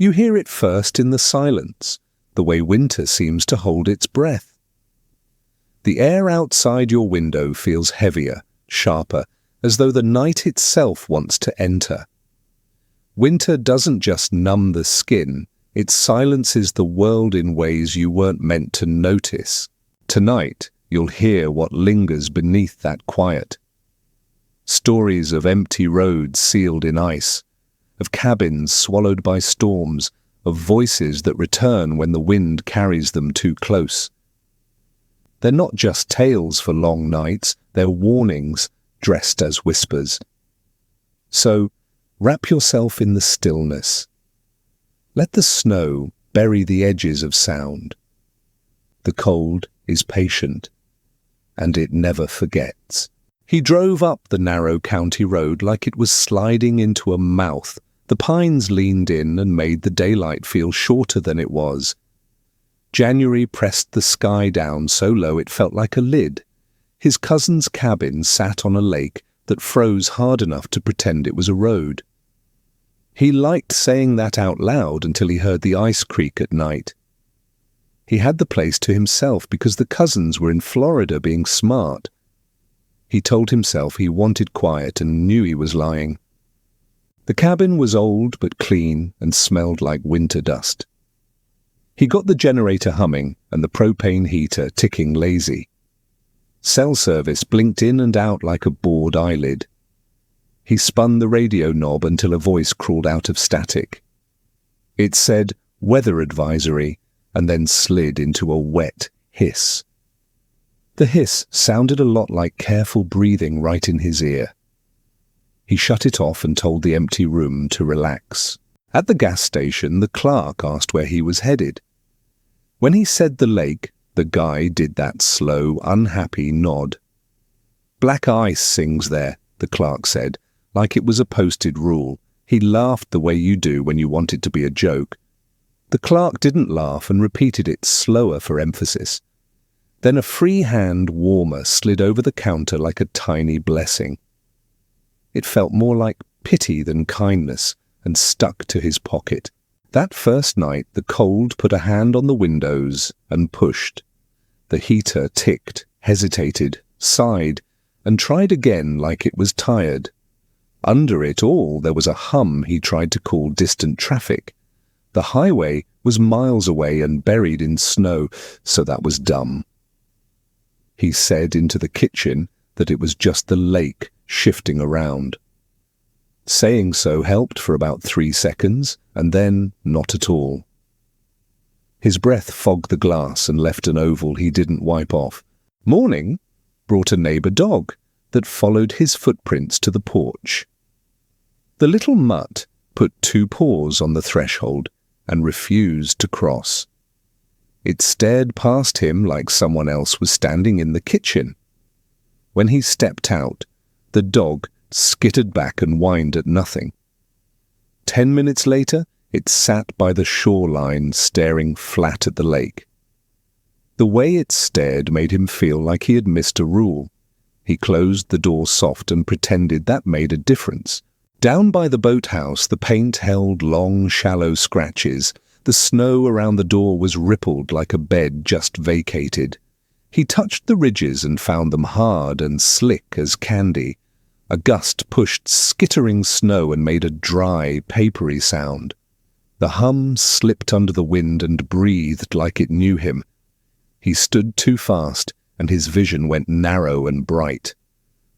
You hear it first in the silence, the way winter seems to hold its breath. The air outside your window feels heavier, sharper, as though the night itself wants to enter. Winter doesn't just numb the skin, it silences the world in ways you weren't meant to notice. Tonight, you'll hear what lingers beneath that quiet. Stories of empty roads sealed in ice, of cabins swallowed by storms, of voices that return when the wind carries them too close. They're not just tales for long nights, they're warnings dressed as whispers. So, wrap yourself in the stillness. Let the snow bury the edges of sound. The cold is patient, and it never forgets. He drove up the narrow county road like it was sliding into a mouth. The pines leaned in and made the daylight feel shorter than it was. January pressed the sky down so low it felt like a lid. His cousin's cabin sat on a lake that froze hard enough to pretend it was a road. He liked saying that out loud until he heard the ice creak at night. He had the place to himself because the cousins were in Florida being smart. He told himself he wanted quiet and knew he was lying. The cabin was old but clean and smelled like winter dust. He got the generator humming and the propane heater ticking lazy. Cell service blinked in and out like a bored eyelid. He spun the radio knob until a voice crawled out of static. It said, "Weather advisory," and then slid into a wet hiss. The hiss sounded a lot like careful breathing right in his ear. He shut it off and told the empty room to relax. At the gas station, the clerk asked where he was headed. When he said the lake, the guy did that slow, unhappy nod. "Black ice sings there," the clerk said, like it was a posted rule. He laughed the way you do when you want it to be a joke. The clerk didn't laugh and repeated it slower for emphasis. Then a free-hand warmer slid over the counter like a tiny blessing. It felt more like pity than kindness and stuck to his pocket. That first night, the cold put a hand on the windows and pushed. The heater ticked, hesitated, sighed, and tried again like it was tired. Under it all, there was a hum he tried to call distant traffic. The highway was miles away and buried in snow, so that was dumb. He said into the kitchen that it was just the lake shifting around. Saying so helped for about 3 seconds, and then not at all. His breath fogged the glass and left an oval he didn't wipe off. Morning brought a neighbour dog that followed his footprints to the porch. The little mutt put 2 paws on the threshold and refused to cross. It stared past him like someone else was standing in the kitchen. When he stepped out, the dog skittered back and whined at nothing. 10 minutes later, it sat by the shoreline staring flat at the lake. The way it stared made him feel like he had missed a rule. He closed the door soft and pretended that made a difference. Down by the boathouse, the paint held long, shallow scratches. The snow around the door was rippled like a bed just vacated. He touched the ridges and found them hard and slick as candy. A gust pushed skittering snow and made a dry, papery sound. The hum slipped under the wind and breathed like it knew him. He stood too fast, and his vision went narrow and bright.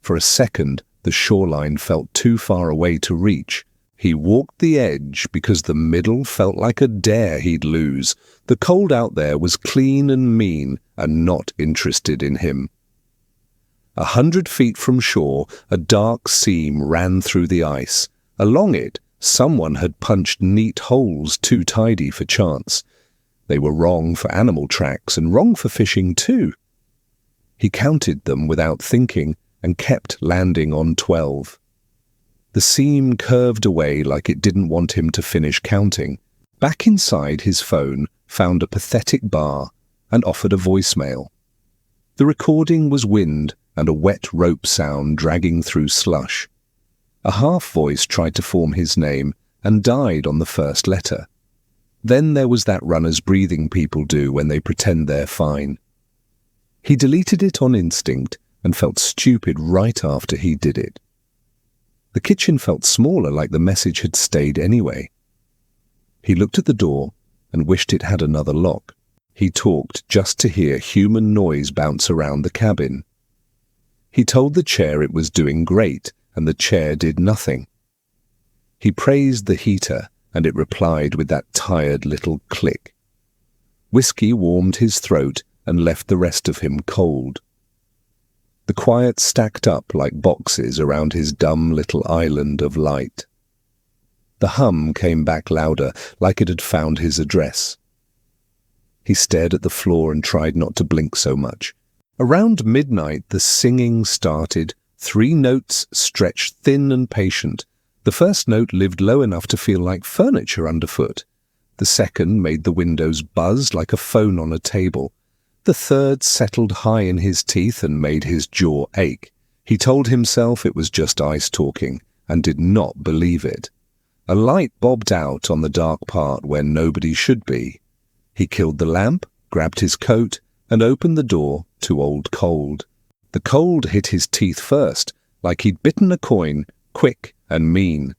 For a second, the shoreline felt too far away to reach. He walked the edge because the middle felt like a dare he'd lose. The cold out there was clean and mean and not interested in him. 100 feet from shore, a dark seam ran through the ice. Along it, someone had punched neat holes too tidy for chance. They were wrong for animal tracks and wrong for fishing too. He counted them without thinking and kept landing on 12. The seam curved away like it didn't want him to finish counting. Back inside, his phone found a pathetic bar and offered a voicemail. The recording was wind and a wet rope sound dragging through slush. A half-voice tried to form his name and died on the first letter. Then there was that runner's breathing people do when they pretend they're fine. He deleted it on instinct and felt stupid right after he did it. The kitchen felt smaller, like the message had stayed anyway. He looked at the door and wished it had another lock. He talked just to hear human noise bounce around the cabin. He told the chair it was doing great, and the chair did nothing. He praised the heater, and it replied with that tired little click. Whiskey warmed his throat and left the rest of him cold. The quiet stacked up like boxes around his dumb little island of light. The hum came back louder, like it had found his address. He stared at the floor and tried not to blink so much. Around midnight, the singing started. 3 notes stretched thin and patient. The first note lived low enough to feel like furniture underfoot. The second made the windows buzz like a phone on a table. The third settled high in his teeth and made his jaw ache. He told himself it was just ice talking, and did not believe it. A light bobbed out on the dark part where nobody should be. He killed the lamp, grabbed his coat, and opened the door to old cold. The cold hit his teeth first, like he'd bitten a coin, quick and mean.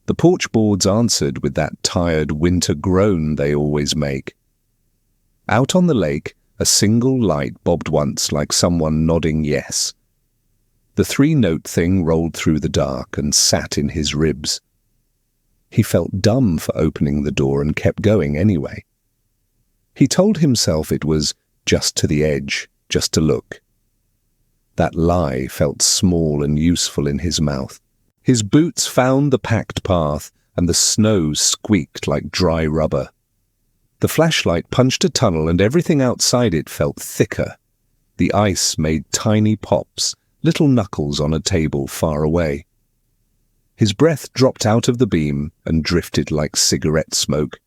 The porch boards answered with that tired winter groan they always make. Out on the lake, a single light bobbed once like someone nodding yes. The 3-note thing rolled through the dark and sat in his ribs. He felt dumb for opening the door and kept going anyway. He told himself it was just to the edge, just to look. That lie felt small and useful in his mouth. His boots found the packed path, and the snow squeaked like dry rubber. The flashlight punched a tunnel, and everything outside it felt thicker. The ice made tiny pops, little knuckles on a table far away. His breath dropped out of the beam and drifted like cigarette smoke.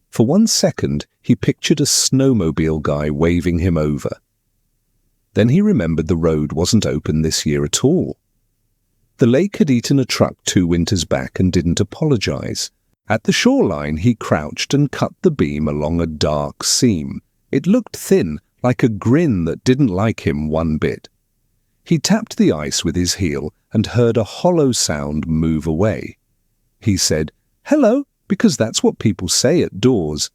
For 1 second, he pictured a snowmobile guy waving him over. Then he remembered the road wasn't open this year at all. The lake had eaten a truck 2 winters back and didn't apologize. At the shoreline, he crouched and cut the beam along a dark seam. It looked thin, like a grin that didn't like him one bit. He tapped the ice with his heel and heard a hollow sound move away. He said, "Hello," because that's what people say at doors.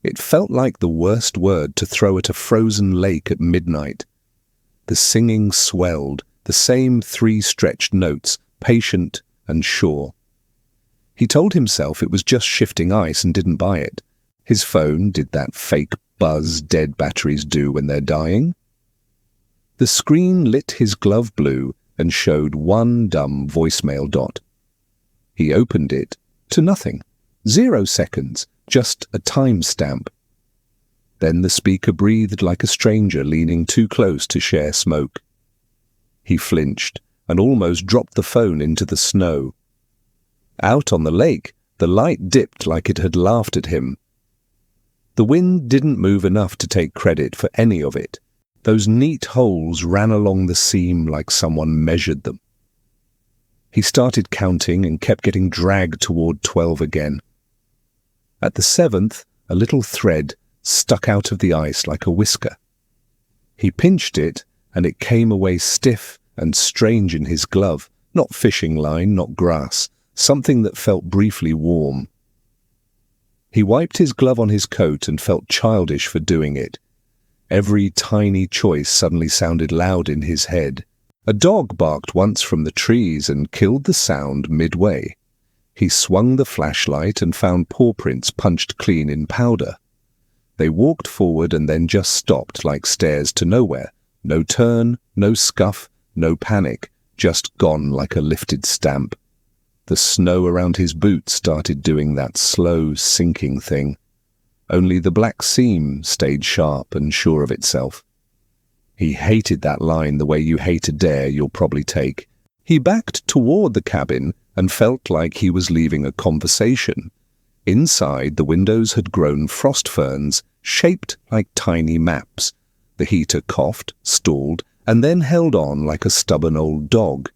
It felt like the worst word to throw at a frozen lake at midnight. The singing swelled, the same 3 stretched notes, patient and sure. He told himself it was just shifting ice and didn't buy it. His phone did that fake buzz dead batteries do when they're dying. The screen lit his glove blue and showed 1 dumb voicemail dot. He opened it to nothing. 0 seconds, just a timestamp. Then the speaker breathed like a stranger leaning too close to share smoke. He flinched and almost dropped the phone into the snow. Out on the lake, the light dipped like it had laughed at him. The wind didn't move enough to take credit for any of it. Those neat holes ran along the seam like someone measured them. He started counting and kept getting dragged toward 12 again. At the 7th, a little thread stuck out of the ice like a whisker. He pinched it, and it came away stiff and strange in his glove, not fishing line, not grass, something that felt briefly warm. He wiped his glove on his coat and felt childish for doing it. Every tiny choice suddenly sounded loud in his head. A dog barked once from the trees and killed the sound midway. He swung the flashlight and found paw prints punched clean in powder. They walked forward and then just stopped like stairs to nowhere. No turn, no scuff, no panic, just gone like a lifted stamp. The snow around his boots started doing that slow, sinking thing. Only the black seam stayed sharp and sure of itself. He hated that line the way you hate a dare you'll probably take. He backed toward the cabin and felt like he was leaving a conversation. Inside, the windows had grown frost ferns, shaped like tiny maps. The heater coughed, stalled, and then held on like a stubborn old dog.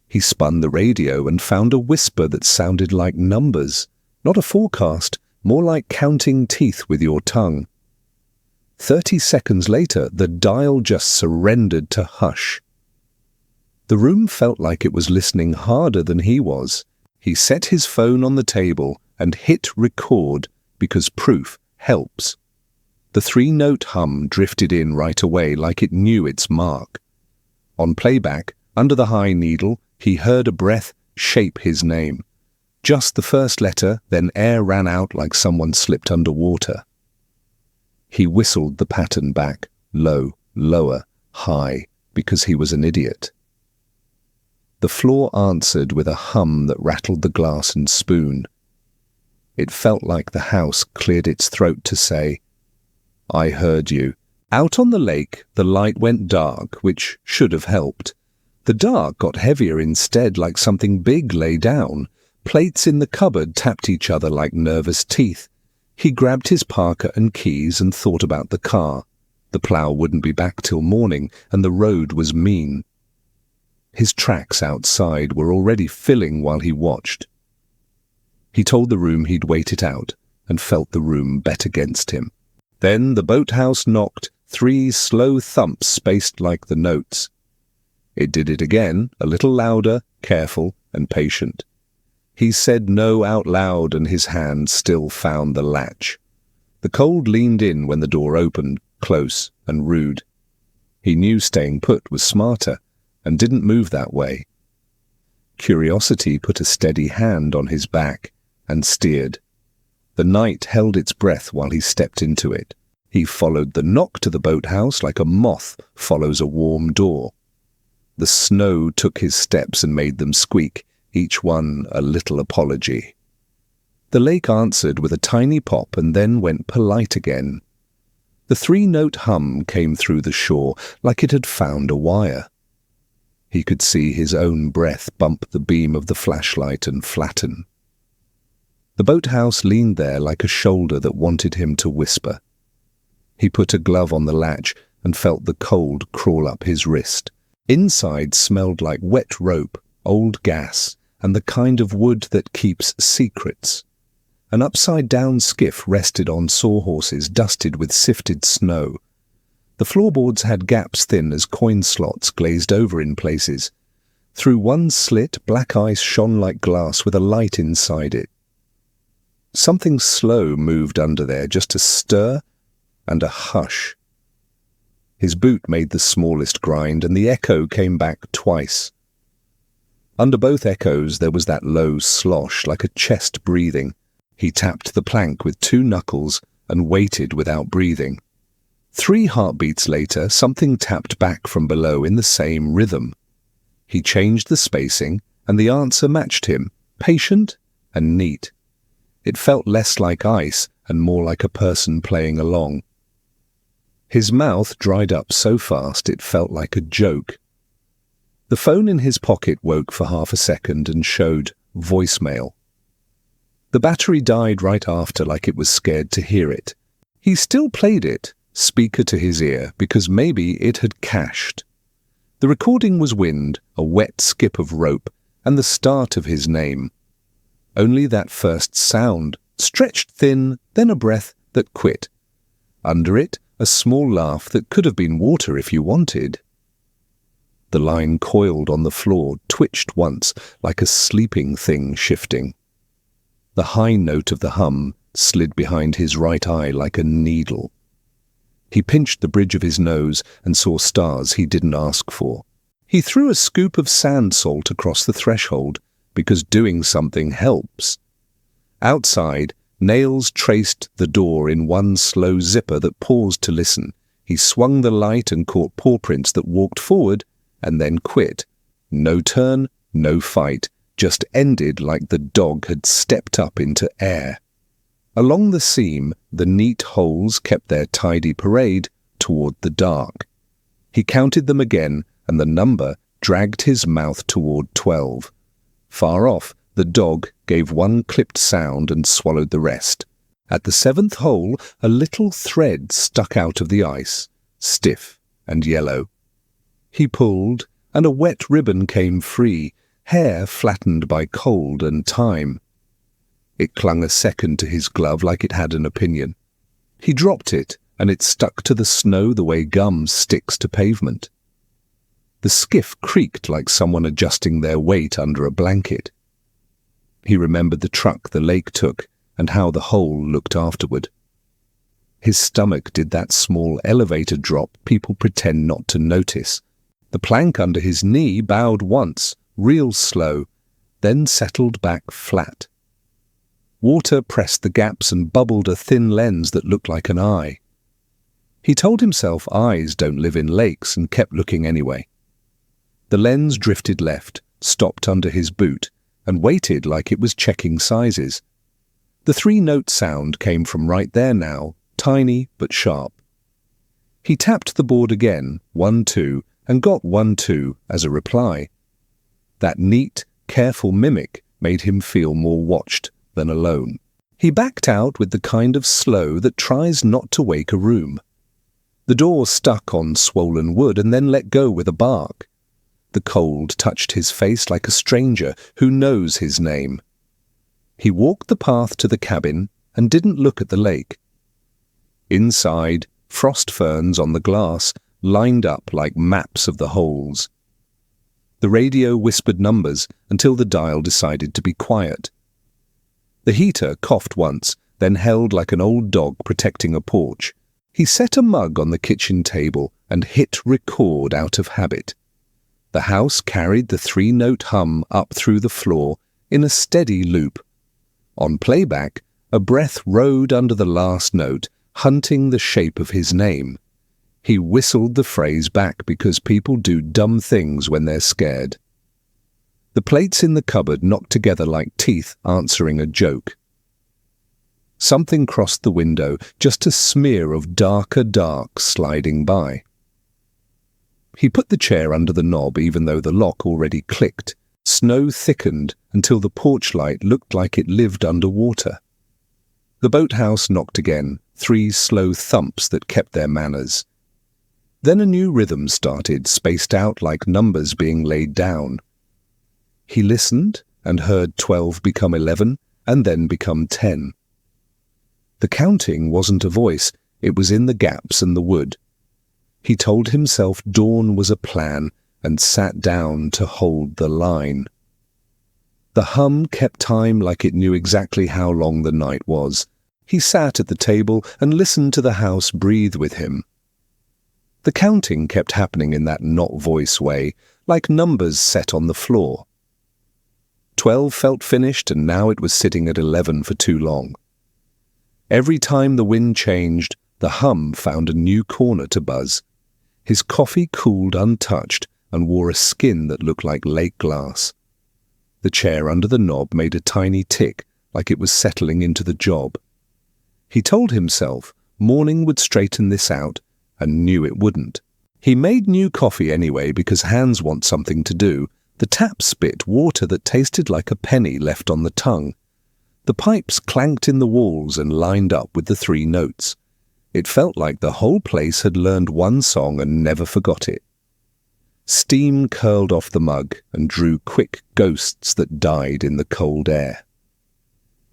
He spun the radio and found a whisper that sounded like numbers. Not a forecast, more like counting teeth with your tongue. 30 seconds later, the dial just surrendered to hush. The room felt like it was listening harder than he was. He set his phone on the table and hit record because proof helps. The 3-note hum drifted in right away like it knew its mark. On playback, under the high needle, he heard a breath shape his name. Just the first letter, then air ran out like someone slipped underwater. He whistled the pattern back, low, lower, high, because he was an idiot. The floor answered with a hum that rattled the glass and spoon. It felt like the house cleared its throat to say, "I heard you." Out on the lake, the light went dark, which should have helped. The dark got heavier instead, like something big lay down. Plates in the cupboard tapped each other like nervous teeth. He grabbed his parka and keys and thought about the car. The plow wouldn't be back till morning, and the road was mean. His tracks outside were already filling while he watched. He told the room he'd wait it out, and felt the room bet against him. Then the boathouse knocked, 3 slow thumps spaced like the notes. It did it again, a little louder, careful, and patient. He said no out loud, and his hand still found the latch. The cold leaned in when the door opened, close and rude. He knew staying put was smarter, and didn't move that way. Curiosity put a steady hand on his back, and steered. The night held its breath while he stepped into it. He followed the knock to the boathouse like a moth follows a warm door. The snow took his steps and made them squeak, each one a little apology. The lake answered with a tiny pop and then went polite again. The 3-note hum came through the shore like it had found a wire. He could see his own breath bump the beam of the flashlight and flatten. The boathouse leaned there like a shoulder that wanted him to whisper. He put a glove on the latch and felt the cold crawl up his wrist. Inside smelled like wet rope, old gas, and the kind of wood that keeps secrets. An upside-down skiff rested on sawhorses dusted with sifted snow. The floorboards had gaps thin as coin slots glazed over in places. Through one slit, black ice shone like glass with a light inside it. Something slow moved under there, just a stir and a hush. His boot made the smallest grind, and the echo came back twice. Under both echoes there was that low slosh, like a chest breathing. He tapped the plank with 2 knuckles and waited without breathing. 3 heartbeats later, something tapped back from below in the same rhythm. He changed the spacing, and the answer matched him, patient and neat. It felt less like ice and more like a person playing along. His mouth dried up so fast it felt like a joke. The phone in his pocket woke for half a second and showed voicemail. The battery died right after, like it was scared to hear it. He still played it, speaker to his ear, because maybe it had cached. The recording was wind, a wet skip of rope, and the start of his name. Only that first sound, stretched thin, then a breath that quit. Under it, a small laugh that could have been water if you wanted. The line coiled on the floor, twitched once, like a sleeping thing shifting. The high note of the hum slid behind his right eye like a needle. He pinched the bridge of his nose and saw stars he didn't ask for. He threw a scoop of sand salt across the threshold, because doing something helps. Outside, nails traced the door in one slow zipper that paused to listen. He swung the light and caught paw prints that walked forward and then quit. No turn, no fight, just ended like the dog had stepped up into air. Along the seam, the neat holes kept their tidy parade toward the dark. He counted them again, and the number dragged his mouth toward 12. Far off, the dog gave one clipped sound and swallowed the rest. At the 7th hole, a little thread stuck out of the ice, stiff and yellow. He pulled, and a wet ribbon came free, hair flattened by cold and time. It clung a second to his glove like it had an opinion. He dropped it, and it stuck to the snow the way gum sticks to pavement. The skiff creaked like someone adjusting their weight under a blanket. He remembered the truck the lake took and how the hole looked afterward. His stomach did that small elevator drop people pretend not to notice. The plank under his knee bowed once, real slow, then settled back flat. Water pressed the gaps and bubbled a thin lens that looked like an eye. He told himself eyes don't live in lakes and kept looking anyway. The lens drifted left, stopped under his boot, and waited like it was checking sizes. The 3-note sound came from right there now, tiny but sharp. He tapped the board again, 1-2, and got 1-2 as a reply. That neat, careful mimic made him feel more watched than alone. He backed out with the kind of slow that tries not to wake a room. The door stuck on swollen wood and then let go with a bark. The cold touched his face like a stranger who knows his name. He walked the path to the cabin and didn't look at the lake. Inside, frost ferns on the glass lined up like maps of the holes. The radio whispered numbers until the dial decided to be quiet. The heater coughed once, then held like an old dog protecting a porch. He set a mug on the kitchen table and hit record out of habit. The house carried the 3-note hum up through the floor in a steady loop. On playback, a breath rode under the last note, hunting the shape of his name. He whistled the phrase back because people do dumb things when they're scared. The plates in the cupboard knocked together like teeth answering a joke. Something crossed the window, just a smear of darker dark sliding by. He put the chair under the knob even though the lock already clicked. Snow thickened until the porch light looked like it lived underwater. The boathouse knocked again, 3 slow thumps that kept their manners. Then a new rhythm started, spaced out like numbers being laid down. He listened and heard 12 become 11 and then become 10. The counting wasn't a voice, it was in the gaps and the wood. He told himself dawn was a plan and sat down to hold the line. The hum kept time like it knew exactly how long the night was. He sat at the table and listened to the house breathe with him. The counting kept happening in that not-voice way, like numbers set on the floor. 12 felt finished and now it was sitting at 11 for too long. Every time the wind changed, the hum found a new corner to buzz. His coffee cooled untouched and wore a skin that looked like lake glass. The chair under the knob made a tiny tick, like it was settling into the job. He told himself morning would straighten this out, and knew it wouldn't. He made new coffee anyway because hands want something to do. The tap spit water that tasted like a penny left on the tongue. The pipes clanked in the walls and lined up with the 3 notes. It felt like the whole place had learned one song and never forgot it. Steam curled off the mug and drew quick ghosts that died in the cold air.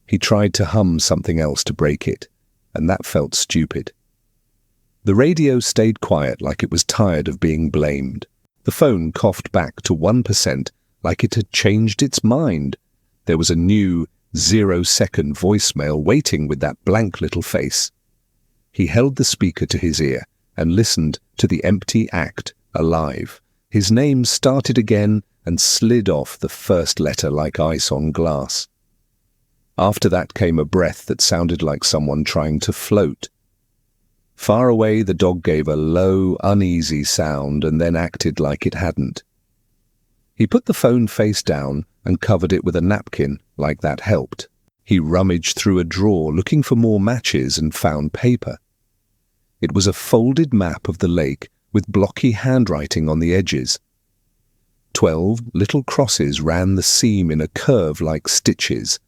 He tried to hum something else to break it, and that felt stupid. The radio stayed quiet like it was tired of being blamed. The phone coughed back to 1% like it had changed its mind. There was a new 0-second voicemail waiting with that blank little face. He held the speaker to his ear and listened to the empty act alive. His name started again and slid off the first letter like ice on glass. After that came a breath that sounded like someone trying to float. Far away, the dog gave a low, uneasy sound and then acted like it hadn't. He put the phone face down and covered it with a napkin, like that helped. He rummaged through a drawer looking for more matches and found paper. It was a folded map of the lake with blocky handwriting on the edges. 12 little crosses ran the seam in a curve like stitches.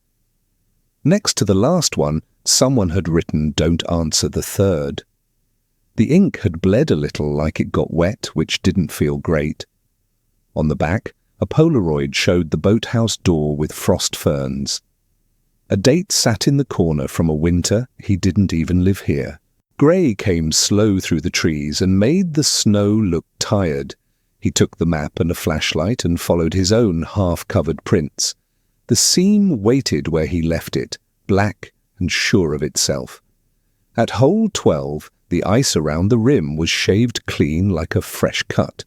Next to the last one, someone had written, "Don't answer the third." The ink had bled a little like it got wet, which didn't feel great. On the back, a Polaroid showed the boathouse door with frost ferns. A date sat in the corner from a winter he didn't even live here. Grey came slow through the trees and made the snow look tired. He took the map and a flashlight and followed his own half-covered prints. The seam waited where he left it, black and sure of itself. At hole 12, the ice around the rim was shaved clean like a fresh cut.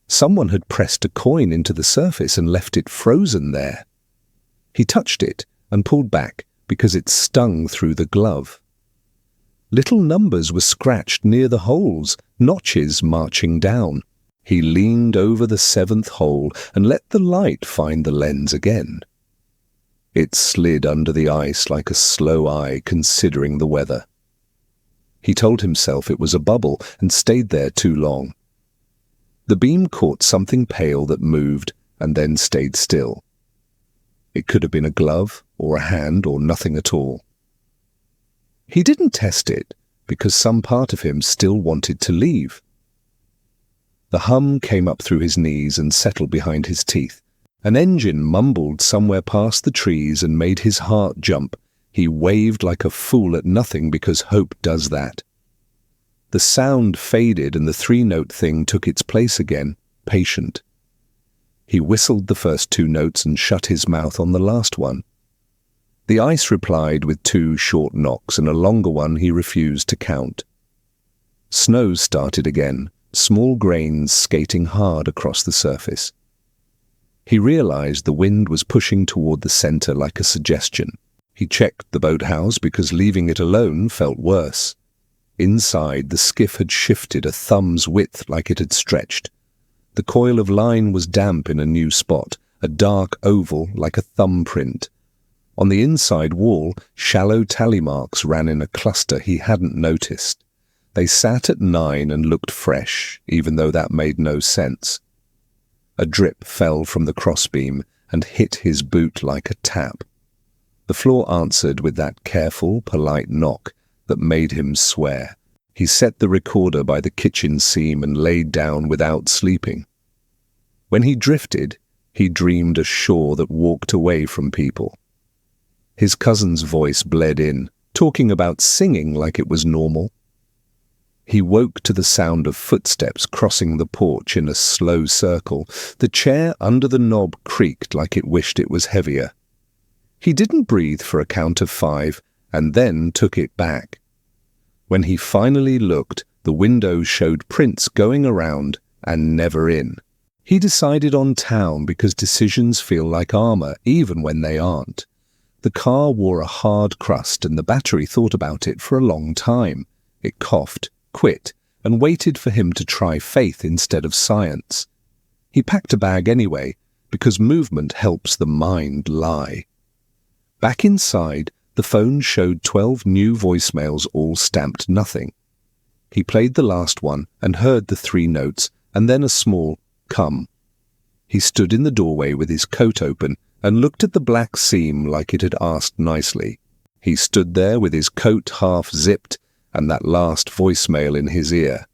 Someone had pressed a coin into the surface and left it frozen there. He touched it and pulled back because it stung through the glove. Little numbers were scratched near the holes, notches marching down. He leaned over the 7th hole and let the light find the lens again. It slid under the ice like a slow eye considering the weather. He told himself it was a bubble and stayed there too long. The beam caught something pale that moved and then stayed still. It could have been a glove or a hand or nothing at all. He didn't test it because some part of him still wanted to leave. The hum came up through his knees and settled behind his teeth. An engine mumbled somewhere past the trees and made his heart jump. He waved like a fool at nothing because hope does that. The sound faded and the 3-note thing took its place again, patient. He whistled the first 2 notes and shut his mouth on the last one. The ice replied with 2 short knocks and a longer one he refused to count. Snow started again, small grains skating hard across the surface. He realized the wind was pushing toward the center like a suggestion. He checked the boathouse because leaving it alone felt worse. Inside, the skiff had shifted a thumb's width like it had stretched. The coil of line was damp in a new spot, a dark oval like a thumbprint. On the inside wall, shallow tally marks ran in a cluster he hadn't noticed. They sat at 9 and looked fresh, even though that made no sense. A drip fell from the crossbeam and hit his boot like a tap. The floor answered with that careful, polite knock that made him swear. He set the recorder by the kitchen seam and laid down without sleeping. When he drifted, he dreamed a shore that walked away from people. His cousin's voice bled in, talking about singing like it was normal. He woke to the sound of footsteps crossing the porch in a slow circle. The chair under the knob creaked like it wished it was heavier. He didn't breathe for a count of 5 and then took it back. When he finally looked, the window showed prints going around and never in. He decided on town because decisions feel like armor even when they aren't. The car wore a hard crust and the battery thought about it for a long time. It coughed, quit, and waited for him to try faith instead of science. He packed a bag anyway, because movement helps the mind lie. Back inside, the phone showed 12 new voicemails, all stamped nothing. He played the last one and heard the 3 notes, and then a small "come." He stood in the doorway with his coat open and looked at the black seam like it had asked nicely. He stood there with his coat half zipped and that last voicemail in his ear.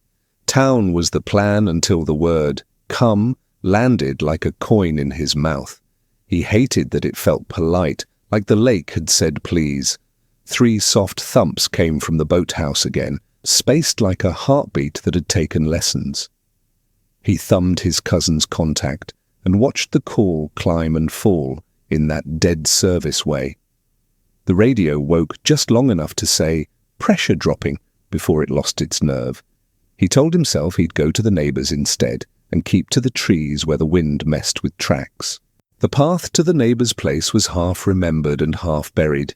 Town was the plan until the word "come" landed like a coin in his mouth. He hated that it felt polite, like the lake had said please. 3 soft thumps came from the boathouse again, spaced like a heartbeat that had taken lessons. He thumbed his cousin's contact and watched the call climb and fall in that dead service way. The radio woke just long enough to say, "pressure dropping," before it lost its nerve. He told himself he'd go to the neighbors instead and keep to the trees where the wind messed with tracks. The path to the neighbor's place was half remembered and half buried.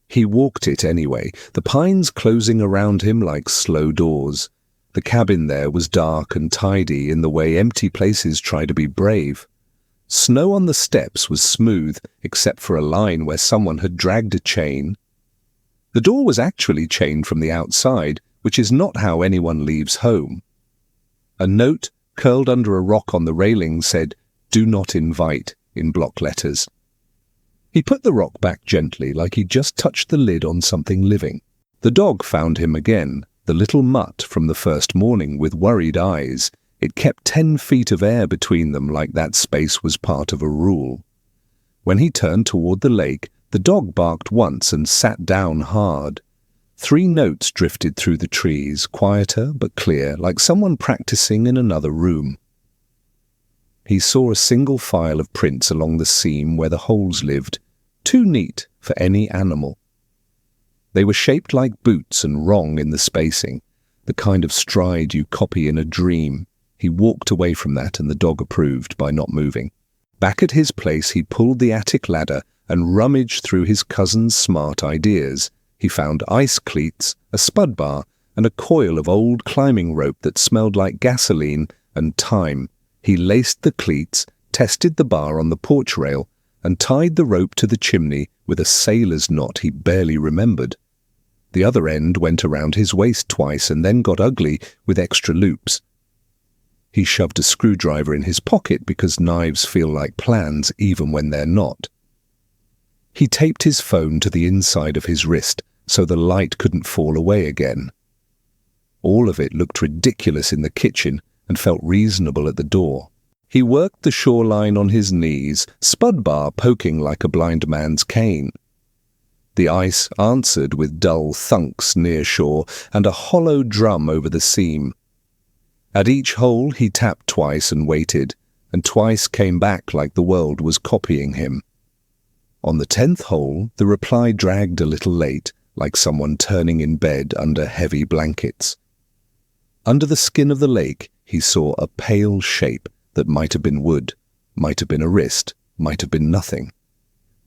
He walked it anyway, the pines closing around him like slow doors. The cabin there was dark and tidy in the way empty places try to be brave. Snow on the steps was smooth, except for a line where someone had dragged a chain. The door was actually chained from the outside, which is not how anyone leaves home. A note, curled under a rock on the railing, said, "Do not invite," in block letters. He put the rock back gently, like he'd just touched the lid on something living. The dog found him again, the little mutt from the first morning, with worried eyes. It kept 10 feet of air between them like that space was part of a rule. When he turned toward the lake, the The dog barked once and sat down hard. 3 notes drifted through the trees, quieter but clear, like someone practicing in another room. He saw a single file of prints along the seam where the holes lived, too neat for any animal. They were shaped like boots and wrong in the spacing, the kind of stride you copy in a dream. He walked away from that, and the dog approved by not moving. Back at his place, he pulled the attic ladder and rummaged through his cousin's smart ideas. He found ice cleats, a spud bar, and a coil of old climbing rope that smelled like gasoline and thyme. He laced the cleats, tested the bar on the porch rail, and tied the rope to the chimney with a sailor's knot he barely remembered. The other end went around his waist twice and then got ugly with extra loops. He shoved a screwdriver in his pocket because knives feel like plans even when they're not. He taped his phone to the inside of his wrist so the light couldn't fall away again. All of it looked ridiculous in the kitchen and felt reasonable at the door. He worked the shoreline on his knees, spud bar poking like a blind man's cane. The ice answered with dull thunks near shore and a hollow drum over the seam. At each hole he tapped twice and waited, and twice came back like the world was copying him. On the 10th hole, the reply dragged a little late, like someone turning in bed under heavy blankets. Under the skin of the lake, he saw a pale shape that might have been wood, might have been a wrist, might have been nothing.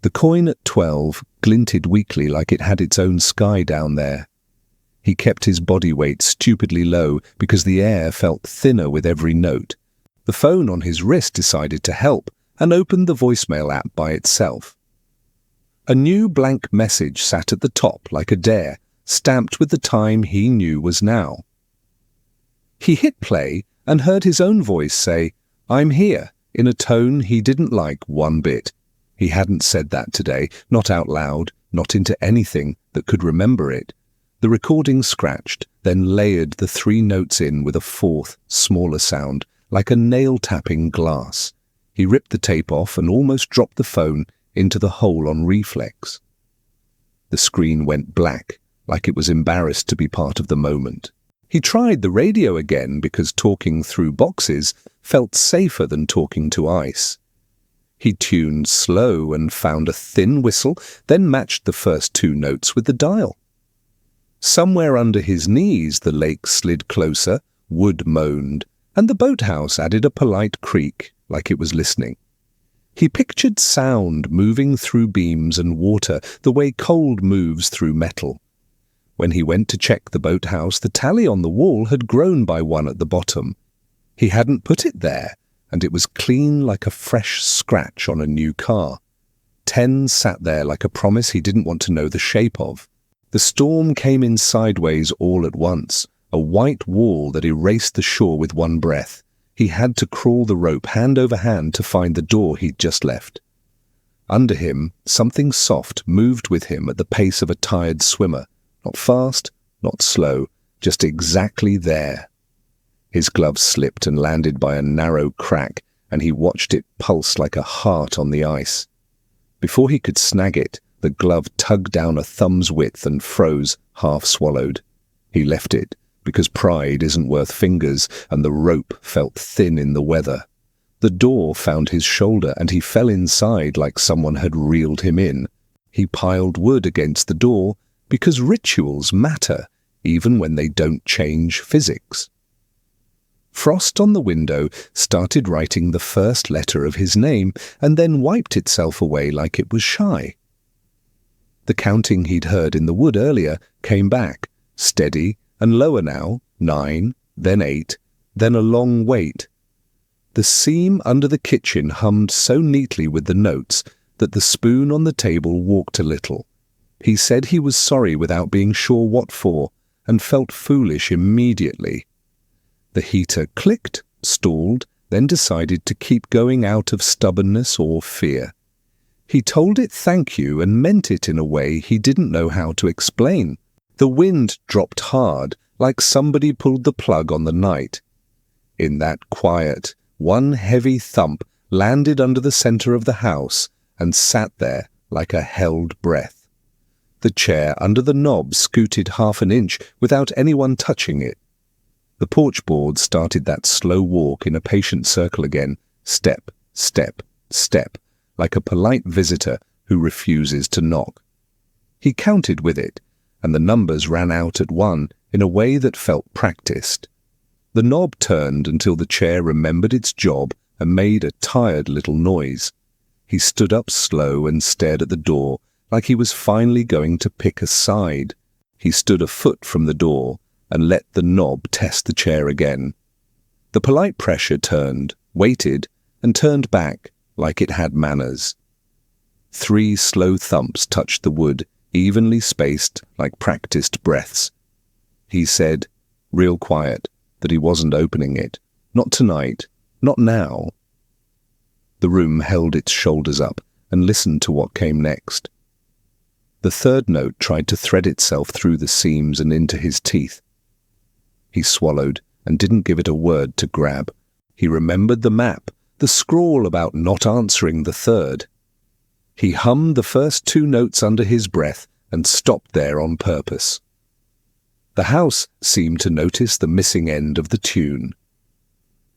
The coin at 12 glinted weakly like it had its own sky down there. He kept his body weight stupidly low because the air felt thinner with every note. The phone on his wrist decided to help and opened the voicemail app by itself. A new blank message sat at the top like a dare, stamped with the time he knew was now. He hit play and heard his own voice say, "I'm here," in a tone he didn't like one bit. He hadn't said that today, not out loud, not into anything that could remember it. The recording scratched, then layered the 3 notes in with a 4th, smaller sound, like a nail-tapping glass. He ripped the tape off and almost dropped the phone into the hole on reflex. The screen went black, like it was embarrassed to be part of the moment. He tried the radio again because talking through boxes felt safer than talking to ice. He tuned slow and found a thin whistle, then matched the first 2 notes with the dial. Somewhere under his knees the lake slid closer, wood moaned, and the boathouse added a polite creak, like it was listening. He pictured sound moving through beams and water the way cold moves through metal. When he went to check the boathouse, the tally on the wall had grown by 1 at the bottom. He hadn't put it there, and it was clean like a fresh scratch on a new car. 10 sat there like a promise he didn't want to know the shape of. The storm came in sideways all at once, a white wall that erased the shore with one breath. He had to crawl the rope hand over hand to find the door he'd just left. Under him, something soft moved with him at the pace of a tired swimmer. Not fast, not slow, just exactly there. His glove slipped and landed by a narrow crack, and he watched it pulse like a heart on the ice. Before he could snag it, the glove tugged down a thumb's width and froze, half swallowed. He left it, because pride isn't worth fingers, and the rope felt thin in the weather. The door found his shoulder, and he fell inside like someone had reeled him in. He piled wood against the door, because rituals matter, even when they don't change physics. Frost on the window started writing the first letter of his name, and then wiped itself away like it was shy. The counting he'd heard in the wood earlier came back, steady and lower now, 9, then 8, then a long wait. The seam under the kitchen hummed so neatly with the notes that the spoon on the table walked a little. He said he was sorry without being sure what for, and felt foolish immediately. The heater clicked, stalled, then decided to keep going out of stubbornness or fear. He told it thank you and meant it in a way he didn't know how to explain. The wind dropped hard, like somebody pulled the plug on the night. In that quiet, one heavy thump landed under the center of the house and sat there like a held breath. The chair under the knob scooted half an inch without anyone touching it. The porch board started that slow walk in a patient circle again, step, step, step, like a polite visitor who refuses to knock. He counted with it, and the numbers ran out at 1 in a way that felt practiced. The knob turned until the chair remembered its job and made a tired little noise. He stood up slow and stared at the door like he was finally going to pick a side. He stood a foot from the door and let the knob test the chair again. The polite pressure turned, waited, and turned back like it had manners. 3 slow thumps touched the wood, evenly spaced like practiced breaths. He said, real quiet, that he wasn't opening it. Not tonight. Not now. The room held its shoulders up and listened to what came next. The third note tried to thread itself through the seams and into his teeth. He swallowed and didn't give it a word to grab. He remembered the map, the scrawl about not answering the third. He hummed the first 2 notes under his breath and stopped there on purpose. The house seemed to notice the missing end of the tune.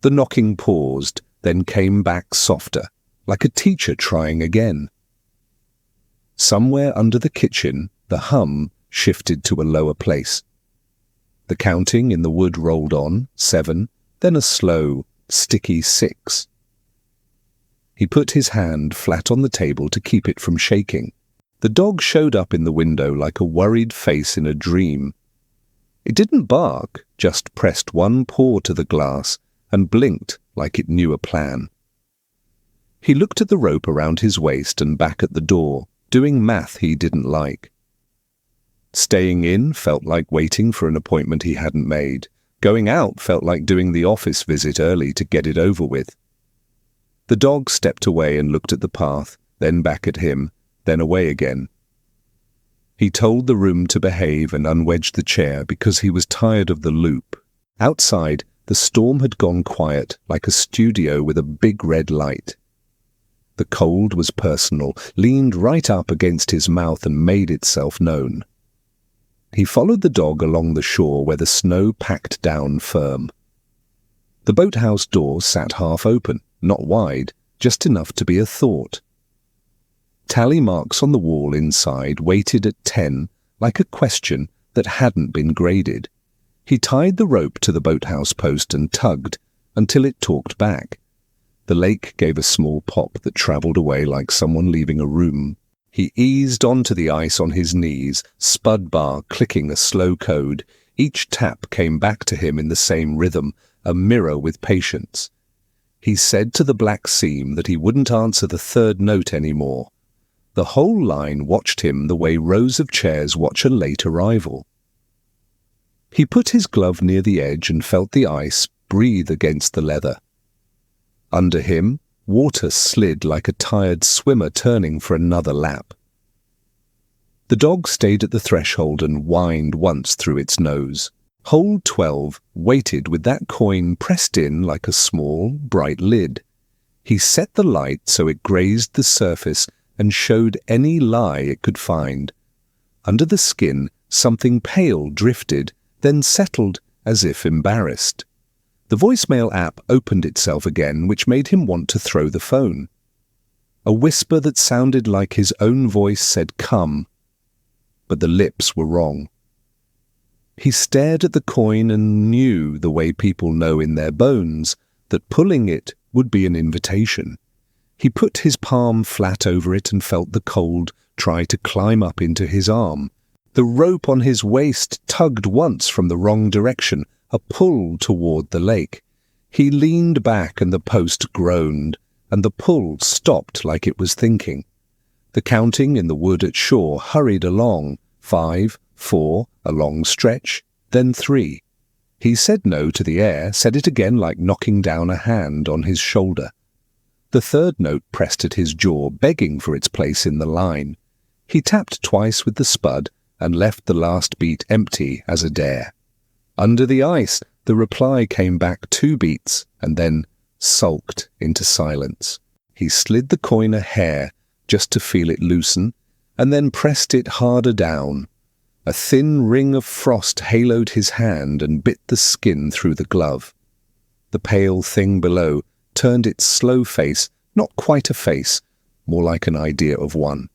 The knocking paused, then came back softer, like a teacher trying again. Somewhere under the kitchen, the hum shifted to a lower place. The counting in the wood rolled on, 7, then a slow, sticky 6. He put his hand flat on the table to keep it from shaking. The dog showed up in the window like a worried face in a dream. It didn't bark, just pressed 1 paw to the glass and blinked like it knew a plan. He looked at the rope around his waist and back at the door, doing math he didn't like. Staying in felt like waiting for an appointment he hadn't made. Going out felt like doing the office visit early to get it over with. The dog stepped away and looked at the path, then back at him, then away again. He told the room to behave and unwedged the chair because he was tired of the loop. Outside, the storm had gone quiet, like a studio with a big red light. The cold was personal, leaned right up against his mouth and made itself known. He followed the dog along the shore where the snow packed down firm. The boathouse door sat half open, not wide, just enough to be a thought. Tally marks on the wall inside waited at 10, like a question that hadn't been graded. He tied the rope to the boathouse post and tugged until it talked back. The lake gave a small pop that travelled away like someone leaving a room. He eased onto the ice on his knees, spud bar clicking a slow code. Each tap came back to him in the same rhythm, a mirror with patience. He said to the black seam that he wouldn't answer the third note anymore. The whole line watched him the way rows of chairs watch a late arrival. He put his glove near the edge and felt the ice breathe against the leather. Under him, water slid like a tired swimmer turning for another lap. The dog stayed at the threshold and whined once through its nose. Hole 12 waited with that coin pressed in like a small, bright lid. He set the light so it grazed the surface and showed any lie it could find. Under the skin, something pale drifted, then settled as if embarrassed. The voicemail app opened itself again, which made him want to throw the phone. A whisper that sounded like his own voice said, "Come," but the lips were wrong. He stared at the coin and knew, the way people know in their bones, that pulling it would be an invitation. He put his palm flat over it and felt the cold try to climb up into his arm. The rope on his waist tugged once from the wrong direction, a pull toward the lake. He leaned back and the post groaned, and the pull stopped like it was thinking. The counting in the wood at shore hurried along, 5, 4, a long stretch, then 3. He said no to the air, said it again like knocking down a hand on his shoulder. The third note pressed at his jaw, begging for its place in the line. He tapped twice with the spud and left the last beat empty as a dare. Under the ice, the reply came back 2 beats and then sulked into silence. He slid the coin a hair, just to feel it loosen, and then pressed it harder down. A thin ring of frost haloed his hand and bit the skin through the glove. The pale thing below turned its slow face, not quite a face, more like an idea of one.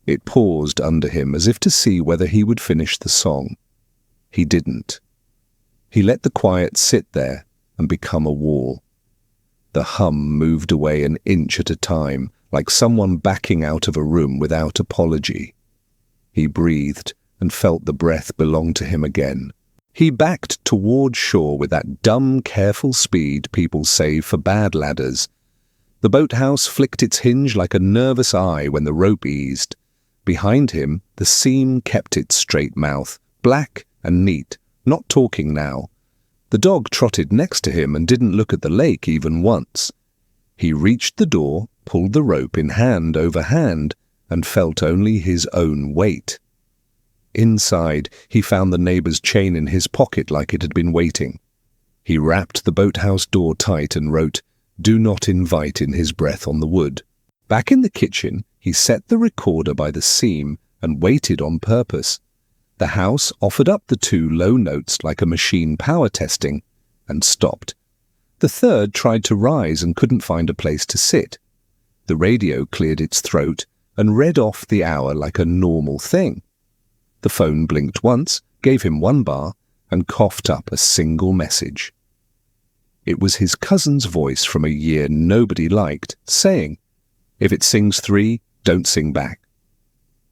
It paused under him as if to see whether he would finish the song. He didn't. He let the quiet sit there and become a wall. The hum moved away an inch at a time, like someone backing out of a room without apology. He breathed and felt the breath belong to him again. He backed toward shore with that dumb, careful speed people save for bad ladders. The boathouse flicked its hinge like a nervous eye when the rope eased. Behind him, the seam kept its straight mouth, black and neat, not talking now. The dog trotted next to him and didn't look at the lake even once. He reached the door, pulled the rope in hand over hand, and felt only his own weight. Inside, he found the neighbor's chain in his pocket like it had been waiting. He rapped the boathouse door tight and wrote, "Do not invite," in his breath on the wood. Back in the kitchen, he set the recorder by the seam and waited on purpose. The house offered up the 2 low notes like a machine power testing, and stopped. The third tried to rise and couldn't find a place to sit. The radio cleared its throat and read off the hour like a normal thing. The phone blinked once, gave him 1 bar, and coughed up a single message. It was his cousin's voice from a year nobody liked, saying, "If it sings 3, don't sing back."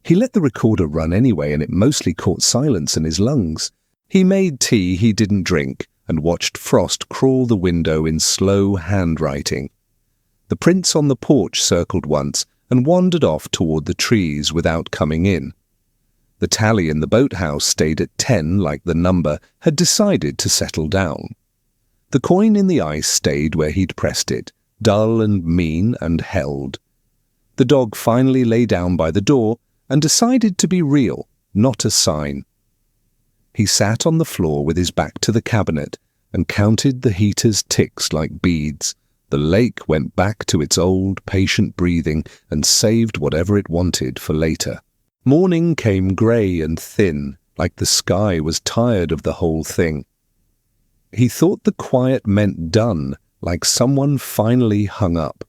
He let the recorder run anyway, and it mostly caught silence in his lungs. He made tea he didn't drink and watched frost crawl the window in slow handwriting. The prints on the porch circled once and wandered off toward the trees without coming in. The tally in the boathouse stayed at 10 like the number had decided to settle down. The coin in the ice stayed where he'd pressed it, dull and mean and held. The dog finally lay down by the door and decided to be real, not a sign. He sat on the floor with his back to the cabinet and counted the heater's ticks like beads. The lake went back to its old, patient breathing and saved whatever it wanted for later. Morning came grey and thin, like the sky was tired of the whole thing. He thought the quiet meant done, like someone finally hung up.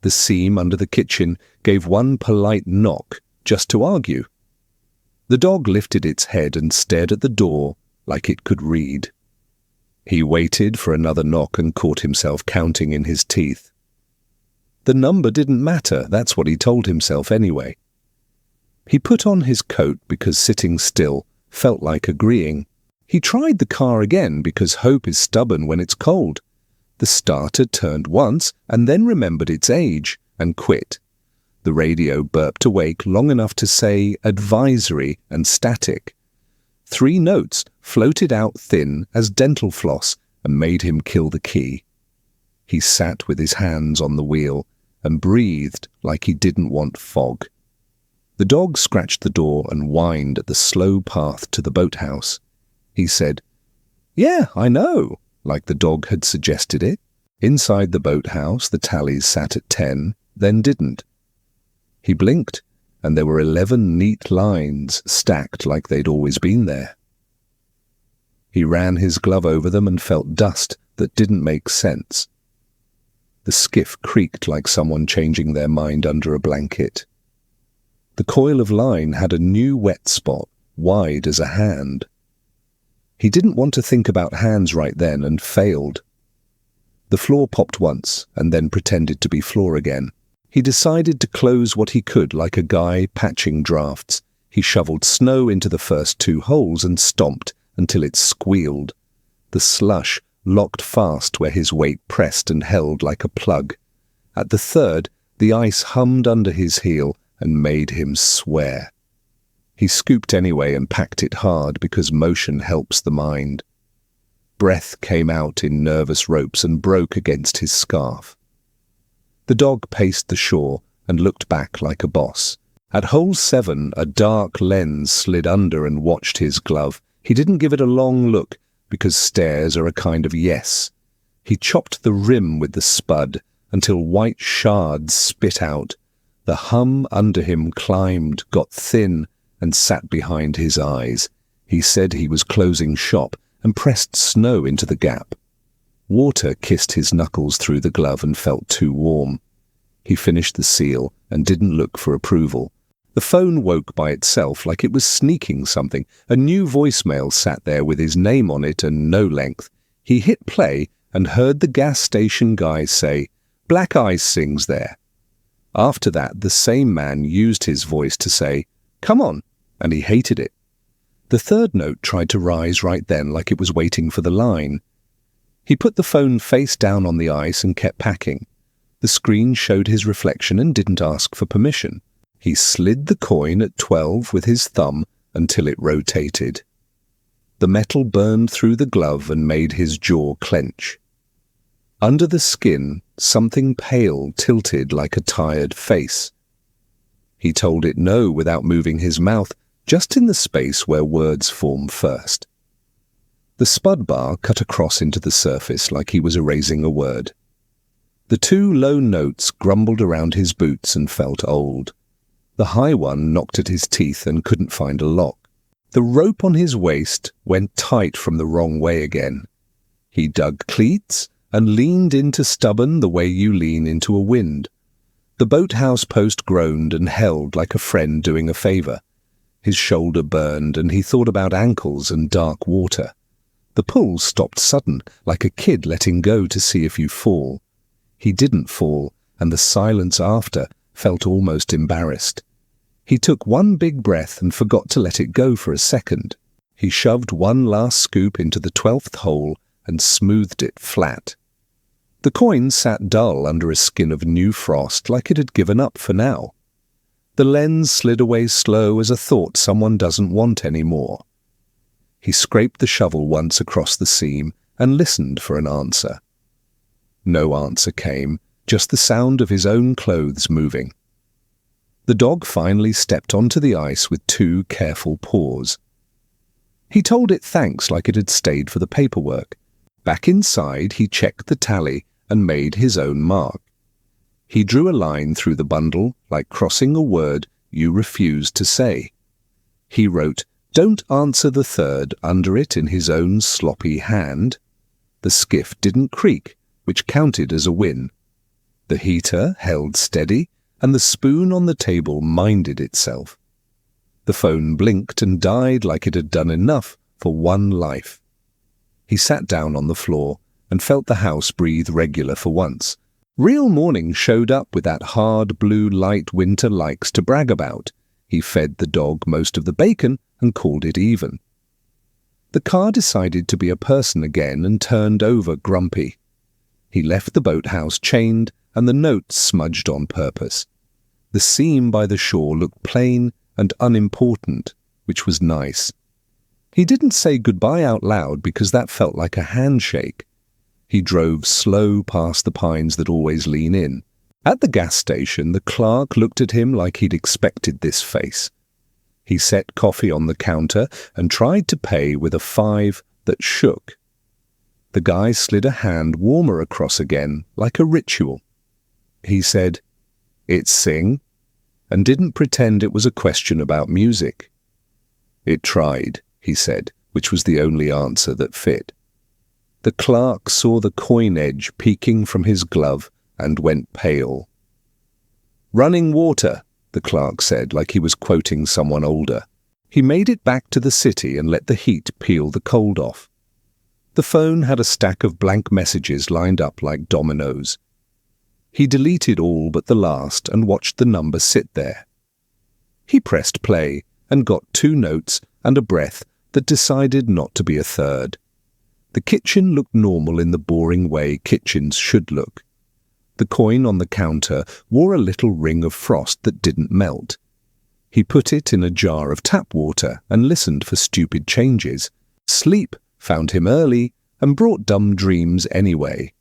The seam under the kitchen gave 1 polite knock, just to argue. The dog lifted its head and stared at the door like it could read. He waited for another knock and caught himself counting in his teeth. The number didn't matter, that's what he told himself anyway. He put on his coat because sitting still felt like agreeing. He tried the car again because hope is stubborn when it's cold. The starter turned once and then remembered its age and quit. The radio burped awake long enough to say advisory and static. 3 notes floated out thin as dental floss and made him kill the key. He sat with his hands on the wheel and breathed like he didn't want fog. The dog scratched the door and whined at the slow path to the boathouse. He said, "Yeah, I know," like the dog had suggested it. Inside the boathouse, the tallies sat at 10, then didn't. He blinked, and there were 11 neat lines stacked like they'd always been there. He ran his glove over them and felt dust that didn't make sense. The skiff creaked like someone changing their mind under a blanket. The coil of line had a new wet spot, wide as a hand. He didn't want to think about hands right then and failed. The floor popped once and then pretended to be floor again. He decided to close what he could like a guy patching drafts. He shoveled snow into the first 2 holes and stomped until it squealed. The slush locked fast where his weight pressed and held like a plug. At the third, the ice hummed under his heel and made him swear. He scooped anyway and packed it hard because motion helps the mind. Breath came out in nervous ropes and broke against his scarf. The dog paced the shore and looked back like a boss. At hole 7, a dark lens slid under and watched his glove. He didn't give it a long look because stares are a kind of yes. He chopped the rim with the spud until white shards spit out. The hum under him climbed, got thin, and sat behind his eyes. He said he was closing shop and pressed snow into the gap. Water kissed his knuckles through the glove and felt too warm. He finished the seal and didn't look for approval. The phone woke by itself like it was sneaking something. A new voicemail sat there with his name on it and no length. He hit play and heard the gas station guy say, "Black Ice sings there." After that, the same man used his voice to say, "Come on," and he hated it. The third note tried to rise right then like it was waiting for the line. He put the phone face down on the ice and kept packing. The screen showed his reflection and didn't ask for permission. He slid the coin at 12 with his thumb until it rotated. The metal burned through the glove and made his jaw clench. Under the skin, something pale tilted like a tired face. He told it no without moving his mouth, just in the space where words form first. The spud bar cut across into the surface like he was erasing a word. The two low notes grumbled around his boots and felt old. The high one knocked at his teeth and couldn't find a lock. The rope on his waist went tight from the wrong way again. He dug cleats and leaned into stubborn the way you lean into a wind. The boathouse post groaned and held like a friend doing a favor. His shoulder burned and he thought about ankles and dark water. The pull stopped sudden, like a kid letting go to see if you fall. He didn't fall, and the silence after felt almost embarrassed. He took one big breath and forgot to let it go for a second. He shoved one last scoop into the 12th hole and smoothed it flat. The coin sat dull under a skin of new frost like it had given up for now. The lens slid away slow as a thought someone doesn't want any more. He scraped the shovel once across the seam and listened for an answer. No answer came, just the sound of his own clothes moving. The dog finally stepped onto the ice with 2 careful paws. He told it thanks like it had stayed for the paperwork. Back inside, he checked the tally and made his own mark. He drew a line through the bundle, like crossing a word you refused to say. He wrote, "Don't answer the third," under it in his own sloppy hand. The skiff didn't creak, which counted as a win. The heater held steady, and the spoon on the table minded itself. The phone blinked and died like it had done enough for one life. He sat down on the floor and felt the house breathe regular for once. Real morning showed up with that hard blue light winter likes to brag about. He fed the dog most of the bacon and called it even. The car decided to be a person again and turned over grumpy. He left the boathouse chained and the notes smudged on purpose. The seam by the shore looked plain and unimportant, which was nice. He didn't say goodbye out loud because that felt like a handshake. He drove slow past the pines that always lean in. At the gas station, the clerk looked at him like he'd expected this face. He set coffee on the counter and tried to pay with a 5 that shook. The guy slid a hand warmer across again, like a ritual. He said, "It's sing," and didn't pretend it was a question about music. "It tried," he said, which was the only answer that fit. The clerk saw the coin edge peeking from his glove and went pale. "Running water," the clerk said, like he was quoting someone older. He made it back to the city and let the heat peel the cold off. The phone had a stack of blank messages lined up like dominoes. He deleted all but the last and watched the number sit there. He pressed play and got 2 notes and a breath that decided not to be a third. The kitchen looked normal in the boring way kitchens should look. The coin on the counter wore a little ring of frost that didn't melt. He put it in a jar of tap water and listened for stupid changes. Sleep found him early and brought dumb dreams anyway.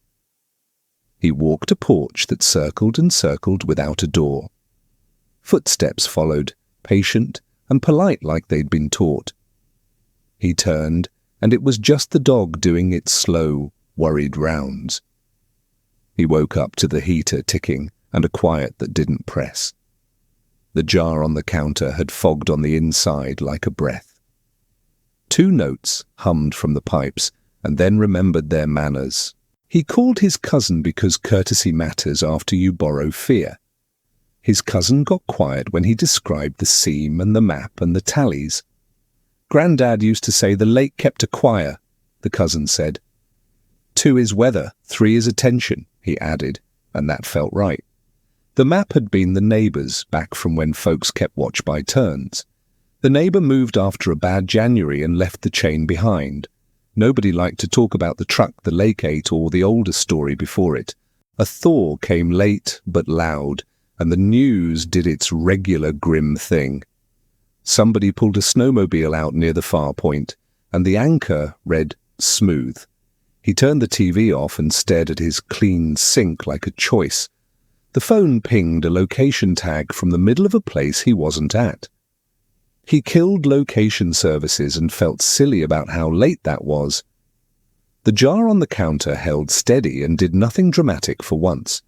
He walked a porch that circled and circled without a door. Footsteps followed, patient and polite like they'd been taught. He turned, and it was just the dog doing its slow, worried rounds. He woke up to the heater ticking and a quiet that didn't press. The jar on the counter had fogged on the inside like a breath. 2 notes hummed from the pipes, and then remembered their manners. He called his cousin because courtesy matters after you borrow fear. His cousin got quiet when he described the seam and the map and the tallies. Grandad used to say the lake kept a choir, the cousin said. 2 is weather, 3 is attention, he added, and that felt right. The map had been the neighbour's back from when folks kept watch by turns. The neighbour moved after a bad January and left the chain behind. Nobody liked to talk about the truck the lake ate or the older story before it. A thaw came late but loud, and the news did its regular grim thing. Somebody pulled a snowmobile out near the far point, and the anchor read smooth. He turned the TV off and stared at his clean sink like a choice. The phone pinged a location tag from the middle of a place he wasn't at. He killed location services and felt silly about how late that was. The jar on the counter held steady and did nothing dramatic for once.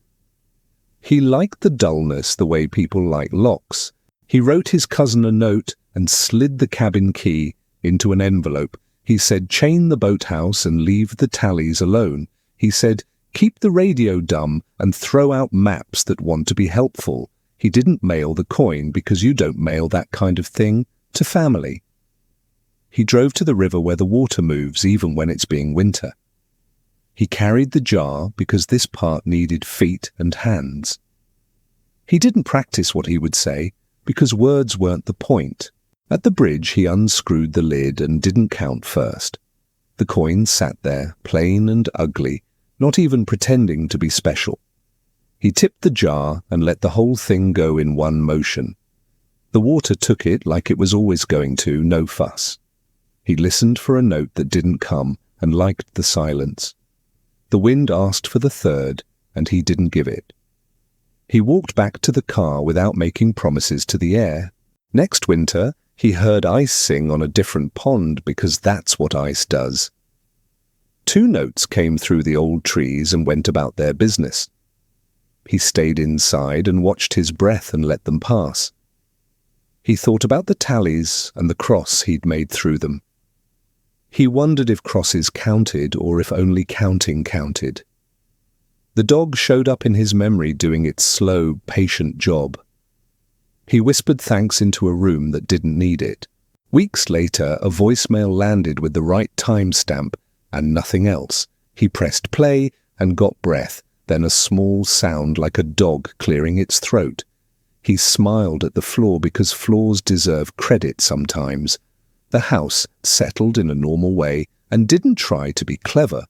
He liked the dullness the way people like locks. He wrote his cousin a note and slid the cabin key into an envelope. He said, chain the boathouse and leave the tallies alone. He said, keep the radio dumb and throw out maps that want to be helpful. He didn't mail the coin because you don't mail that kind of thing to family. He drove to the river where the water moves even when it's being winter. He carried the jar because this part needed feet and hands. He didn't practice what he would say because words weren't the point. At the bridge he unscrewed the lid and didn't count first. The coin sat there, plain and ugly, not even pretending to be special. He tipped the jar and let the whole thing go in one motion. The water took it like it was always going to, no fuss. He listened for a note that didn't come and liked the silence. The wind asked for the third, and he didn't give it. He walked back to the car without making promises to the air. Next winter, he heard ice sing on a different pond because that's what ice does. 2 notes came through the old trees and went about their business. He stayed inside and watched his breath and let them pass. He thought about the tallies and the cross he'd made through them. He wondered if crosses counted or if only counting counted. The dog showed up in his memory doing its slow, patient job. He whispered thanks into a room that didn't need it. Weeks later, a voicemail landed with the right timestamp and nothing else. He pressed play and got breath, then a small sound like a dog clearing its throat. He smiled at the floor because floors deserve credit sometimes. The house settled in a normal way and didn't try to be clever.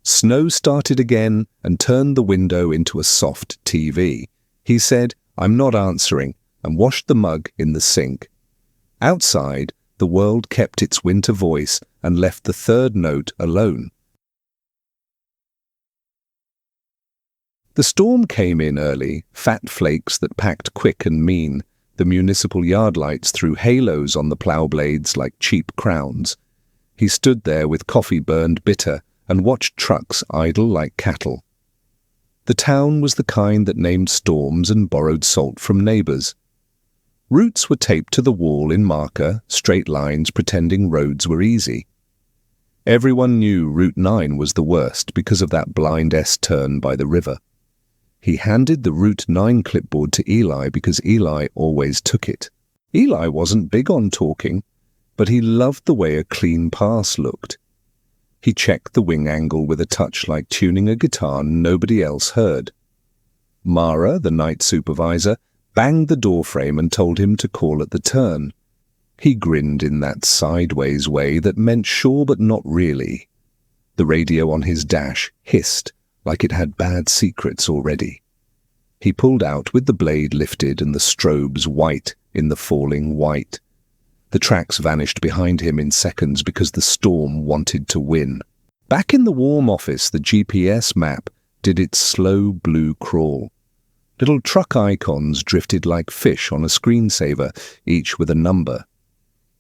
Snow started again and turned the window into a soft TV. He said, "I'm not answering," and washed the mug in the sink. Outside, the world kept its winter voice and left the third note alone. The storm came in early, fat flakes that packed quick and mean. The municipal yard lights threw halos on the plow blades like cheap crowns. He stood there with coffee burned bitter and watched trucks idle like cattle. The town was the kind that named storms and borrowed salt from neighbours. Routes were taped to the wall in marker, straight lines pretending roads were easy. Everyone knew Route 9 was the worst because of that blind S-turn by the river. He handed the Route 9 clipboard to Eli because Eli always took it. Eli wasn't big on talking, but he loved the way a clean pass looked. He checked the wing angle with a touch like tuning a guitar nobody else heard. Mara, the night supervisor, banged the doorframe and told him to call at the turn. He grinned in that sideways way that meant sure but not really. The radio on his dash hissed like it had bad secrets already. He pulled out with the blade lifted and the strobes white in the falling white. The tracks vanished behind him in seconds because the storm wanted to win. Back in the warm office, the GPS map did its slow blue crawl. Little truck icons drifted like fish on a screensaver, each with a number.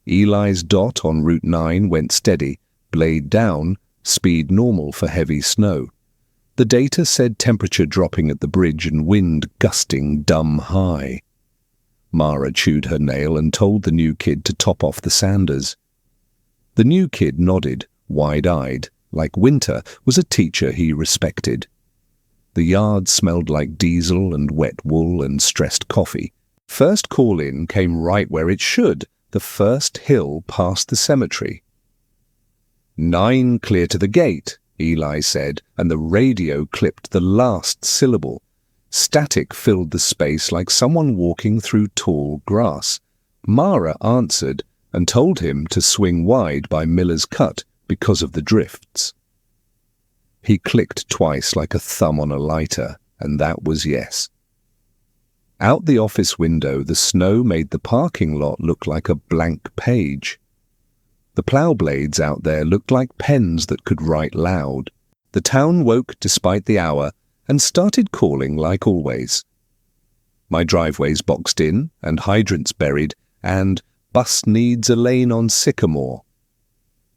Eli's dot on Route 9 went steady, blade down, speed normal for heavy snow. The data said temperature dropping at the bridge and wind gusting dumb high. Mara chewed her nail and told the new kid to top off the sanders. The new kid nodded, wide-eyed, like Winter was a teacher he respected. The yard smelled like diesel and wet wool and stressed coffee. First call-in came right where it should, the first hill past the cemetery. 9 clear to the gate, Eli said, and the radio clipped the last syllable. Static filled the space like someone walking through tall grass. Mara answered and told him to swing wide by Miller's Cut because of the drifts. He clicked twice like a thumb on a lighter, and that was yes. Out the office window, the snow made the parking lot look like a blank page. The plow blades out there looked like pens that could write loud. The town woke despite the hour and started calling like always. My driveway's boxed in and hydrants buried and bus needs a lane on Sycamore.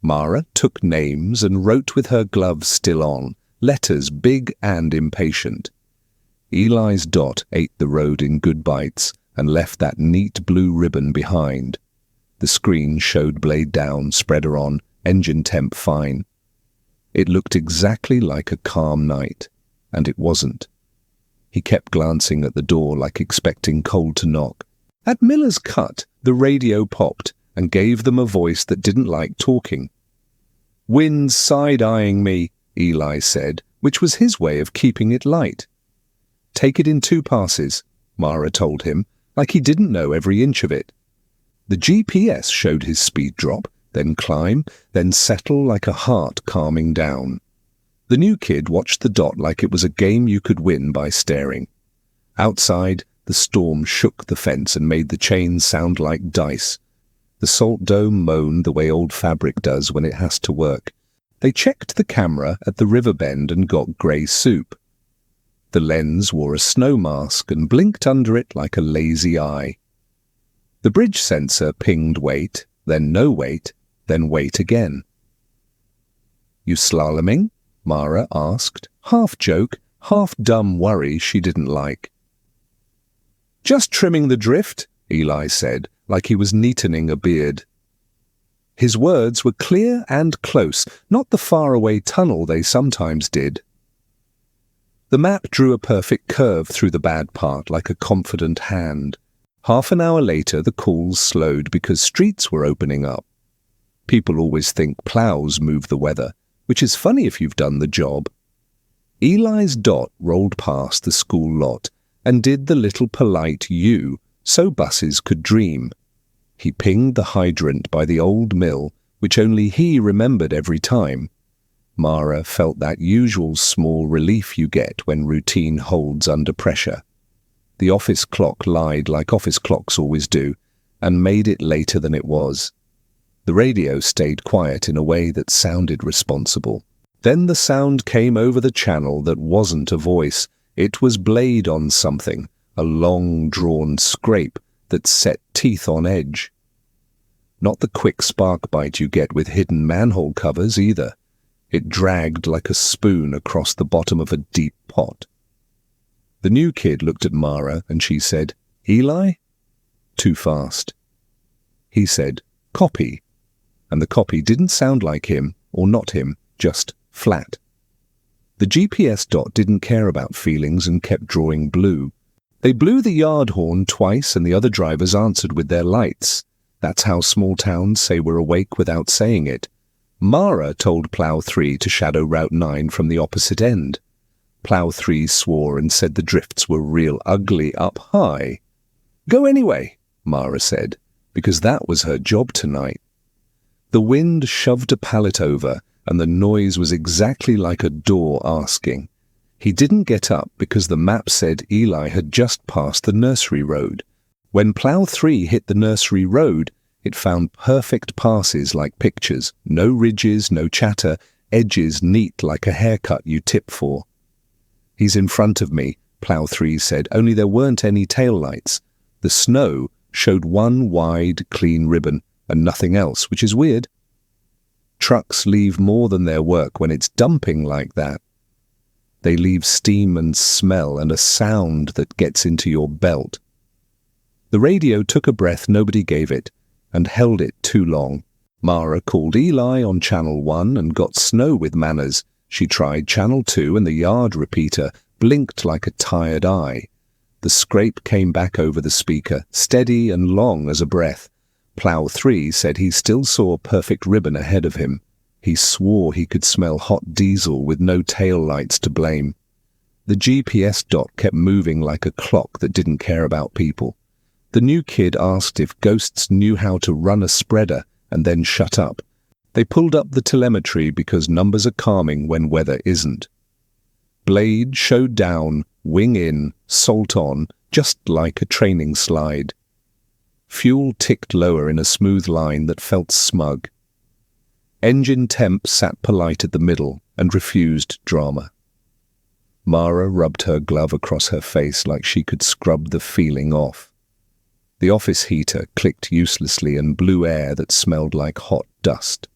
Mara took names and wrote with her gloves still on, letters big and impatient. Eli's dot ate the road in good bites and left that neat blue ribbon behind. The screen showed blade down, spreader on, engine temp fine. It looked exactly like a calm night, and it wasn't. He kept glancing at the door like expecting Cole to knock. At Miller's Cut, the radio popped and gave them a voice that didn't like talking. "Wind's side-eyeing me," Eli said, which was his way of keeping it light. "Take it in 2 passes," Mara told him, like he didn't know every inch of it. The GPS showed his speed drop, then climb, then settle like a heart calming down. The new kid watched the dot like it was a game you could win by staring. Outside, the storm shook the fence and made the chains sound like dice. The salt dome moaned the way old fabric does when it has to work. They checked the camera at the river bend and got grey soup. The lens wore a snow mask and blinked under it like a lazy eye. The bridge sensor pinged wait, then no wait, then wait again. "You slaloming?" Mara asked, half joke, half dumb worry she didn't like. "Just trimming the drift," Eli said, like he was neatening a beard. His words were clear and close, not the faraway tunnel they sometimes did. The map drew a perfect curve through the bad part like a confident hand. Half an hour later, the calls slowed because streets were opening up. People always think plows move the weather, which is funny if you've done the job. Eli's dot rolled past the school lot and did the little polite U so buses could dream. He pinged the hydrant by the old mill, which only he remembered every time. Mara felt that usual small relief you get when routine holds under pressure. The office clock lied like office clocks always do, and made it later than it was. The radio stayed quiet in a way that sounded responsible. Then the sound came over the channel that wasn't a voice. It was blade on something, a long-drawn scrape that set teeth on edge. Not the quick spark bite you get with hidden manhole covers either. It dragged like a spoon across the bottom of a deep pot. The new kid looked at Mara and she said, "Eli?" Too fast. He said, "Copy." And the copy didn't sound like him or not him, just flat. The GPS dot didn't care about feelings and kept drawing blue. They blew the yard horn twice and the other drivers answered with their lights. That's how small towns say we're awake without saying it. Mara told Plow 3 to shadow Route 9 from the opposite end. Plow 3 swore and said the drifts were real ugly up high. "Go anyway," Mara said, because that was her job tonight. The wind shoved a pallet over, and the noise was exactly like a door asking. He didn't get up because the map said Eli had just passed the nursery road. When Plow 3 hit the nursery road, it found perfect passes like pictures, no ridges, no chatter, edges neat like a haircut you tip for. "He's in front of me," Plow 3 said, only there weren't any taillights. The snow showed one wide, clean ribbon and nothing else, which is weird. Trucks leave more than their work when it's dumping like that. They leave steam and smell and a sound that gets into your belt. The radio took a breath nobody gave it, and held it too long. Mara called Eli on Channel 1 and got snow with manners. She tried Channel 2 and the yard repeater blinked like a tired eye. The scrape came back over the speaker, steady and long as a breath. Plow 3 said he still saw perfect ribbon ahead of him. He swore he could smell hot diesel with no tail lights to blame. The GPS dot kept moving like a clock that didn't care about people. The new kid asked if ghosts knew how to run a spreader and then shut up. They pulled up the telemetry because numbers are calming when weather isn't. Blade showed down, wing in, salt on, just like a training slide. Fuel ticked lower in a smooth line that felt smug. Engine temp sat polite at the middle and refused drama. Mara rubbed her glove across her face like she could scrub the feeling off. The office heater clicked uselessly and blew air that smelled like hot dust.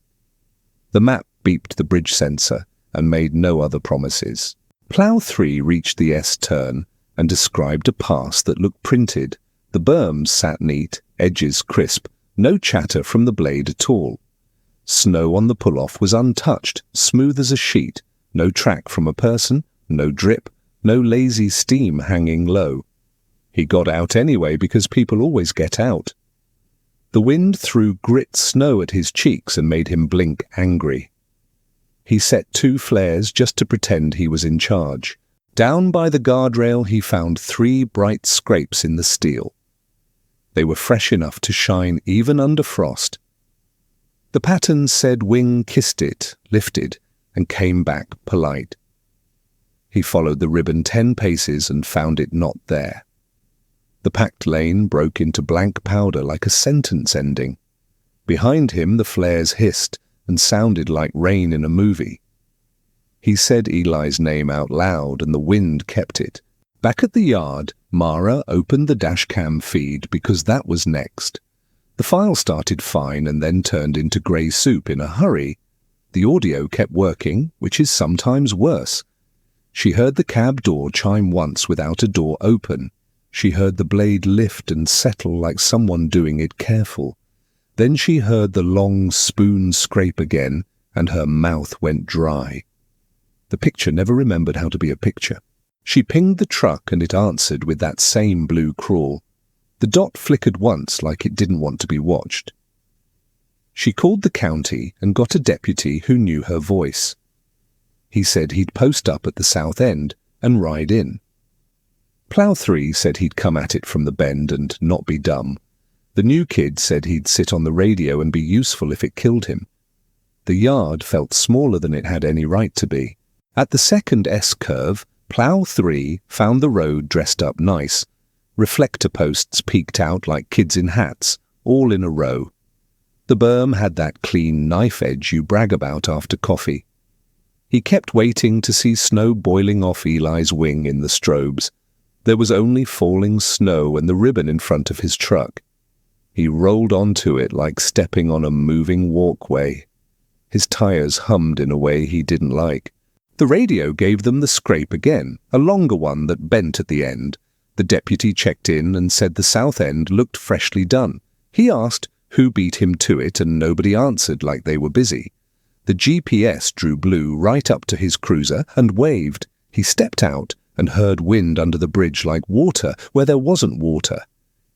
The map beeped the bridge sensor and made no other promises. Plow 3 reached the S-turn and described a pass that looked printed. The berms sat neat, edges crisp, no chatter from the blade at all. Snow on the pull-off was untouched, smooth as a sheet, no track from a person, no drip, no lazy steam hanging low. He got out anyway because people always get out. The wind threw grit snow at his cheeks and made him blink angry. He set 2 flares just to pretend he was in charge. Down by the guardrail he found 3 bright scrapes in the steel. They were fresh enough to shine even under frost. The pattern said wing kissed it, lifted, and came back polite. He followed the ribbon 10 paces and found it not there. The packed lane broke into blank powder like a sentence ending. Behind him the flares hissed and sounded like rain in a movie. He said Eli's name out loud and the wind kept it. Back at the yard, Mara opened the dashcam feed because that was next. The file started fine and then turned into grey soup in a hurry. The audio kept working, which is sometimes worse. She heard the cab door chime once without a door open. She heard the blade lift and settle like someone doing it careful. Then she heard the long spoon scrape again, and her mouth went dry. The picture never remembered how to be a picture. She pinged the truck and it answered with that same blue crawl. The dot flickered once like it didn't want to be watched. She called the county and got a deputy who knew her voice. He said he'd post up at the south end and ride in. Plow 3 said he'd come at it from the bend and not be dumb. The new kid said he'd sit on the radio and be useful if it killed him. The yard felt smaller than it had any right to be. At the second S-curve, Plow 3 found the road dressed up nice. Reflector posts peeked out like kids in hats, all in a row. The berm had that clean knife edge you brag about after coffee. He kept waiting to see snow boiling off Eli's wing in the strobes. There was only falling snow and the ribbon in front of his truck. He rolled onto it like stepping on a moving walkway. His tires hummed in a way he didn't like. The radio gave them the scrape again, a longer one that bent at the end. The deputy checked in and said the south end looked freshly done. He asked who beat him to it and nobody answered like they were busy. The GPS drew blue right up to his cruiser and waved. He stepped out and heard wind under the bridge like water where there wasn't water.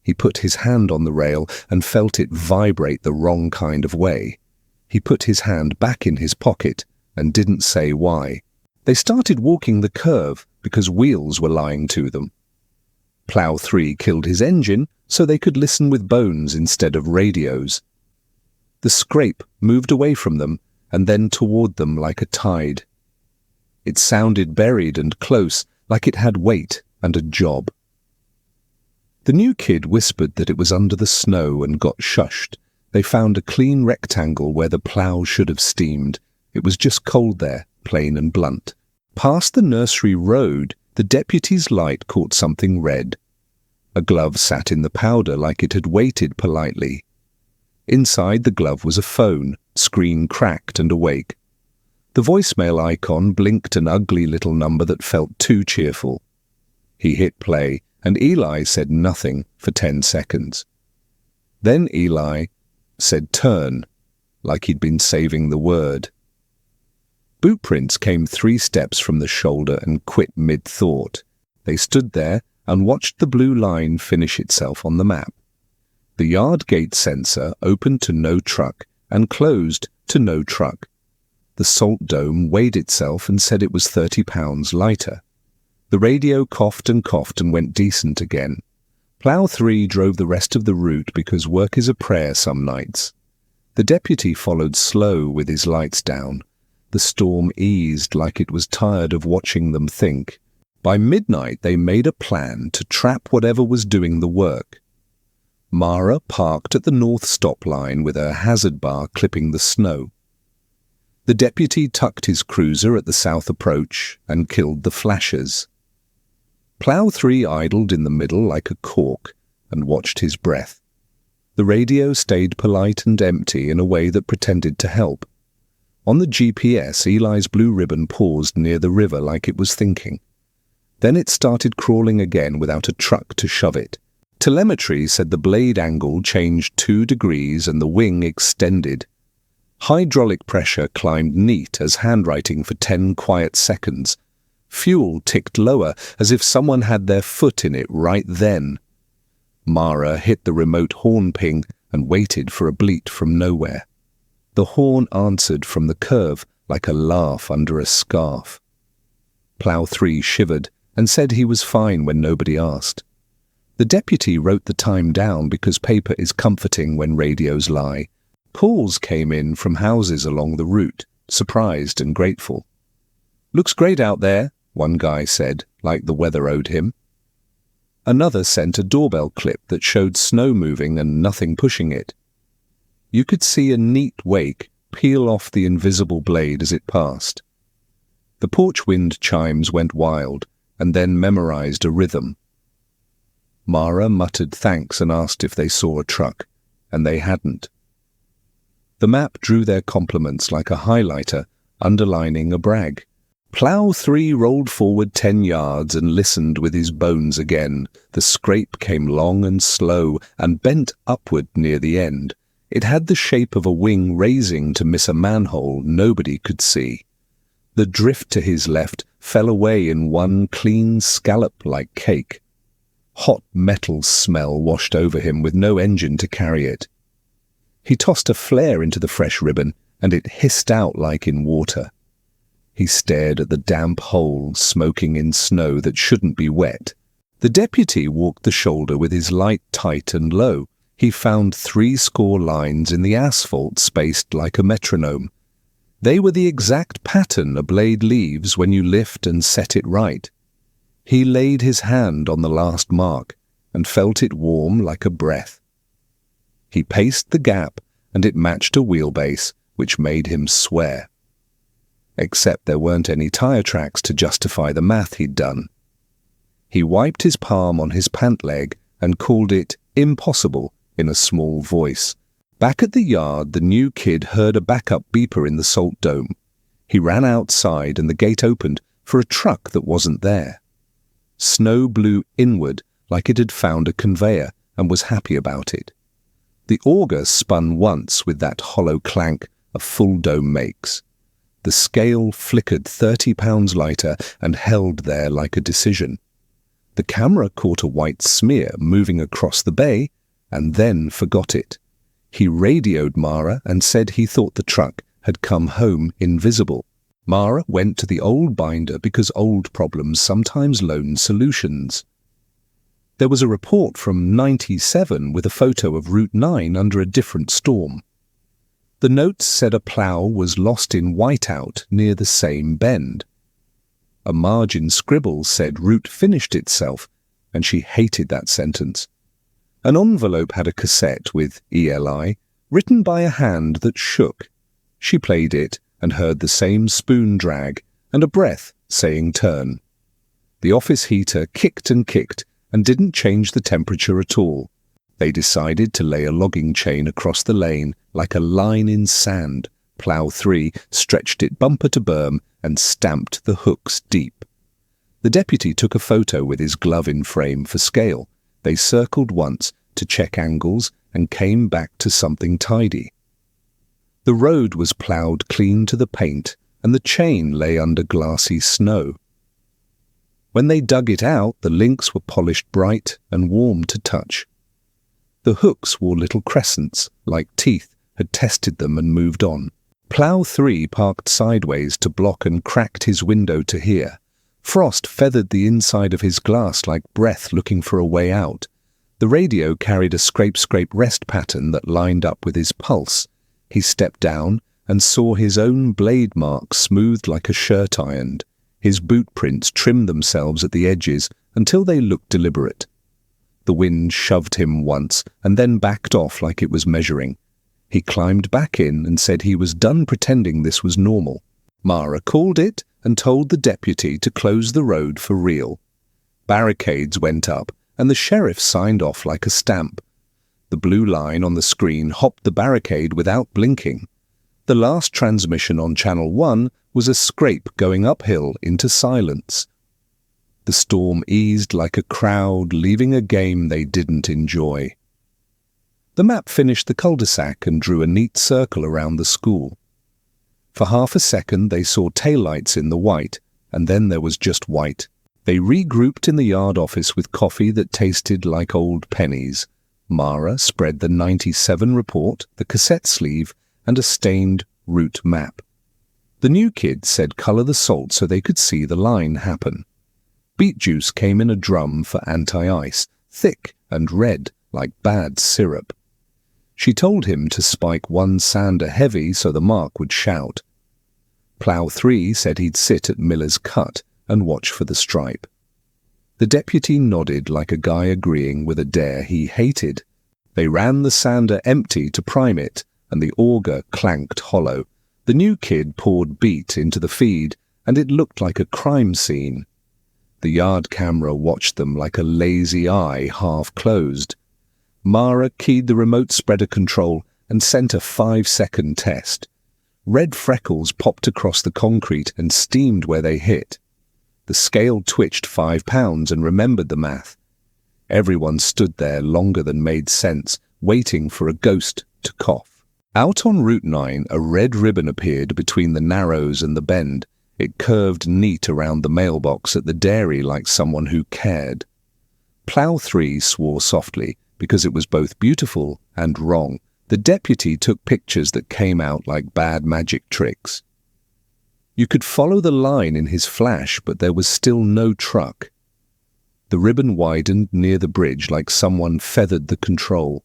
He put his hand on the rail and felt it vibrate the wrong kind of way. He put his hand back in his pocket and didn't say why. They started walking the curve because wheels were lying to them. Plow 3 killed his engine so they could listen with bones instead of radios. The scrape moved away from them and then toward them like a tide. It sounded buried and close, like it had weight and a job. The new kid whispered that it was under the snow and got shushed. They found a clean rectangle where the plow should have steamed. It was just cold there, plain and blunt. Past the nursery road, the deputy's light caught something red. A glove sat in the powder like it had waited politely. Inside the glove was a phone, screen cracked and awake. The voicemail icon blinked an ugly little number that felt too cheerful. He hit play and Eli said nothing for 10 seconds. Then Eli said turn, like he'd been saving the word. Bootprints came 3 steps from the shoulder and quit mid-thought. They stood there and watched the blue line finish itself on the map. The yard gate sensor opened to no truck and closed to no truck. The salt dome weighed itself and said it was 30 pounds lighter. The radio coughed and went decent again. Plow 3 drove the rest of the route because work is a prayer some nights. The deputy followed slow with his lights down. The storm eased like it was tired of watching them think. By midnight they made a plan to trap whatever was doing the work. Mara parked at the north stop line with her hazard bar clipping the snow. The deputy tucked his cruiser at the south approach and killed the flashers. Plow 3 idled in the middle like a cork and watched his breath. The radio stayed polite and empty in a way that pretended to help. On the GPS, Eli's blue ribbon paused near the river like it was thinking. Then it started crawling again without a truck to shove it. Telemetry said the blade angle changed 2 degrees and the wing extended. Hydraulic pressure climbed neat as handwriting for 10 quiet seconds. Fuel ticked lower as if someone had their foot in it right then. Mara hit the remote horn ping and waited for a bleat from nowhere. The horn answered from the curve like a laugh under a scarf. Plow 3 shivered and said he was fine when nobody asked. The deputy wrote the time down because paper is comforting when radios lie. Calls came in from houses along the route, surprised and grateful. "Looks great out there," one guy said, like the weather owed him. Another sent a doorbell clip that showed snow moving and nothing pushing it. You could see a neat wake peel off the invisible blade as it passed. The porch wind chimes went wild and then memorized a rhythm. Mara muttered thanks and asked if they saw a truck, and they hadn't. The map drew their compliments like a highlighter, underlining a brag. Plow 3 rolled forward 10 yards and listened with his bones again. The scrape came long and slow and bent upward near the end. It had the shape of a wing raising to miss a manhole nobody could see. The drift to his left fell away in one clean scallop-like cake. Hot metal smell washed over him with no engine to carry it. He tossed a flare into the fresh ribbon, and it hissed out like in water. He stared at the damp hole smoking in snow that shouldn't be wet. The deputy walked the shoulder with his light tight and low. He found 70 lines in the asphalt spaced like a metronome. They were the exact pattern a blade leaves when you lift and set it right. He laid his hand on the last mark and felt it warm like a breath. He paced the gap, and it matched a wheelbase, which made him swear. Except there weren't any tire tracks to justify the math he'd done. He wiped his palm on his pant leg and called it impossible in a small voice. Back at the yard, the new kid heard a backup beeper in the salt dome. He ran outside and the gate opened for a truck that wasn't there. Snow blew inward like it had found a conveyor and was happy about it. The auger spun once with that hollow clank a full dome makes. The scale flickered 30 pounds lighter and held there like a decision. The camera caught a white smear moving across the bay and then forgot it. He radioed Mara and said he thought the truck had come home invisible. Mara went to the old binder because old problems sometimes loan solutions. There was a report from '97 with a photo of Route 9 under a different storm. The notes said a plow was lost in Whiteout near the same bend. A margin scribble said route finished itself, and she hated that sentence. An envelope had a cassette with ELI, written by a hand that shook. She played it and heard the same spoon drag and a breath saying turn. The office heater kicked and didn't change the temperature at all. They decided to lay a logging chain across the lane like a line in sand. Plow 3 stretched it bumper to berm and stamped the hooks deep. The deputy took a photo with his glove in frame for scale. They circled once to check angles and came back to something tidy. The road was ploughed clean to the paint, and the chain lay under glassy snow. When they dug it out, the links were polished bright and warm to touch. The hooks wore little crescents, like teeth had tested them and moved on. Plow 3 parked sideways to block and cracked his window to hear. Frost feathered the inside of his glass like breath looking for a way out. The radio carried a scrape-scrape rest pattern that lined up with his pulse. He stepped down and saw his own blade marks smoothed like a shirt ironed. His boot prints trimmed themselves at the edges until they looked deliberate. The wind shoved him once and then backed off like it was measuring. He climbed back in and said he was done pretending this was normal. Mara called it and told the deputy to close the road for real. Barricades went up and the sheriff signed off like a stamp. The blue line on the screen hopped the barricade without blinking. The last transmission on Channel 1 was a scrape going uphill into silence. The storm eased like a crowd leaving a game they didn't enjoy. The map finished the cul-de-sac and drew a neat circle around the school. For half a second they saw taillights in the white, and then there was just white. They regrouped in the yard office with coffee that tasted like old pennies. Mara spread the 97 report, the cassette sleeve, and a stained route map. The new kid said colour the salt so they could see the line happen. Beet juice came in a drum for anti-ice, thick and red like bad syrup. She told him to spike one sander heavy so the mark would shout. Plow 3 said he'd sit at Miller's Cut and watch for the stripe. The deputy nodded like a guy agreeing with a dare he hated. They ran the sander empty to prime it, and the auger clanked hollow. The new kid poured beet into the feed, and it looked like a crime scene. The yard camera watched them like a lazy eye half closed. Mara keyed the remote spreader control and sent a 5-second test. Red freckles popped across the concrete and steamed where they hit. The scale twitched 5 pounds and remembered the math. Everyone stood there longer than made sense, waiting for a ghost to cough. Out on Route 9, a red ribbon appeared between the Narrows and the Bend. It curved neat around the mailbox at the dairy like someone who cared. Plow 3 swore softly, because it was both beautiful and wrong. The deputy took pictures that came out like bad magic tricks. You could follow the line in his flash, but there was still no truck. The ribbon widened near the bridge like someone feathered the control.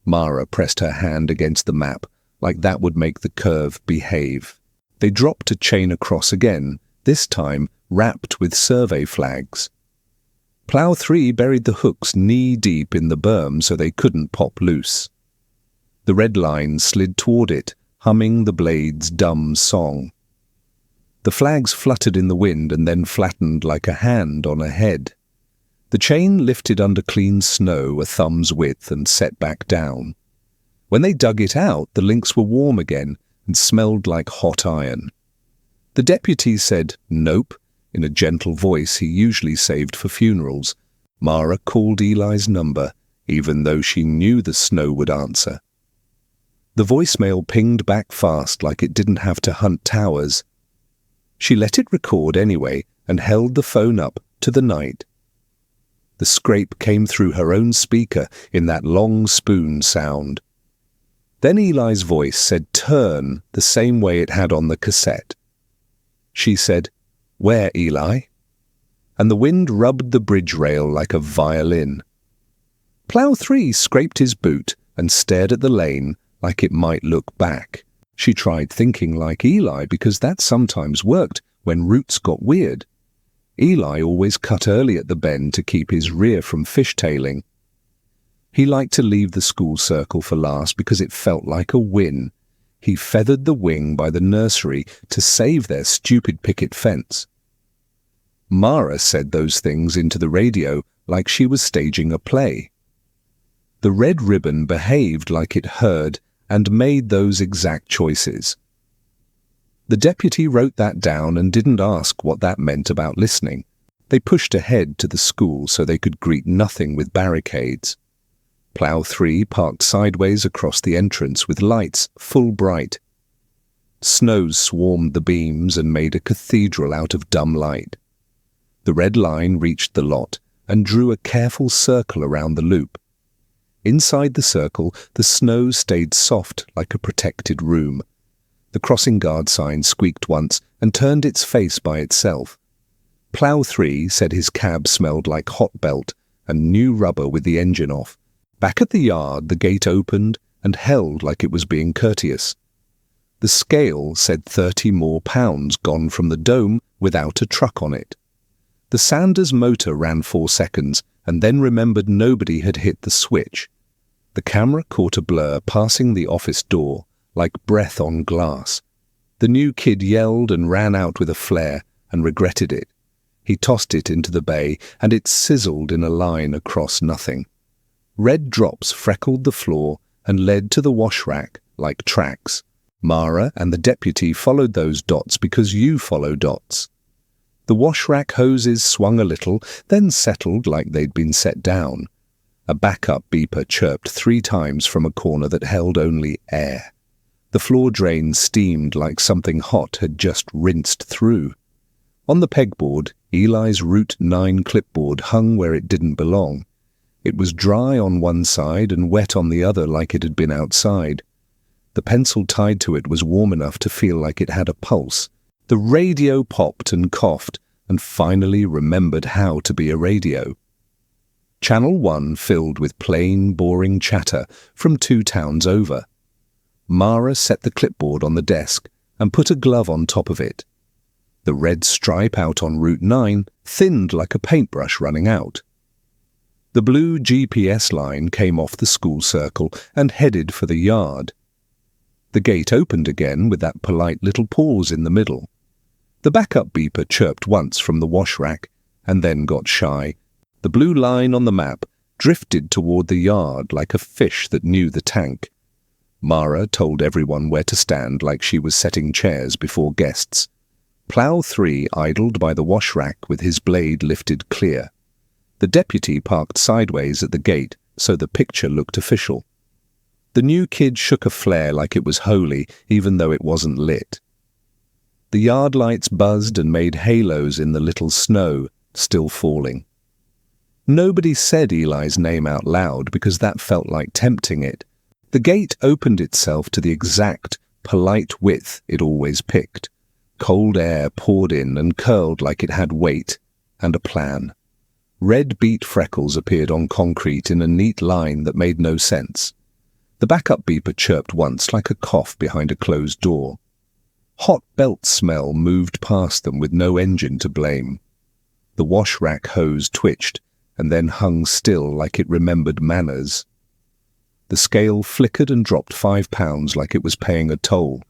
Mara pressed her hand against the map, like that would make the curve behave. They dropped a chain across again, this time wrapped with survey flags. Plow 3 buried the hooks knee-deep in the berm so they couldn't pop loose. The red line slid toward it, humming the blade's dumb song. The flags fluttered in the wind and then flattened like a hand on a head. The chain lifted under clean snow a thumb's width and set back down. When they dug it out, the links were warm again and smelled like hot iron. The deputy said, "Nope," in a gentle voice he usually saved for funerals. Mara called Eli's number, even though she knew the snow would answer. The voicemail pinged back fast like it didn't have to hunt towers. She let it record anyway and held the phone up to the night. The scrape came through her own speaker in that long spoon sound. Then Eli's voice said turn the same way it had on the cassette. She said, "Where, Eli?" And the wind rubbed the bridge rail like a violin. Plow 3 scraped his boot and stared at the lane like it might look back. She tried thinking like Eli because that sometimes worked when routes got weird. Eli always cut early at the bend to keep his rear from fishtailing. He liked to leave the school circle for last because it felt like a win. He feathered the wing by the nursery to save their stupid picket fence. Mara said those things into the radio like she was staging a play. The red ribbon behaved like it heard and made those exact choices. The deputy wrote that down and didn't ask what that meant about listening. They pushed ahead to the school so they could greet nothing with barricades. Plow 3 parked sideways across the entrance with lights full bright. Snows swarmed the beams and made a cathedral out of dumb light. The red line reached the lot and drew a careful circle around the loop. Inside the circle, the snow stayed soft like a protected room. The crossing guard sign squeaked once and turned its face by itself. Plow 3 said his cab smelled like hot belt and new rubber with the engine off. Back at the yard, the gate opened and held like it was being courteous. The scale said 30 more pounds gone from the dome without a truck on it. The Sanders motor ran 4 seconds and then remembered nobody had hit the switch. The camera caught a blur passing the office door, like breath on glass. The new kid yelled and ran out with a flare and regretted it. He tossed it into the bay and it sizzled in a line across nothing. Red drops freckled the floor and led to the wash rack like tracks. Mara and the deputy followed those dots because you follow dots. The wash rack hoses swung a little, then settled like they'd been set down. A backup beeper chirped 3 times from a corner that held only air. The floor drain steamed like something hot had just rinsed through. On the pegboard, Eli's Route 9 clipboard hung where it didn't belong. It was dry on one side and wet on the other like it had been outside. The pencil tied to it was warm enough to feel like it had a pulse. The radio popped and coughed and finally remembered how to be a radio. Channel 1 filled with plain, boring chatter from 2 towns over. Mara set the clipboard on the desk and put a glove on top of it. The red stripe out on Route 9 thinned like a paintbrush running out. The blue GPS line came off the school circle and headed for the yard. The gate opened again with that polite little pause in the middle. The backup beeper chirped once from the wash rack and then got shy. The blue line on the map drifted toward the yard like a fish that knew the tank. Mara told everyone where to stand like she was setting chairs before guests. Plow 3 idled by the wash rack with his blade lifted clear. The deputy parked sideways at the gate so the picture looked official. The new kid shook a flare like it was holy, even though it wasn't lit. The yard lights buzzed and made halos in the little snow, still falling. Nobody said Eli's name out loud because that felt like tempting it. The gate opened itself to the exact, polite width it always picked. Cold air poured in and curled like it had weight and a plan. Red beet freckles appeared on concrete in a neat line that made no sense. The backup beeper chirped once like a cough behind a closed door. Hot belt smell moved past them with no engine to blame. The wash rack hose twitched and then hung still like it remembered manners. The scale flickered and dropped 5 pounds like it was paying a toll.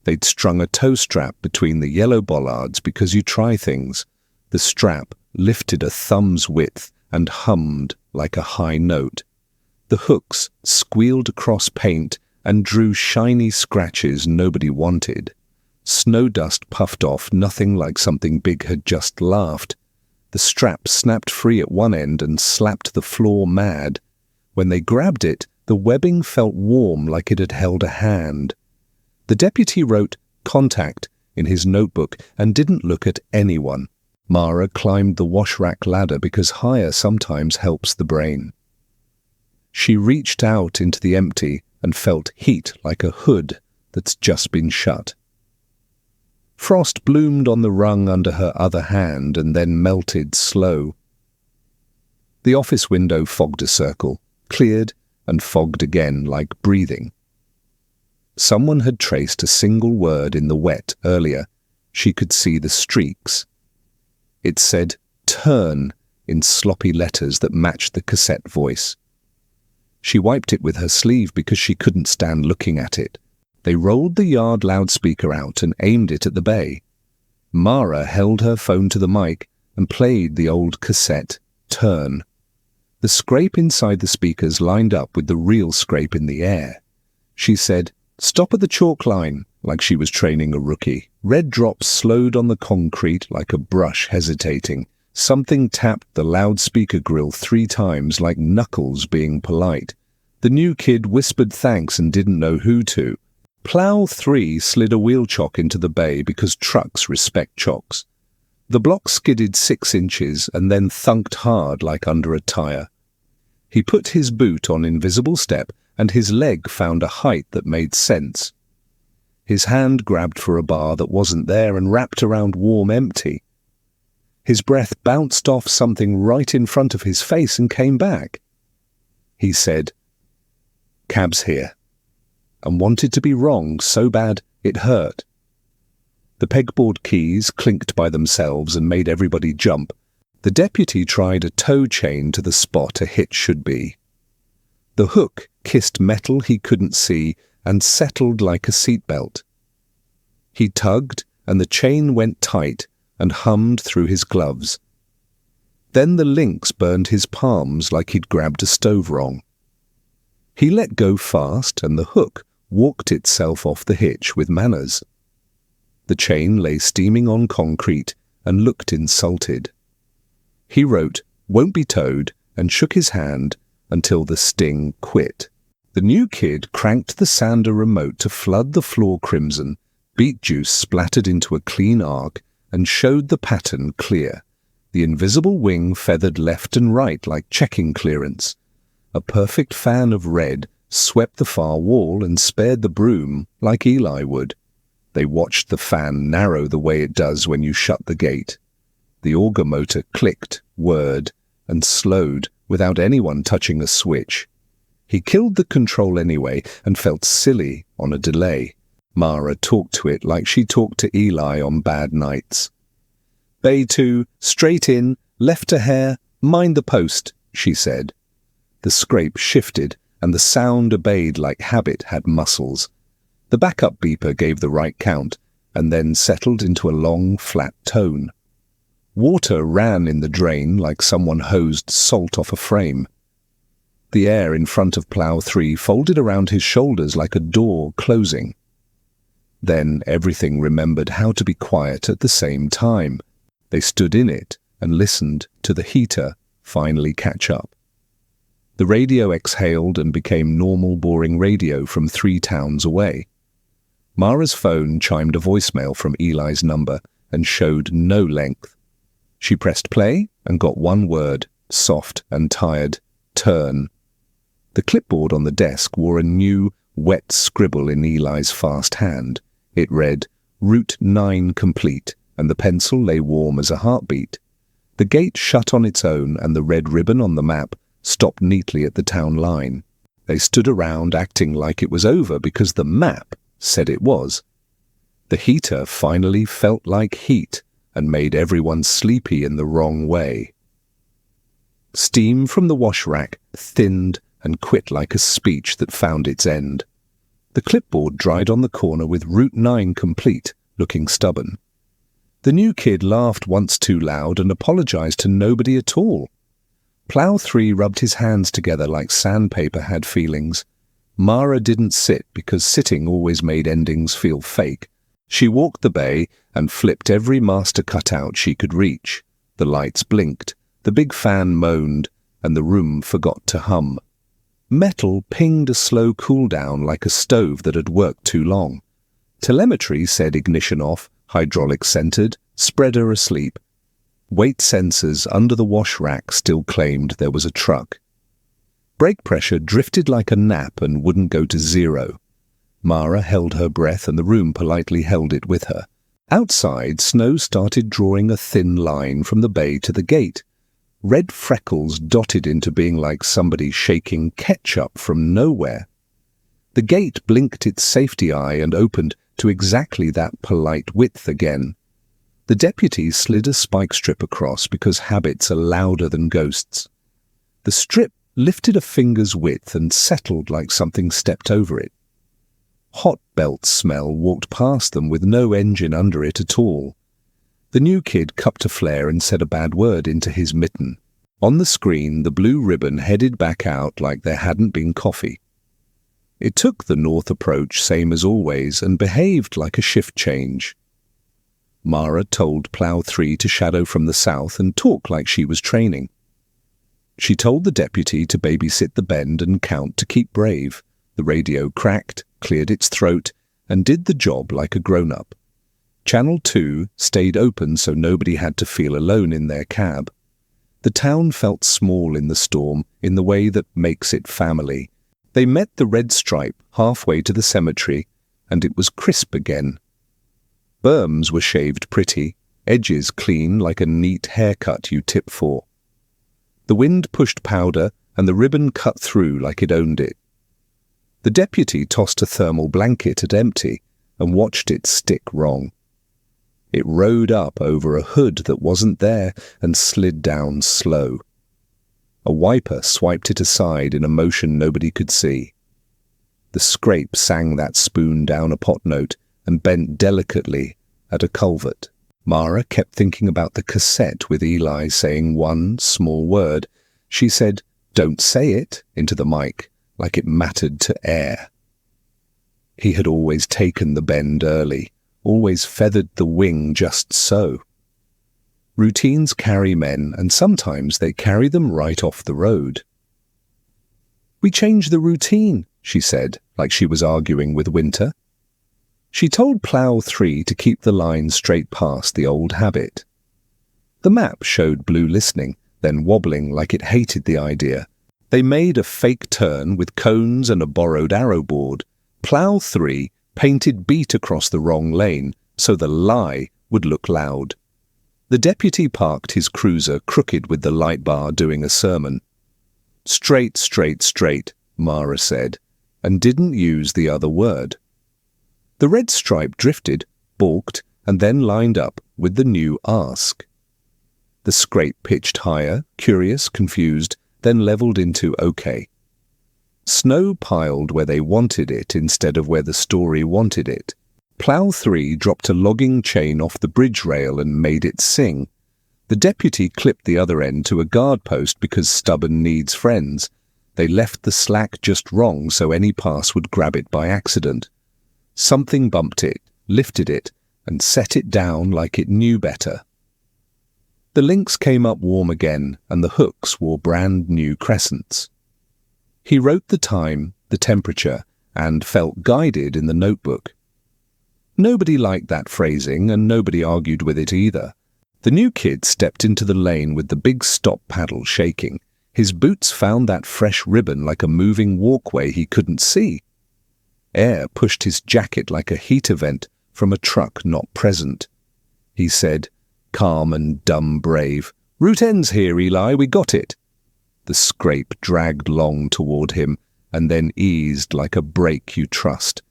They'd strung a tow strap between the yellow bollards because you try things. The strap lifted a thumb's width and hummed like a high note. The hooks squealed across paint and drew shiny scratches nobody wanted. Snow dust puffed off nothing like something big had just laughed. The strap snapped free at one end and slapped the floor mad. When they grabbed it, the webbing felt warm like it had held a hand. The deputy wrote "contact" in his notebook and didn't look at anyone. Mara climbed the wash rack ladder because higher sometimes helps the brain. She reached out into the empty and felt heat like a hood that's just been shut. Frost bloomed on the rung under her other hand and then melted slow. The office window fogged a circle, cleared and fogged again like breathing. Someone had traced a single word in the wet earlier. She could see the streaks. It said "turn" in sloppy letters that matched the cassette voice. She wiped it with her sleeve because she couldn't stand looking at it. They rolled the yard loudspeaker out and aimed it at the bay. Mara held her phone to the mic and played the old cassette, "Turn." The scrape inside the speakers lined up with the real scrape in the air. She said, "Stop at the chalk line," like she was training a rookie. Red drops slowed on the concrete like a brush hesitating. Something tapped the loudspeaker grill 3 times like knuckles being polite. The new kid whispered thanks and didn't know who to. Plow 3 slid a wheel chock into the bay because trucks respect chocks. The block skidded 6 inches and then thunked hard like under a tire. He put his boot on invisible step and his leg found a height that made sense. His hand grabbed for a bar that wasn't there and wrapped around warm empty. His breath bounced off something right in front of his face and came back. He said, "Cab's here," and wanted to be wrong so bad it hurt. The pegboard keys clinked by themselves and made everybody jump. The deputy tried a tow chain to the spot a hitch should be. The hook kissed metal he couldn't see and settled like a seatbelt. He tugged, and the chain went tight and hummed through his gloves. Then the links burned his palms like he'd grabbed a stove wrong. He let go fast, and the hook walked itself off the hitch with manners. The chain lay steaming on concrete and looked insulted. He wrote, "Won't be towed," and shook his hand until the sting quit. The new kid cranked the sander remote to flood the floor crimson. Beet juice splattered into a clean arc and showed the pattern clear. The invisible wing feathered left and right like checking clearance. A perfect fan of red swept the far wall and spared the broom like Eli would. They watched the fan narrow the way it does when you shut the gate. The auger motor clicked, whirred, and slowed without anyone touching a switch. He killed the control anyway and felt silly on a delay. Mara talked to it like she talked to Eli on bad nights. "Bay 2, straight in, left a hair, mind the post," she said. The scrape shifted, and the sound obeyed like habit had muscles. The backup beeper gave the right count, and then settled into a long, flat tone. Water ran in the drain like someone hosed salt off a frame. The air in front of Plow 3 folded around his shoulders like a door closing. Then everything remembered how to be quiet at the same time. They stood in it and listened to the heater finally catch up. The radio exhaled and became normal, boring radio from 3 towns away. Mara's phone chimed a voicemail from Eli's number and showed no length. She pressed play and got one word, soft and tired: turn. The clipboard on the desk wore a new, wet scribble in Eli's fast hand. It read, "Route 9 complete," and the pencil lay warm as a heartbeat. The gate shut on its own, and the red ribbon on the map stopped neatly at the town line. They stood around acting like it was over because the map said it was. The heater finally felt like heat and made everyone sleepy in the wrong way. Steam from the wash rack thinned and quit like a speech that found its end. The clipboard dried on the corner with Route 9 complete, looking stubborn. The new kid laughed once too loud and apologized to nobody at all. Plow 3 rubbed his hands together like sandpaper had feelings. Mara didn't sit because sitting always made endings feel fake. She walked the bay and flipped every master cutout she could reach. The lights blinked, the big fan moaned, and the room forgot to hum. Metal pinged a slow cool-down like a stove that had worked too long. Telemetry said ignition off, hydraulics centered, spreader asleep. Weight sensors under the wash rack still claimed there was a truck. Brake pressure drifted like a nap and wouldn't go to 0. Mara held her breath and the room politely held it with her. Outside, snow started drawing a thin line from the bay to the gate. Red freckles dotted into being like somebody shaking ketchup from nowhere. The gate blinked its safety eye and opened to exactly that polite width again. The deputy slid a spike strip across because habits are louder than ghosts. The strip lifted a finger's width and settled like something stepped over it. Hot belt smell walked past them with no engine under it at all. The new kid cupped a flare and said a bad word into his mitten. On the screen, the blue ribbon headed back out like there hadn't been coffee. It took the north approach same as always and behaved like a shift change. Mara told Plow 3 to shadow from the south and talk like she was training. She told the deputy to babysit the bend and count to keep brave. The radio cracked, cleared its throat, and did the job like a grown-up. Channel 2 stayed open so nobody had to feel alone in their cab. The town felt small in the storm in the way that makes it family. They met the red stripe halfway to the cemetery, and it was crisp again. Berms were shaved pretty, edges clean like a neat haircut you tip for. The wind pushed powder, and the ribbon cut through like it owned it. The deputy tossed a thermal blanket at empty and watched it stick wrong. It rode up over a hood that wasn't there and slid down slow. A wiper swiped it aside in a motion nobody could see. The scrape sang that spoon down a pot note and bent delicately at a culvert. Mara kept thinking about the cassette with Eli saying one small word. She said, "Don't say it," into the mic, like it mattered to air. He had always taken the bend early, always feathered the wing just so. Routines carry men, and sometimes they carry them right off the road. "We changed the routine," she said, like she was arguing with Winter. She told Plow 3 to keep the line straight past the old habit. The map showed Blue listening, then wobbling like it hated the idea. They made a fake turn with cones and a borrowed arrow board. Plow 3 painted beat across the wrong lane so the lie would look loud. The deputy parked his cruiser crooked with the light bar doing a sermon. "Straight, straight, straight," Mara said, and didn't use the other word. The red stripe drifted, balked, and then lined up with the new ask. The scrape pitched higher, curious, confused, then leveled into okay. Snow piled where they wanted it instead of where the story wanted it. Plow 3 dropped a logging chain off the bridge rail and made it sing. The deputy clipped the other end to a guard post because stubborn needs friends. They left the slack just wrong so any pass would grab it by accident. Something bumped it, lifted it, and set it down like it knew better. The links came up warm again, and the hooks wore brand new crescents. He wrote the time, the temperature, and felt guided in the notebook. Nobody liked that phrasing, and nobody argued with it either. The new kid stepped into the lane with the big stop paddle shaking. His boots found that fresh ribbon like a moving walkway he couldn't see. Air pushed his jacket like a heat event from a truck not present. He said, calm and dumb brave, "Route ends here, Eli, we got it." The scrape dragged long toward him and then eased like a brake you trust.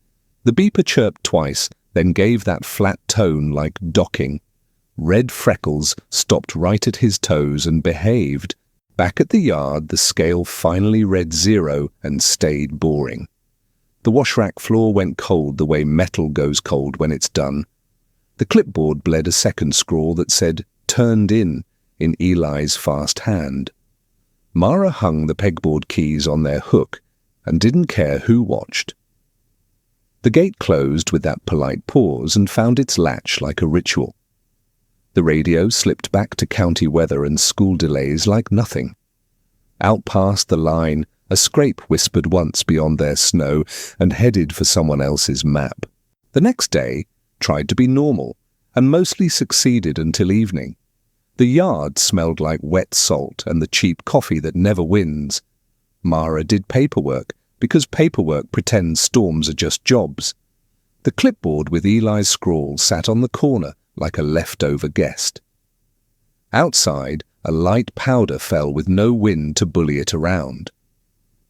The beeper chirped twice, then gave that flat tone like docking. Red freckles stopped right at his toes and behaved. Back at the yard, the scale finally read 0 and stayed boring. The washrack floor went cold the way metal goes cold when it's done. The clipboard bled a second scrawl that said, "Turned in Eli's fast hand. Mara hung the pegboard keys on their hook and didn't care who watched. The gate closed with that polite pause and found its latch like a ritual. The radio slipped back to county weather and school delays like nothing. Out past the line, a scrape whispered once beyond their snow and headed for someone else's map. The next day tried to be normal and mostly succeeded until evening. The yard smelled like wet salt and the cheap coffee that never wins. Mara did paperwork because paperwork pretends storms are just jobs. The clipboard with Eli's scrawl sat on the corner like a leftover guest. Outside, a light powder fell with no wind to bully it around.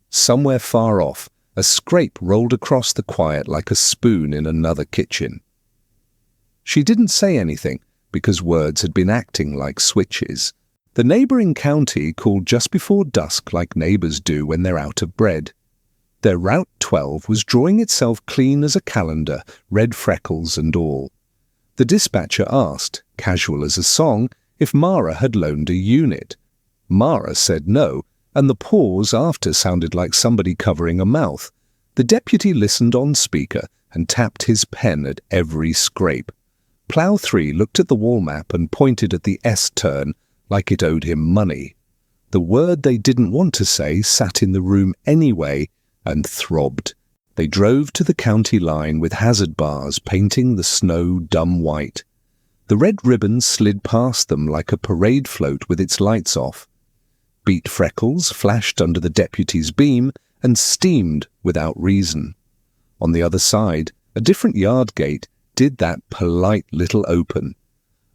Somewhere far off, a scrape rolled across the quiet like a spoon in another kitchen. She didn't say anything because words had been acting like switches. The neighbouring county called just before dusk like neighbours do when they're out of bread. Their Route 12 was drawing itself clean as a calendar, red freckles and all. The dispatcher asked, casual as a song, if Mara had loaned a unit. Mara said no, and the pause after sounded like somebody covering a mouth. The deputy listened on speaker and tapped his pen at every scrape. Plow 3 looked at the wall map and pointed at the S turn like it owed him money. The word they didn't want to say sat in the room anyway and throbbed. They drove to the county line with hazard bars painting the snow dumb white. The red ribbon slid past them like a parade float with its lights off. Beat freckles flashed under the deputy's beam and steamed without reason. On the other side, a different yard gate did that polite little open.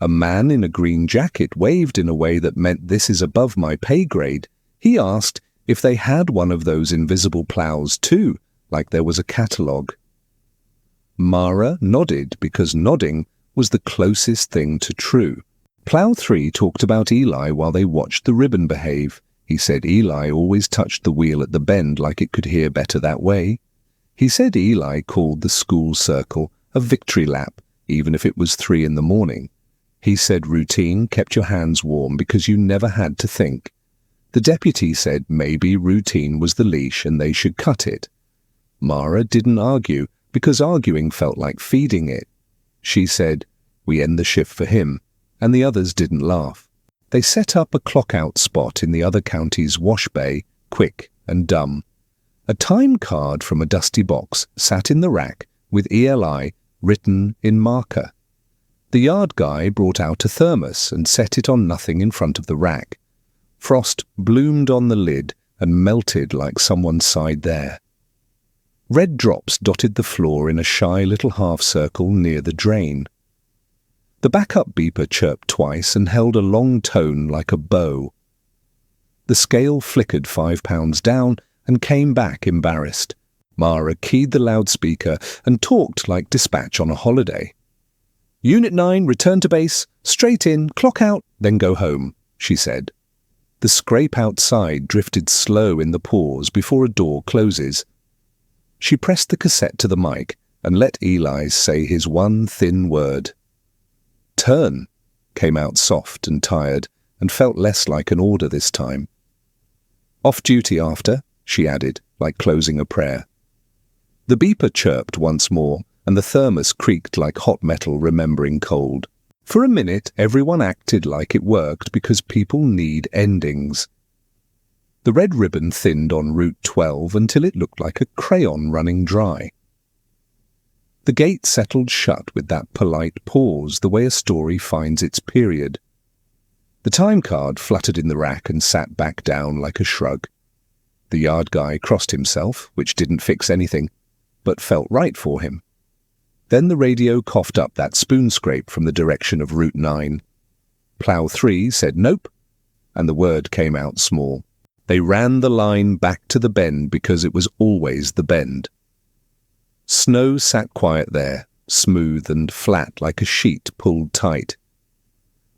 A man in a green jacket waved in a way that meant this is above my pay grade. He asked if they had one of those invisible plows too, like there was a catalogue. Mara nodded because nodding was the closest thing to true. Plow 3 talked about Eli while they watched the ribbon behave. He said Eli always touched the wheel at the bend like it could hear better that way. He said Eli called the school circle a victory lap, even if it was 3 in the morning. He said routine kept your hands warm because you never had to think. The deputy said maybe routine was the leash and they should cut it. Mara didn't argue because arguing felt like feeding it. She said, "We end the shift for him," and the others didn't laugh. They set up a clock-out spot in the other county's wash bay, quick and dumb. A time card from a dusty box sat in the rack with ELI written in marker. The yard guy brought out a thermos and set it on nothing in front of the rack. Frost bloomed on the lid and melted like someone sighed there. Red drops dotted the floor in a shy little half-circle near the drain. The backup beeper chirped twice and held a long tone like a bow. The scale flickered 5 pounds down and came back embarrassed. Mara keyed the loudspeaker and talked like dispatch on a holiday. "Unit 9, return to base, straight in, clock out, then go home," she said. The scrape outside drifted slow in the pause before a door closes. She pressed the cassette to the mic and let Eli say his one thin word. "Turn," came out soft and tired and felt less like an order this time. "Off duty after," she added, like closing a prayer. The beeper chirped once more and the thermos creaked like hot metal remembering cold. For a minute, everyone acted like it worked because people need endings. The red ribbon thinned on Route 12 until it looked like a crayon running dry. The gate settled shut with that polite pause, the way a story finds its period. The time card fluttered in the rack and sat back down like a shrug. The yard guy crossed himself, which didn't fix anything, but felt right for him. Then the radio coughed up that spoon scrape from the direction of Route 9. Plow 3 said nope, and the word came out small. They ran the line back to the bend because it was always the bend. Snow sat quiet there, smooth and flat like a sheet pulled tight.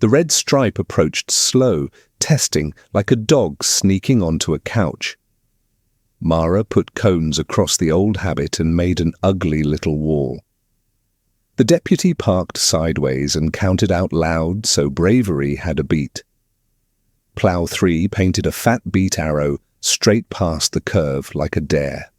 The red stripe approached slow, testing like a dog sneaking onto a couch. Mara put cones across the old habit and made an ugly little wall. The deputy parked sideways and counted out loud so bravery had a beat. Plow 3 painted a fat beat arrow straight past the curve like a dare.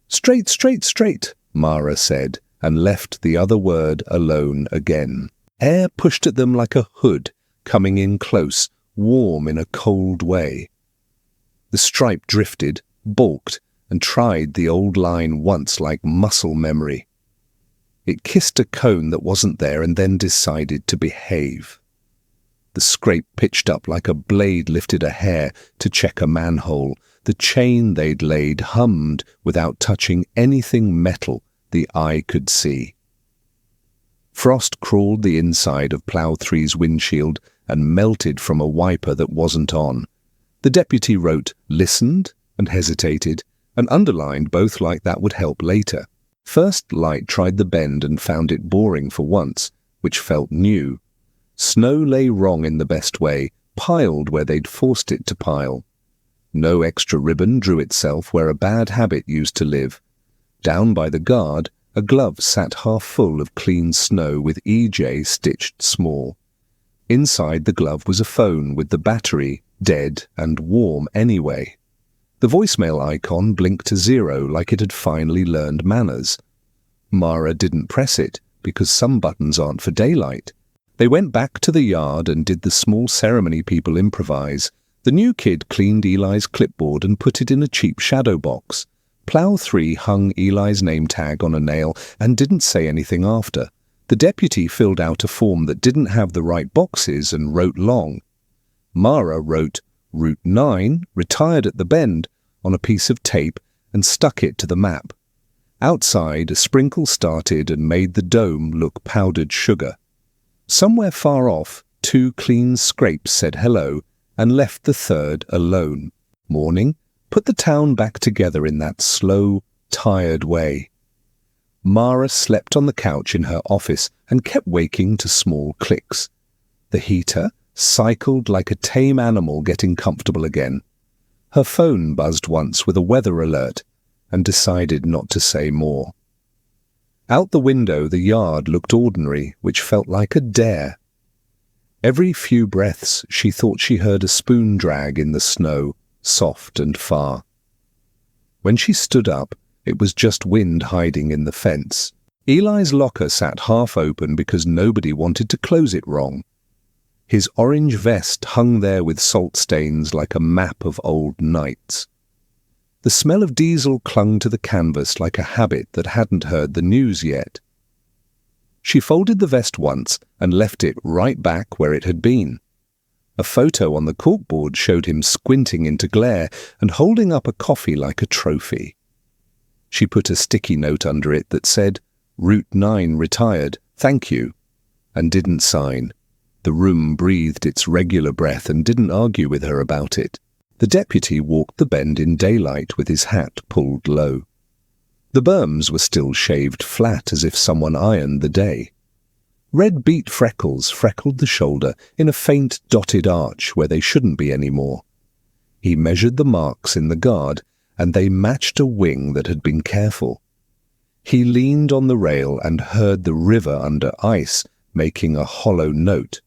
"Straight, straight, straight," Mara said, and left the other word alone again. Air pushed at them like a hood, coming in close, warm in a cold way. The stripe drifted, balked, and tried the old line once like muscle memory. It kissed a cone that wasn't there and then decided to behave. The scrape pitched up like a blade lifted a hair to check a manhole. The chain they'd laid hummed without touching anything metal the eye could see. Frost crawled the inside of Plow 3's windshield and melted from a wiper that wasn't on. The deputy wrote, listened, and hesitated, and underlined both like that would help later. First Light tried the bend and found it boring for once, which felt new. Snow lay wrong in the best way, piled where they'd forced it to pile. No extra ribbon drew itself where a bad habit used to live. Down by the guard, a glove sat half full of clean snow with EJ stitched small. Inside the glove was a phone with the battery dead and warm anyway. The voicemail icon blinked to 0 like it had finally learned manners. Mara didn't press it, because some buttons aren't for daylight. They went back to the yard and did the small ceremony people improvise. The new kid cleaned Eli's clipboard and put it in a cheap shadow box. Plow 3 hung Eli's name tag on a nail and didn't say anything after. The deputy filled out a form that didn't have the right boxes and wrote long. Mara wrote Route 9, retired at the bend, on a piece of tape and stuck it to the map. Outside, a sprinkle started and made the dome look powdered sugar. Somewhere far off, 2 clean scrapes said hello and left the third alone. Morning put the town back together in that slow, tired way. Mara slept on the couch in her office and kept waking to small clicks. The heater cycled like a tame animal getting comfortable again. Her phone buzzed once with a weather alert and decided not to say more. Out the window, the yard looked ordinary, which felt like a dare. Every few breaths, she thought she heard a spoon drag in the snow, soft and far. When she stood up, it was just wind hiding in the fence. Eli's locker sat half open because nobody wanted to close it wrong. His orange vest hung there with salt stains like a map of old nights. The smell of diesel clung to the canvas like a habit that hadn't heard the news yet. She folded the vest once and left it right back where it had been. A photo on the corkboard showed him squinting into glare and holding up a coffee like a trophy. She put a sticky note under it that said, Route 9 retired, thank you, and didn't sign. The room breathed its regular breath and didn't argue with her about it. The deputy walked the bend in daylight with his hat pulled low. The berms were still shaved flat as if someone ironed the day. Red beet freckles freckled the shoulder in a faint dotted arch where they shouldn't be anymore. He measured the marks in the guard, and they matched a wing that had been careful. He leaned on the rail and heard the river under ice making a hollow note.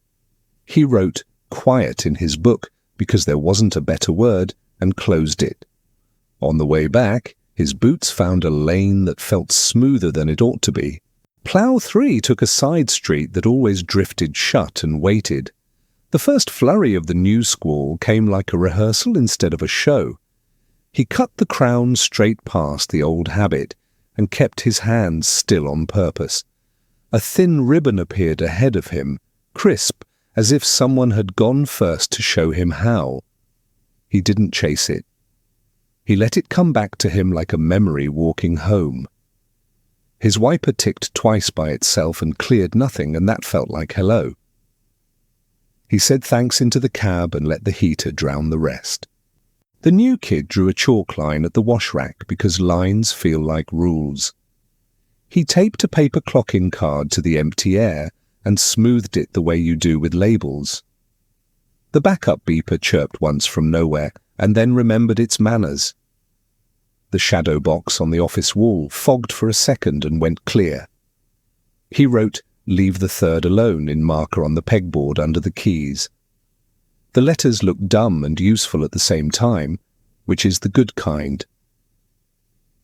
He wrote quiet in his book because there wasn't a better word and closed it. On the way back, his boots found a lane that felt smoother than it ought to be. Plow 3 took a side street that always drifted shut and waited. The first flurry of the new squall came like a rehearsal instead of a show. He cut the crown straight past the old habit and kept his hands still on purpose. A thin ribbon appeared ahead of him, crisp, as if someone had gone first to show him how. He didn't chase it. He let it come back to him like a memory walking home. His wiper ticked twice by itself and cleared nothing, and that felt like hello. He said thanks into the cab and let the heater drown the rest. The new kid drew a chalk line at the wash rack because lines feel like rules. He taped a paper clock-in card to the empty air and smoothed it the way you do with labels. The backup beeper chirped once from nowhere and then remembered its manners. The shadow box on the office wall fogged for a second and went clear. He wrote, "Leave the third alone" in marker on the pegboard under the keys. The letters looked dumb and useful at the same time, which is the good kind.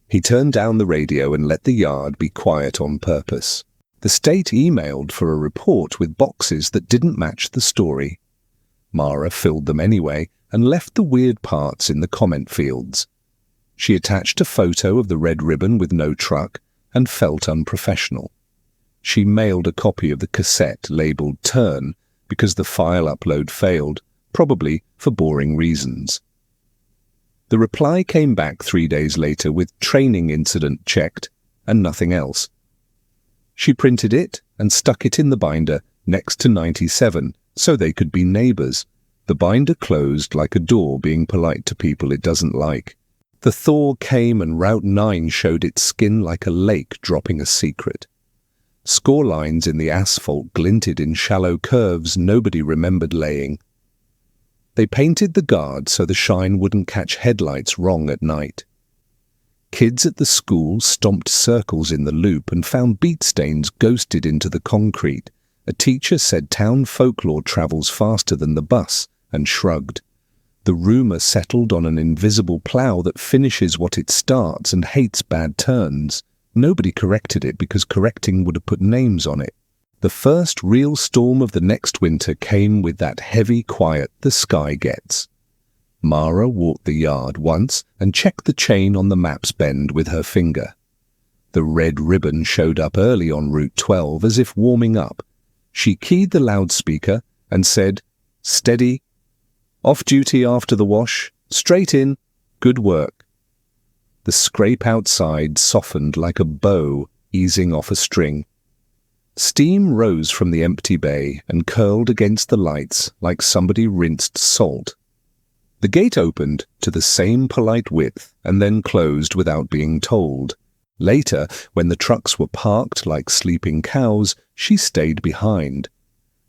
He turned down the radio and let the yard be quiet on purpose. The state emailed for a report with boxes that didn't match the story. Mara filled them anyway and left the weird parts in the comment fields. She attached a photo of the red ribbon with no truck and felt unprofessional. She mailed a copy of the cassette labeled Turn because the file upload failed, probably for boring reasons. The reply came back 3 days later with training incident checked and nothing else. She printed it and stuck it in the binder next to 97 so they could be neighbours. The binder closed like a door, being polite to people it doesn't like. The thaw came and Route 9 showed its skin like a lake dropping a secret. Score lines in the asphalt glinted in shallow curves nobody remembered laying. They painted the guard so the shine wouldn't catch headlights wrong at night. Kids at the school stomped circles in the loop and found beet stains ghosted into the concrete. A teacher said town folklore travels faster than the bus and shrugged. The rumour settled on an invisible plow that finishes what it starts and hates bad turns. Nobody corrected it because correcting would have put names on it. The first real storm of the next winter came with that heavy quiet the sky gets. Mara walked the yard once and checked the chain on the map's bend with her finger. The red ribbon showed up early on Route 12 as if warming up. She keyed the loudspeaker and said, "Steady. Off duty after the wash. Straight in. Good work." The scrape outside softened like a bow easing off a string. Steam rose from the empty bay and curled against the lights like somebody rinsed salt. The gate opened to the same polite width and then closed without being told. Later, when the trucks were parked like sleeping cows, she stayed behind.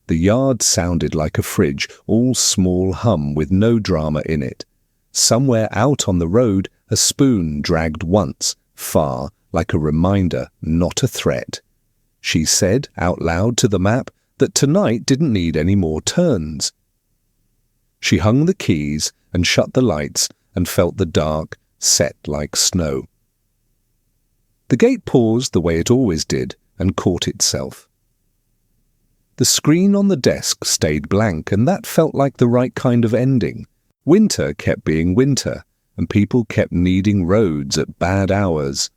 The yard sounded like a fridge, all small hum with no drama in it. Somewhere out on the road, a spoon dragged once, far, like a reminder, not a threat. She said out loud to the map that tonight didn't need any more turns. She hung the keys and shut the lights and felt the dark set like snow. The gate paused the way it always did and caught itself. The screen on the desk stayed blank, and that felt like the right kind of ending. Winter kept being winter, and people kept needing roads at bad hours.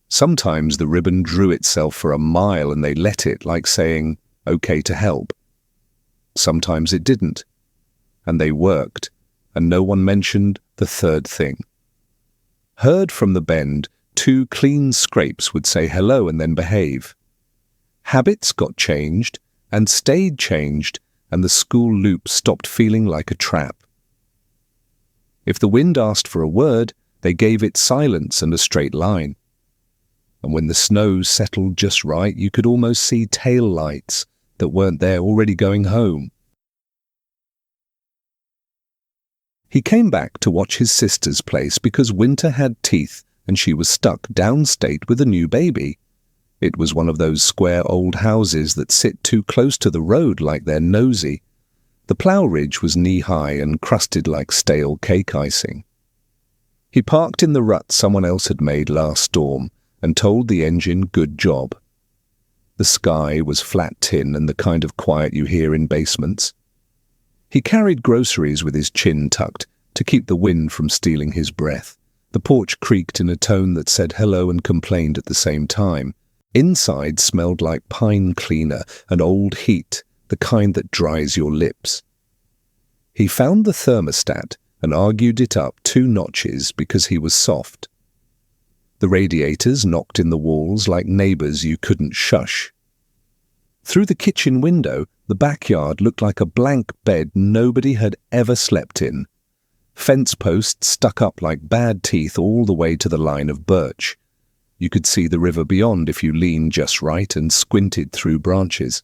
Sometimes the ribbon drew itself for a mile and they let it, like saying, "Okay to help." Sometimes it didn't, and they worked, and no one mentioned the third thing. Heard from the bend, 2 clean scrapes would say hello and then behave. Habits got changed and stayed changed, and the school loop stopped feeling like a trap. If the wind asked for a word, they gave it silence and a straight line. And when the snow settled just right, you could almost see tail lights that weren't there already going home. He came back to watch his sister's place because winter had teeth and she was stuck downstate with a new baby. It was one of those square old houses that sit too close to the road like they're nosy. The plow ridge was knee-high and crusted like stale cake icing. He parked in the rut someone else had made last storm and told the engine good job. The sky was flat tin and the kind of quiet you hear in basements. He carried groceries with his chin tucked to keep the wind from stealing his breath. The porch creaked in a tone that said hello and complained at the same time. Inside smelled like pine cleaner and old heat, the kind that dries your lips. He found the thermostat and argued it up 2 notches because he was soft. The radiators knocked in the walls like neighbors you couldn't shush. Through the kitchen window, the backyard looked like a blank bed nobody had ever slept in. Fence posts stuck up like bad teeth all the way to the line of birch. You could see the river beyond if you leaned just right and squinted through branches.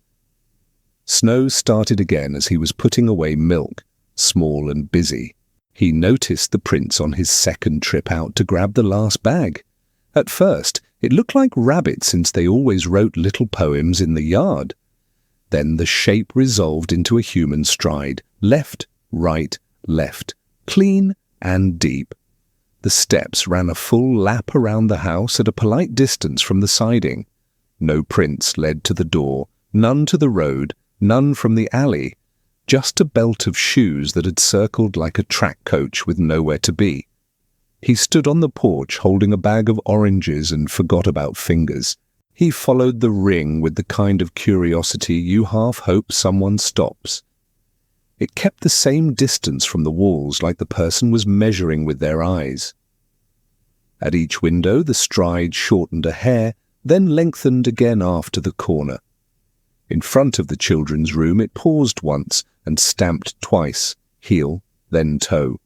Snow started again as he was putting away milk, small and busy. He noticed the prints on his second trip out to grab the last bag. At first, it looked like rabbits since they always wrote little poems in the yard. Then the shape resolved into a human stride, left, right, left, clean and deep. The steps ran a full lap around the house at a polite distance from the siding. No prints led to the door, none to the road, none from the alley, just a belt of shoes that had circled like a track coach with nowhere to be. He stood on the porch holding a bag of oranges and forgot about fingers. He followed the ring with the kind of curiosity you half hope someone stops. It kept the same distance from the walls like the person was measuring with their eyes. At each window the stride shortened a hair, then lengthened again after the corner. In front of the children's room it paused once and stamped twice, heel, then toe.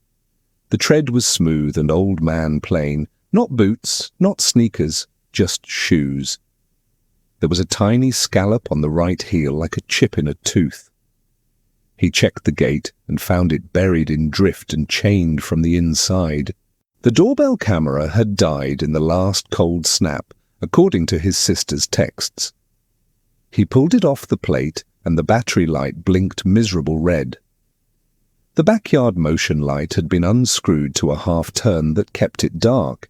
The tread was smooth and old man plain, not boots, not sneakers, just shoes. There was a tiny scallop on the right heel like a chip in a tooth. He checked the gate and found it buried in drift and chained from the inside. The doorbell camera had died in the last cold snap, according to his sister's texts. He pulled it off the plate and the battery light blinked miserable red. The backyard motion light had been unscrewed to a half-turn that kept it dark.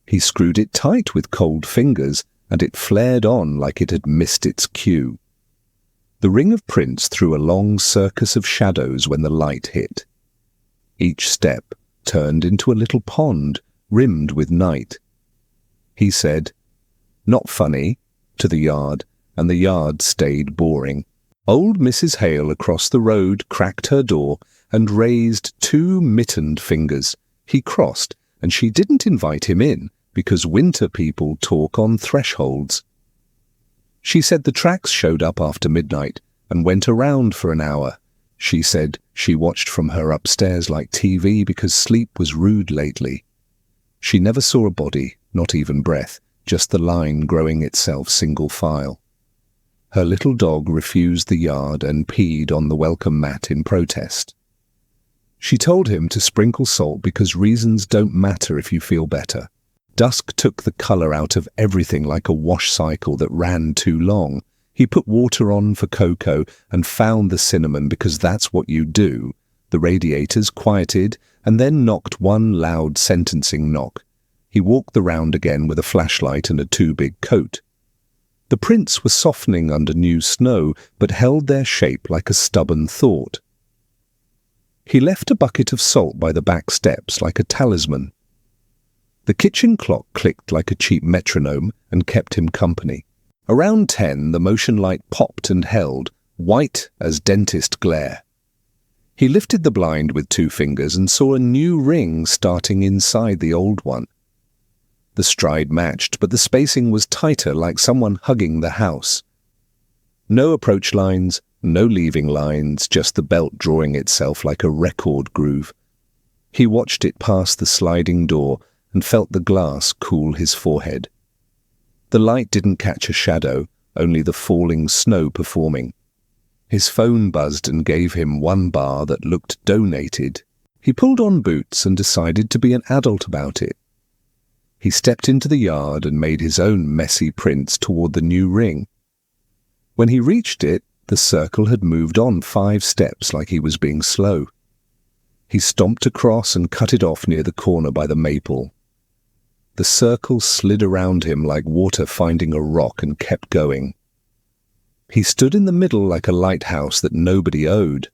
He screwed it tight with cold fingers, and it flared on like it had missed its cue. The ring of prints threw a long circus of shadows when the light hit. Each step turned into a little pond, rimmed with night. He said, "Not funny," to the yard, and the yard stayed boring. Old Mrs. Hale across the road cracked her door and raised 2 mittened fingers. He crossed, and she didn't invite him in, because winter people talk on thresholds. She said the tracks showed up after midnight and went around for an hour. She said she watched from her upstairs like TV because sleep was rude lately. She never saw a body, not even breath, just the line growing itself single file. Her little dog refused the yard and peed on the welcome mat in protest. She told him to sprinkle salt because reasons don't matter if you feel better. Dusk took the colour out of everything like a wash cycle that ran too long. He put water on for cocoa and found the cinnamon because that's what you do. The radiators quieted and then knocked one loud sentencing knock. He walked the round again with a flashlight and a too-big coat. The prints were softening under new snow, but held their shape like a stubborn thought. He left a bucket of salt by the back steps like a talisman. The kitchen clock clicked like a cheap metronome and kept him company. Around 10, the motion light popped and held, white as dentist glare. He lifted the blind with 2 fingers and saw a new ring starting inside the old one. The stride matched, but the spacing was tighter, like someone hugging the house. No approach lines, no leaving lines, just the belt drawing itself like a record groove. He watched it pass the sliding door and felt the glass cool his forehead. The light didn't catch a shadow, only the falling snow performing. His phone buzzed and gave him 1 bar that looked donated. He pulled on boots and decided to be an adult about it. He stepped into the yard and made his own messy prints toward the new ring. When he reached it, the circle had moved on 5 steps like he was being slow. He stomped across and cut it off near the corner by the maple. The circle slid around him like water finding a rock and kept going. He stood in the middle like a lighthouse that nobody owed.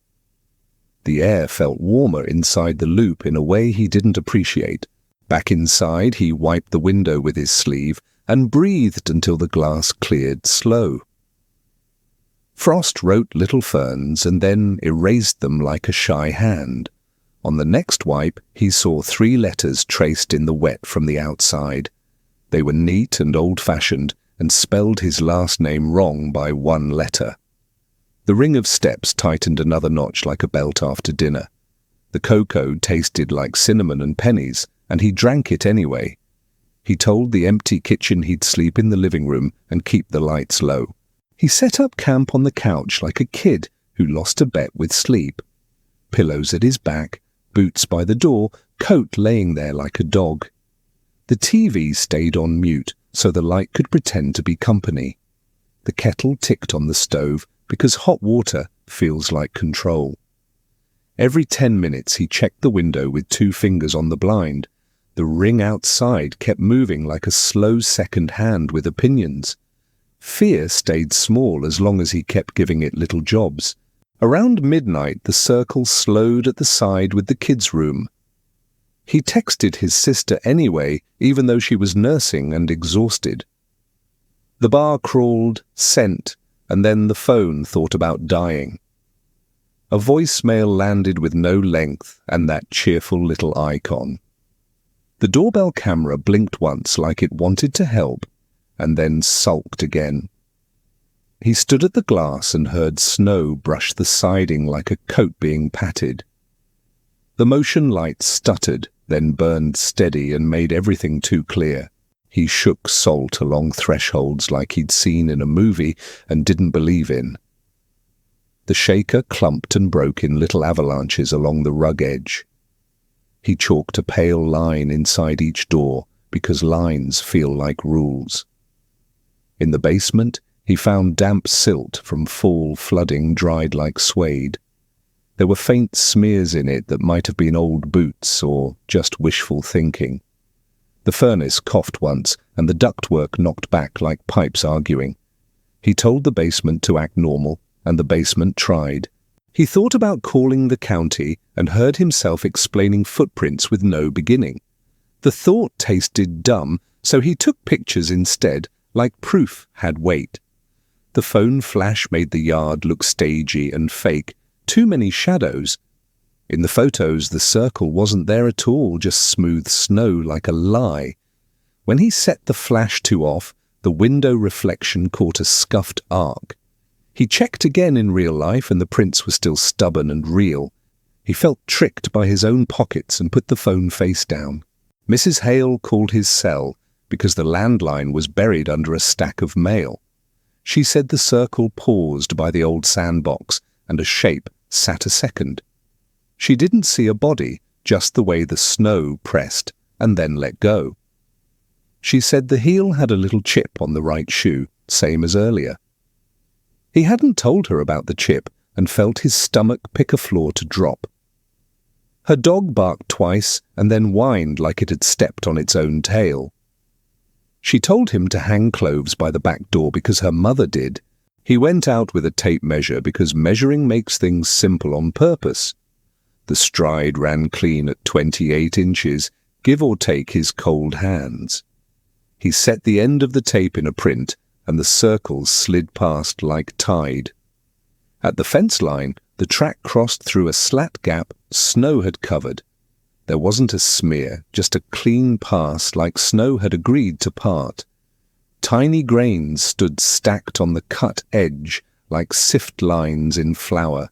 The air felt warmer inside the loop in a way he didn't appreciate. Back inside, he wiped the window with his sleeve and breathed until the glass cleared slow. Frost wrote little ferns and then erased them like a shy hand. On the next wipe, he saw 3 letters traced in the wet from the outside. They were neat and old-fashioned and spelled his last name wrong by 1 letter. The ring of steps tightened another notch like a belt after dinner. The cocoa tasted like cinnamon and pennies, and he drank it anyway. He told the empty kitchen he'd sleep in the living room and keep the lights low. He set up camp on the couch like a kid who lost a bet with sleep. Pillows at his back, boots by the door, coat laying there like a dog. The TV stayed on mute so the light could pretend to be company. The kettle ticked on the stove because hot water feels like control. Every 10 minutes he checked the window with 2 fingers on the blind. The ring outside kept moving like a slow second hand with opinions. Fear stayed small as long as he kept giving it little jobs. Around midnight, the circle slowed at the side with the kids' room. He texted his sister anyway, even though she was nursing and exhausted. The bar crawled, sent, and then the phone thought about dying. A voicemail landed with no length and that cheerful little icon. The doorbell camera blinked once like it wanted to help, and then sulked again. He stood at the glass and heard snow brush the siding like a coat being patted. The motion light stuttered, then burned steady and made everything too clear. He shook salt along thresholds like he'd seen in a movie and didn't believe in. The shaker clumped and broke in little avalanches along the rug edge. He chalked a pale line inside each door because lines feel like rules. In the basement, he found damp silt from fall flooding dried like suede. There were faint smears in it that might have been old boots or just wishful thinking. The furnace coughed once, and the ductwork knocked back like pipes arguing. He told the basement to act normal, and the basement tried. He thought about calling the county and heard himself explaining footprints with no beginning. The thought tasted dumb, so he took pictures instead, like proof had weight. The phone flash made the yard look stagey and fake, too many shadows. In the photos, the circle wasn't there at all, just smooth snow like a lie. When he set the flash to off, the window reflection caught a scuffed arc. He checked again in real life, and the prints were still stubborn and real. He felt tricked by his own pockets and put the phone face down. Mrs. Hale called his cell because the landline was buried under a stack of mail. She said the circle paused by the old sandbox, and a shape sat a second. She didn't see a body, just the way the snow pressed and then let go. She said the heel had a little chip on the right shoe, same as earlier. He hadn't told her about the chip and felt his stomach pick a floor to drop. Her dog barked twice and then whined like it had stepped on its own tail. She told him to hang clothes by the back door because her mother did. He went out with a tape measure because measuring makes things simple on purpose. The stride ran clean at 28 inches, give or take his cold hands. He set the end of the tape in a print, and the circles slid past like tide. At the fence line, the track crossed through a slat gap snow had covered. There wasn't a smear, just a clean pass like snow had agreed to part. Tiny grains stood stacked on the cut edge like sift lines in flour.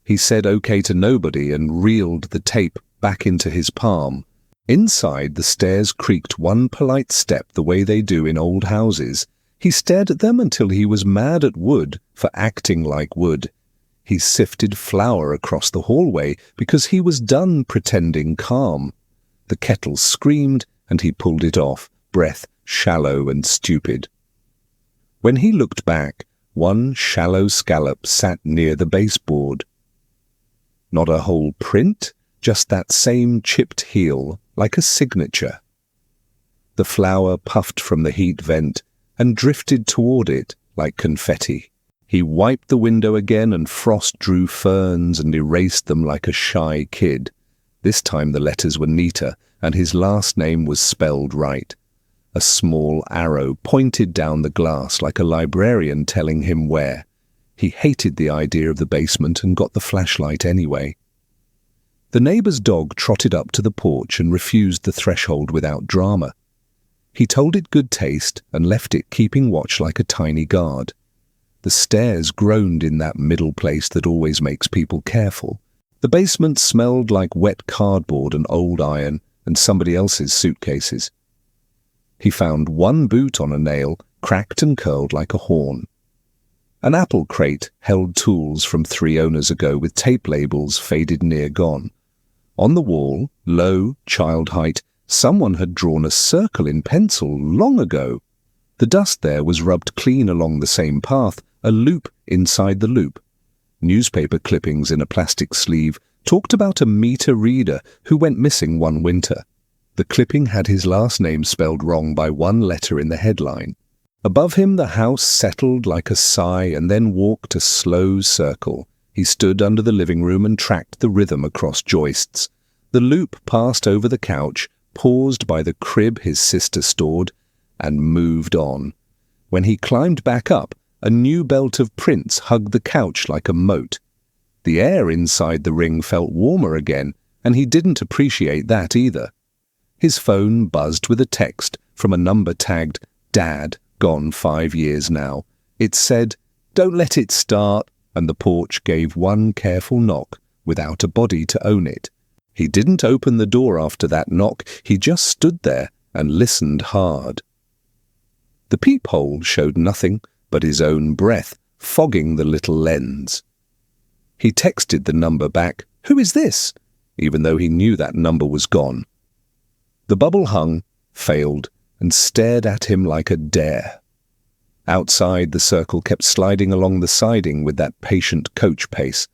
He said okay to nobody and reeled the tape back into his palm. Inside, the stairs creaked one polite step the way they do in old houses. He stared at them until he was mad at wood for acting like wood. He sifted flour across the hallway because he was done pretending calm. The kettle screamed and he pulled it off, breath shallow and stupid. When he looked back, one shallow scallop sat near the baseboard. Not a whole print, just that same chipped heel, like a signature. The flour puffed from the heat vent and drifted toward it like confetti. He wiped the window again, and frost drew ferns and erased them like a shy kid. This time the letters were neater, and his last name was spelled right. A small arrow pointed down the glass like a librarian telling him where. He hated the idea of the basement and got the flashlight anyway. The neighbor's dog trotted up to the porch and refused the threshold without drama. He told it good taste and left it keeping watch like a tiny guard. The stairs groaned in that middle place that always makes people careful. The basement smelled like wet cardboard and old iron and somebody else's suitcases. He found one boot on a nail, cracked and curled like a horn. An apple crate held tools from 3 owners ago with tape labels faded near gone. On the wall, low, child height, someone had drawn a circle in pencil long ago. The dust there was rubbed clean along the same path, a loop inside the loop. Newspaper clippings in a plastic sleeve talked about a meter reader who went missing one winter. The clipping had his last name spelled wrong by one letter in the headline. Above him the house settled like a sigh and then walked a slow circle. He stood under the living room and tracked the rhythm across joists. The loop passed over the couch, paused by the crib his sister stored, and moved on. When he climbed back up, a new belt of prints hugged the couch like a moat. The air inside the ring felt warmer again, and he didn't appreciate that either. His phone buzzed with a text from a number tagged Dad, gone 5 years now. It said, "Don't let it start," and the porch gave one careful knock without a body to own it. He didn't open the door after that knock, he just stood there and listened hard. The peephole showed nothing but his own breath, fogging the little lens. He texted the number back, "Who is this?" even though he knew that number was gone. The bubble hung, failed, and stared at him like a dare. Outside, the circle kept sliding along the siding with that patient coach pace.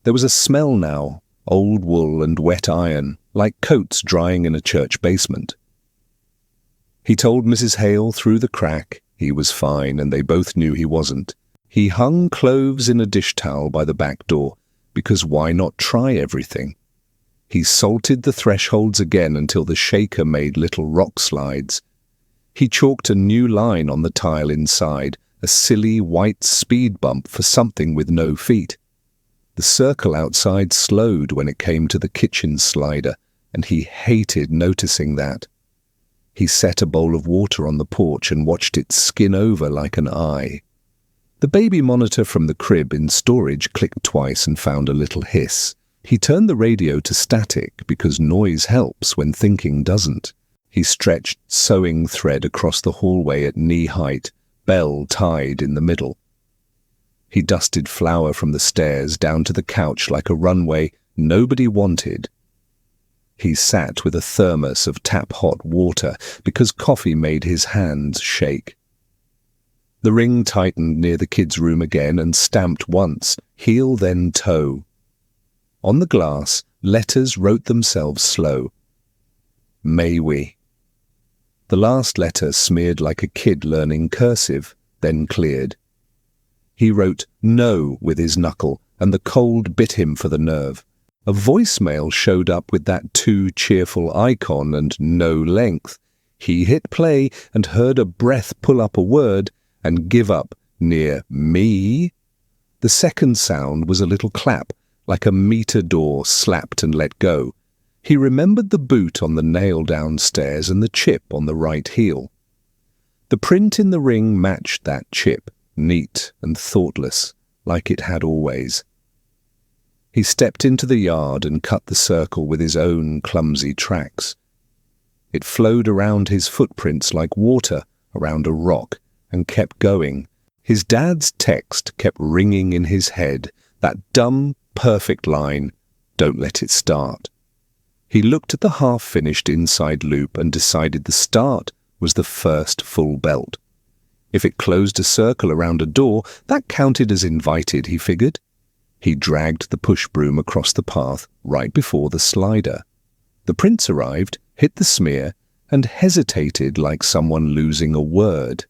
There was a smell now, old wool and wet iron, like coats drying in a church basement. He told Mrs. Hale through the crack he was fine, and they both knew he wasn't. He hung cloves in a dish towel by the back door, because why not try everything? He salted the thresholds again until the shaker made little rock slides. He chalked a new line on the tile inside, a silly white speed bump for something with no feet. The circle outside slowed when it came to the kitchen slider, and he hated noticing that. He set a bowl of water on the porch and watched it skin over like an eye. The baby monitor from the crib in storage clicked twice and found a little hiss. He turned the radio to static because noise helps when thinking doesn't. He stretched sewing thread across the hallway at knee height, bell tied in the middle. He dusted flour from the stairs down to the couch like a runway nobody wanted. He sat with a thermos of tap-hot water because coffee made his hands shake. The ring tightened near the kid's room again and stamped once, heel then toe. On the glass, letters wrote themselves slow. May we? The last letter smeared like a kid learning cursive, then cleared. He wrote no with his knuckle, and the cold bit him for the nerve. A voicemail showed up with that too cheerful icon and no length. He hit play and heard a breath pull up a word and give up near me. The second sound was a little clap, like a meter door slapped and let go. He remembered the boot on the nail downstairs and the chip on the right heel. The print in the ring matched that chip, neat and thoughtless, like it had always. He stepped into the yard and cut the circle with his own clumsy tracks. It flowed around his footprints like water around a rock and kept going. His dad's text kept ringing in his head, that dumb, perfect line, "Don't let it start." He looked at the half-finished inside loop and decided the start was the first full belt. If it closed a circle around a door, that counted as invited, he figured. He dragged the push broom across the path right before the slider. The prince arrived, hit the smear, and hesitated like someone losing a word.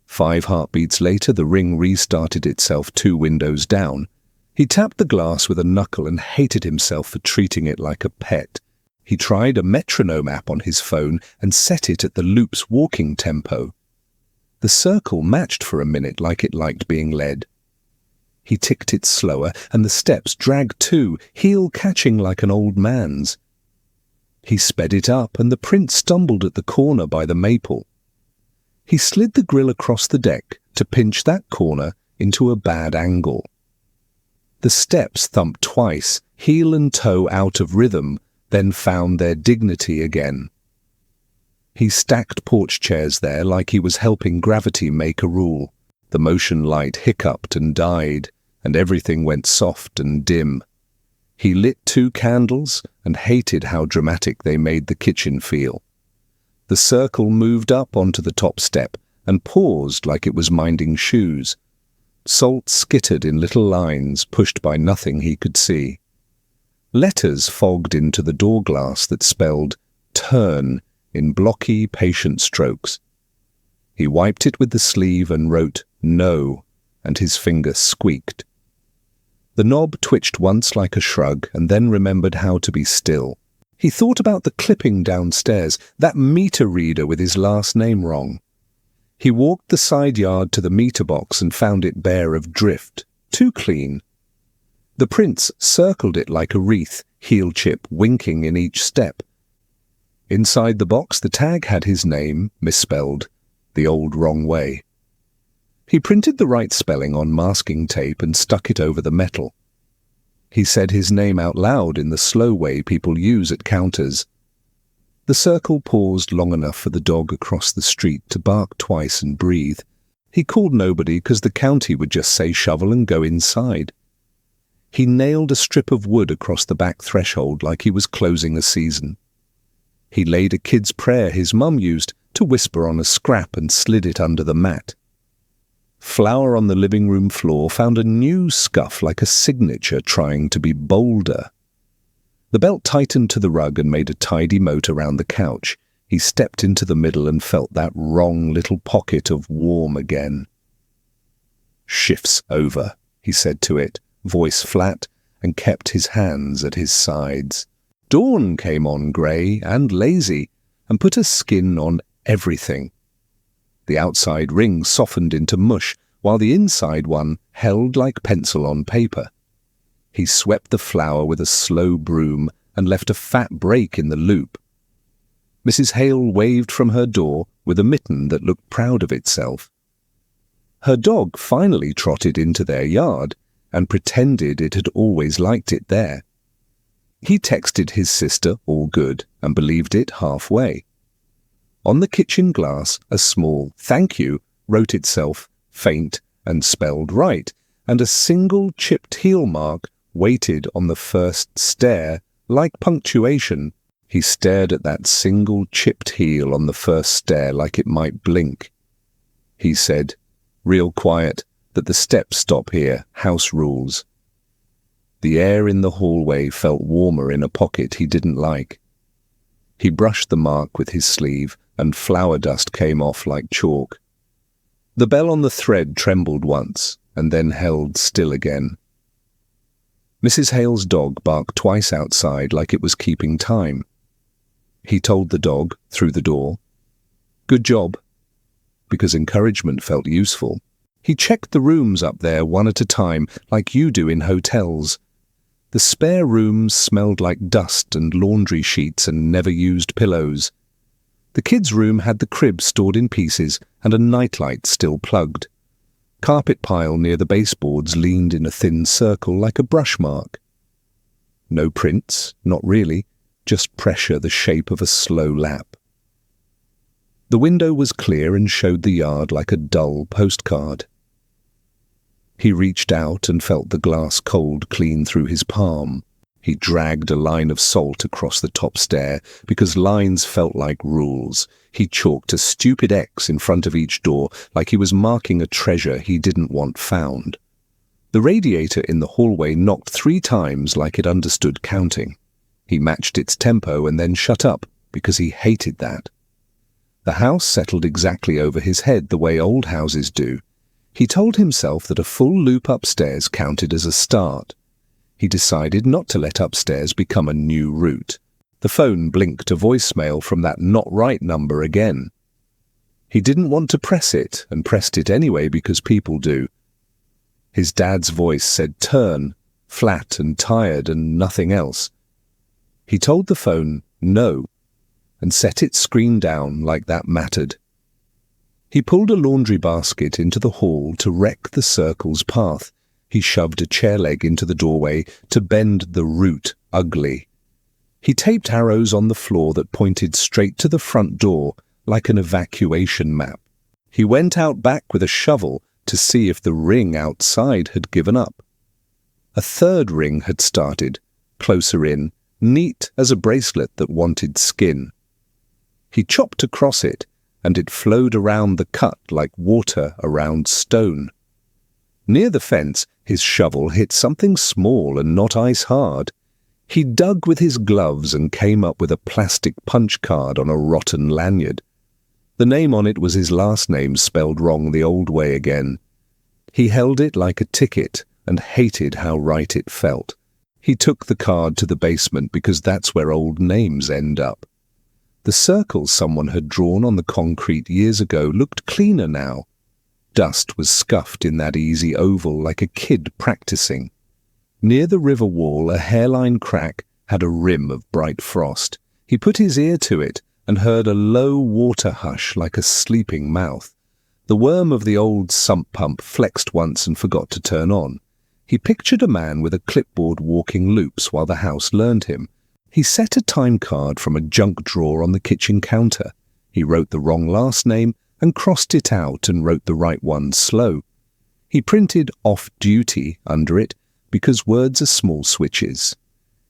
5 heartbeats later, the ring restarted itself 2 windows down. He tapped the glass with a knuckle and hated himself for treating it like a pet. He tried a metronome app on his phone and set it at the loop's walking tempo. The circle matched for a minute like it liked being led. He ticked it slower, and the steps dragged too, heel catching like an old man's. He sped it up, and the prince stumbled at the corner by the maple. He slid the grill across the deck to pinch that corner into a bad angle. The steps thumped twice, heel and toe out of rhythm, then found their dignity again. He stacked porch chairs there like he was helping gravity make a rule. The motion light hiccuped and died, and everything went soft and dim. He lit 2 candles and hated how dramatic they made the kitchen feel. The circle moved up onto the top step and paused like it was minding shoes. Salt skittered in little lines pushed by nothing he could see. Letters fogged into the door glass that spelled "turn" in blocky, patient strokes. He wiped it with the sleeve and wrote "no," and his finger squeaked. The knob twitched once like a shrug and then remembered how to be still. He thought about the clipping downstairs, that meter reader with his last name wrong. He walked the side yard to the meter box and found it bare of drift, too clean. The prince circled it like a wreath, heel chip winking in each step. Inside the box, the tag had his name, misspelled, the old wrong way. He printed the right spelling on masking tape and stuck it over the metal. He said his name out loud in the slow way people use at counters. The circle paused long enough for the dog across the street to bark twice and breathe. He called nobody because the county would just say shovel and go inside. He nailed a strip of wood across the back threshold like he was closing a season. He laid a kid's prayer his mum used to whisper on a scrap and slid it under the mat. Flour on the living room floor found a new scuff like a signature trying to be bolder. The belt tightened to the rug and made a tidy moat around the couch. He stepped into the middle and felt that wrong little pocket of warm again. "Shift's over," he said to it, voice flat, and kept his hands at his sides. Dawn came on grey and lazy, and put a skin on everything. The outside ring softened into mush, while the inside one held like pencil on paper. He swept the flour with a slow broom and left a fat break in the loop. Mrs. Hale waved from her door with a mitten that looked proud of itself. Her dog finally trotted into their yard and pretended it had always liked it there. He texted his sister all good and believed it halfway. On the kitchen glass, a small "thank you" wrote itself faint and spelled right, and a single chipped heel mark waited on the first stair, like punctuation. He stared at that single chipped heel on the first stair like it might blink. He said, real quiet, that the steps stop here, house rules. The air in the hallway felt warmer in a pocket he didn't like. He brushed the mark with his sleeve, and flour dust came off like chalk. The bell on the thread trembled once, and then held still again. Mrs. Hale's dog barked twice outside like it was keeping time. He told the dog, through the door, "Good job," because encouragement felt useful. He checked the rooms up there one at a time, like you do in hotels. The spare rooms smelled like dust and laundry sheets and never-used pillows. The kids' room had the crib stored in pieces and a nightlight still plugged. Carpet pile near the baseboards leaned in a thin circle like a brush mark. No prints, not really, just pressure the shape of a slow lap. The window was clear and showed the yard like a dull postcard. He reached out and felt the glass cold clean through his palm. He dragged a line of salt across the top stair because lines felt like rules. He chalked a stupid X in front of each door like he was marking a treasure he didn't want found. The radiator in the hallway knocked 3 times like it understood counting. He matched its tempo and then shut up because he hated that. The house settled exactly over his head the way old houses do. He told himself that a full loop upstairs counted as a start. He decided not to let upstairs become a new route. The phone blinked a voicemail from that not right number again. He didn't want to press it, and pressed it anyway because people do. His dad's voice said turn, flat and tired and nothing else. He told the phone no, and set its screen down like that mattered. He pulled a laundry basket into the hall to wreck the circle's path. He shoved a chair leg into the doorway to bend the route ugly. He taped arrows on the floor that pointed straight to the front door like an evacuation map. He went out back with a shovel to see if the ring outside had given up. A third ring had started, closer in, neat as a bracelet that wanted skin. He chopped across it, and it flowed around the cut like water around stone. Near the fence, his shovel hit something small and not ice-hard. He dug with his gloves and came up with a plastic punch card on a rotten lanyard. The name on it was his last name spelled wrong the old way again. He held it like a ticket and hated how right it felt. He took the card to the basement because that's where old names end up. The circle someone had drawn on the concrete years ago looked cleaner now. Dust was scuffed in that easy oval like a kid practicing. Near the river wall, a hairline crack had a rim of bright frost. He put his ear to it and heard a low water hush like a sleeping mouth. The worm of the old sump pump flexed once and forgot to turn on. He pictured a man with a clipboard walking loops while the house learned him. He set a time card from a junk drawer on the kitchen counter. He wrote the wrong last name and crossed it out and wrote the right one slow. He printed off-duty under it because words are small switches.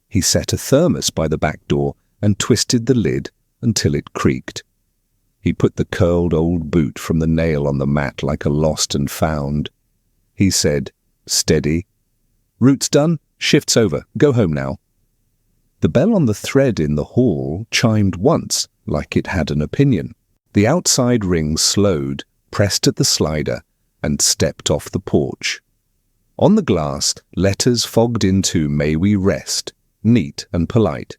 He set a thermos by the back door and twisted the lid until it creaked. He put the curled old boot from the nail on the mat like a lost and found. He said, steady. Route's done, shift's over, go home now. The bell on the thread in the hall chimed once, like it had an opinion. The outside ring slowed, pressed at the slider, and stepped off the porch. On the glass, letters fogged into "May we rest," neat and polite.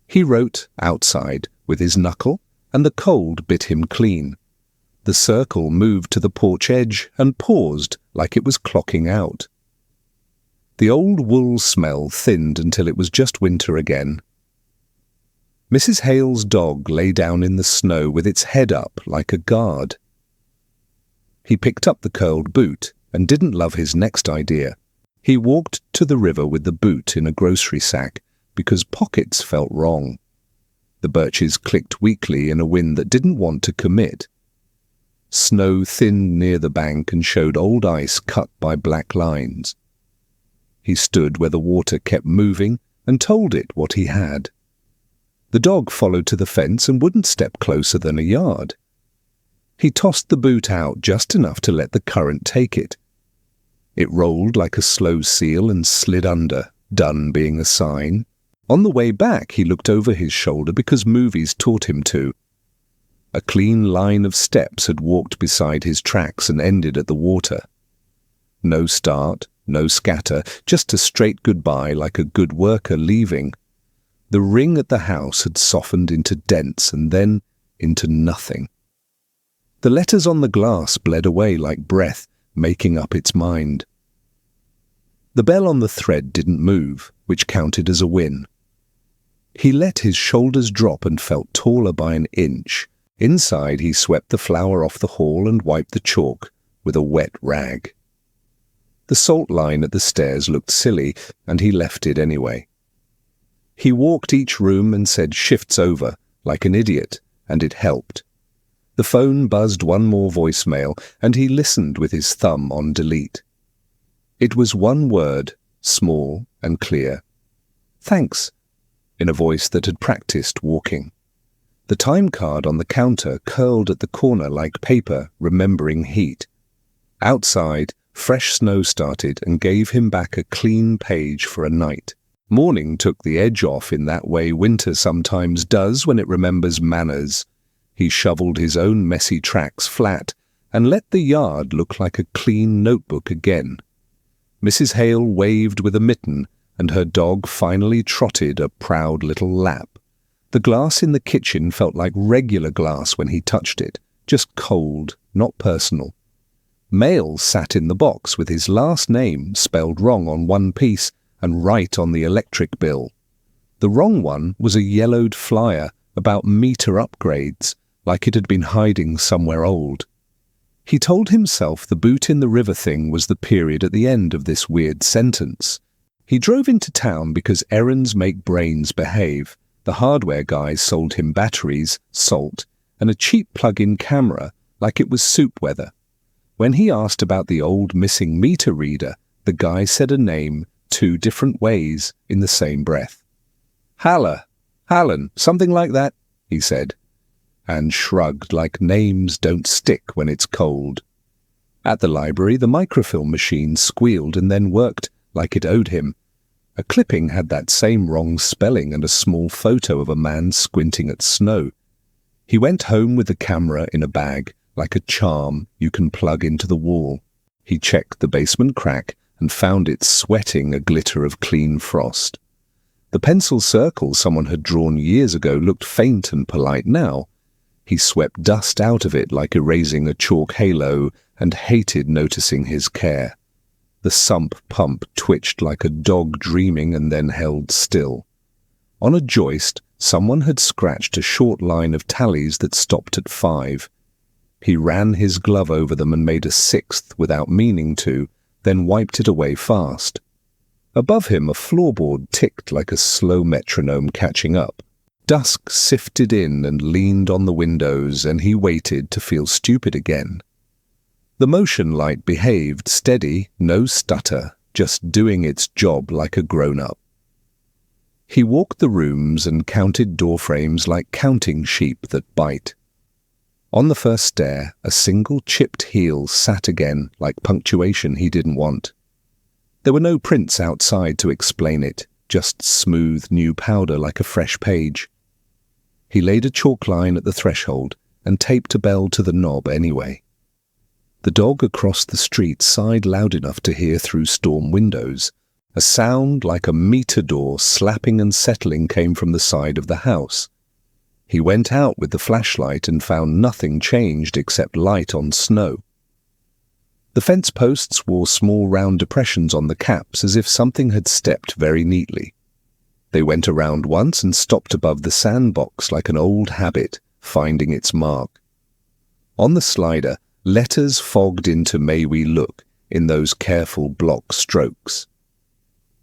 He wrote outside with his knuckle, and the cold bit him clean. The circle moved to the porch edge and paused like it was clocking out. The old wool smell thinned until it was just winter again. Mrs. Hale's dog lay down in the snow with its head up like a guard. He picked up the curled boot and didn't love his next idea. He walked to the river with the boot in a grocery sack because pockets felt wrong. The birches clicked weakly in a wind that didn't want to commit. Snow thinned near the bank and showed old ice cut by black lines. He stood where the water kept moving and told it what he had. The dog followed to the fence and wouldn't step closer than a yard. He tossed the boot out just enough to let the current take it. It rolled like a slow seal and slid under, done being a sign. On the way back, he looked over his shoulder because movies taught him to. A clean line of steps had walked beside his tracks and ended at the water. No start, no scatter, just a straight goodbye like a good worker leaving. The ring at the house had softened into dents and then into nothing. The letters on the glass bled away like breath, making up its mind. The bell on the thread didn't move, which counted as a win. He let his shoulders drop and felt taller by an inch. Inside, he swept the flour off the hall and wiped the chalk with a wet rag. The salt line at the stairs looked silly, and he left it anyway. He walked each room and said "shifts over" like an idiot, and it helped. The phone buzzed one more voicemail, and he listened with his thumb on delete. It was one word, small and clear. "Thanks," in a voice that had practiced walking. The time card on the counter curled at the corner like paper, remembering heat. Outside, fresh snow started and gave him back a clean page for a night. Morning took the edge off in that way winter sometimes does when it remembers manners. He shoveled his own messy tracks flat and let the yard look like a clean notebook again. Mrs. Hale waved with a mitten, and her dog finally trotted a proud little lap. The glass in the kitchen felt like regular glass when he touched it, just cold, not personal. Mail sat in the box with his last name spelled wrong on one piece and right on the electric bill. The wrong one was a yellowed flyer about meter upgrades, like it had been hiding somewhere old. He told himself the boot in the river thing was the period at the end of this weird sentence. He drove into town because errands make brains behave. The hardware guys sold him batteries, salt, and a cheap plug-in camera like it was soup weather. When he asked about the old missing meter reader, the guy said a name 2 different ways in the same breath. Hallen, something like that, he said, and shrugged like names don't stick when it's cold. At the library, the microfilm machine squealed and then worked like it owed him. A clipping had that same wrong spelling and a small photo of a man squinting at snow. He went home with the camera in a bag, like a charm you can plug into the wall. He checked the basement crack and found it sweating a glitter of clean frost. The pencil circle someone had drawn years ago looked faint and polite now. He swept dust out of it like erasing a chalk halo and hated noticing his care. The sump pump twitched like a dog dreaming and then held still. On a joist, someone had scratched a short line of tallies that stopped at 5. He ran his glove over them and made a 6th without meaning to, then wiped it away fast. Above him, a floorboard ticked like a slow metronome catching up. Dusk sifted in and leaned on the windows, and he waited to feel stupid again. The motion light behaved steady, no stutter, just doing its job like a grown-up. He walked the rooms and counted doorframes like counting sheep that bite. On the first stair, a single chipped heel sat again like punctuation he didn't want. There were no prints outside to explain it, just smooth new powder like a fresh page. He laid a chalk line at the threshold and taped a bell to the knob anyway. The dog across the street sighed loud enough to hear through storm windows. A sound like a meter door slapping and settling came from the side of the house. He went out with the flashlight and found nothing changed except light on snow. The fence posts wore small round depressions on the caps as if something had stepped very neatly. They went around once and stopped above the sandbox like an old habit, finding its mark. On the slider, letters fogged into "May we look" in those careful block strokes.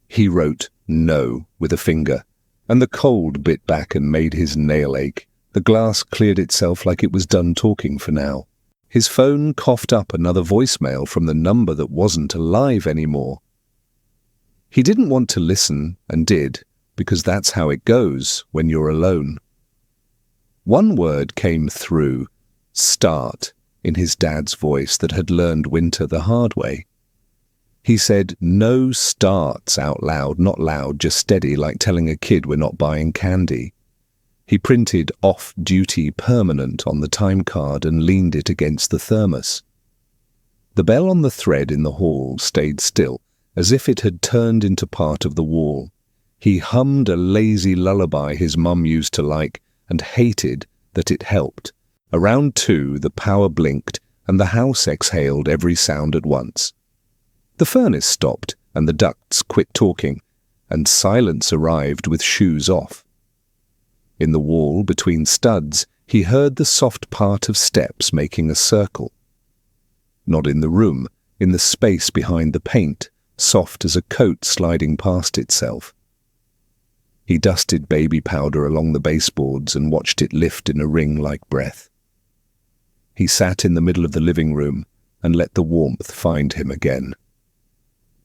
He wrote "No" with a finger, and the cold bit back and made his nail ache. The glass cleared itself like it was done talking for now. His phone coughed up another voicemail from the number that wasn't alive anymore. He didn't want to listen, and did, because that's how it goes when you're alone. One word came through, "Start," in his dad's voice that had learned winter the hard way. He said "no starts" out loud, not loud, just steady, like telling a kid we're not buying candy. He printed "off-duty permanent" on the time card and leaned it against the thermos. The bell on the thread in the hall stayed still, as if it had turned into part of the wall. He hummed a lazy lullaby his mum used to like, and hated that it helped. Around 2, the power blinked, and the house exhaled every sound at once. The furnace stopped, and the ducts quit talking, and silence arrived with shoes off. In the wall between studs, he heard the soft part of steps making a circle. Not in the room, in the space behind the paint, soft as a coat sliding past itself. He dusted baby powder along the baseboards and watched it lift in a ring like breath. He sat in the middle of the living room and let the warmth find him again.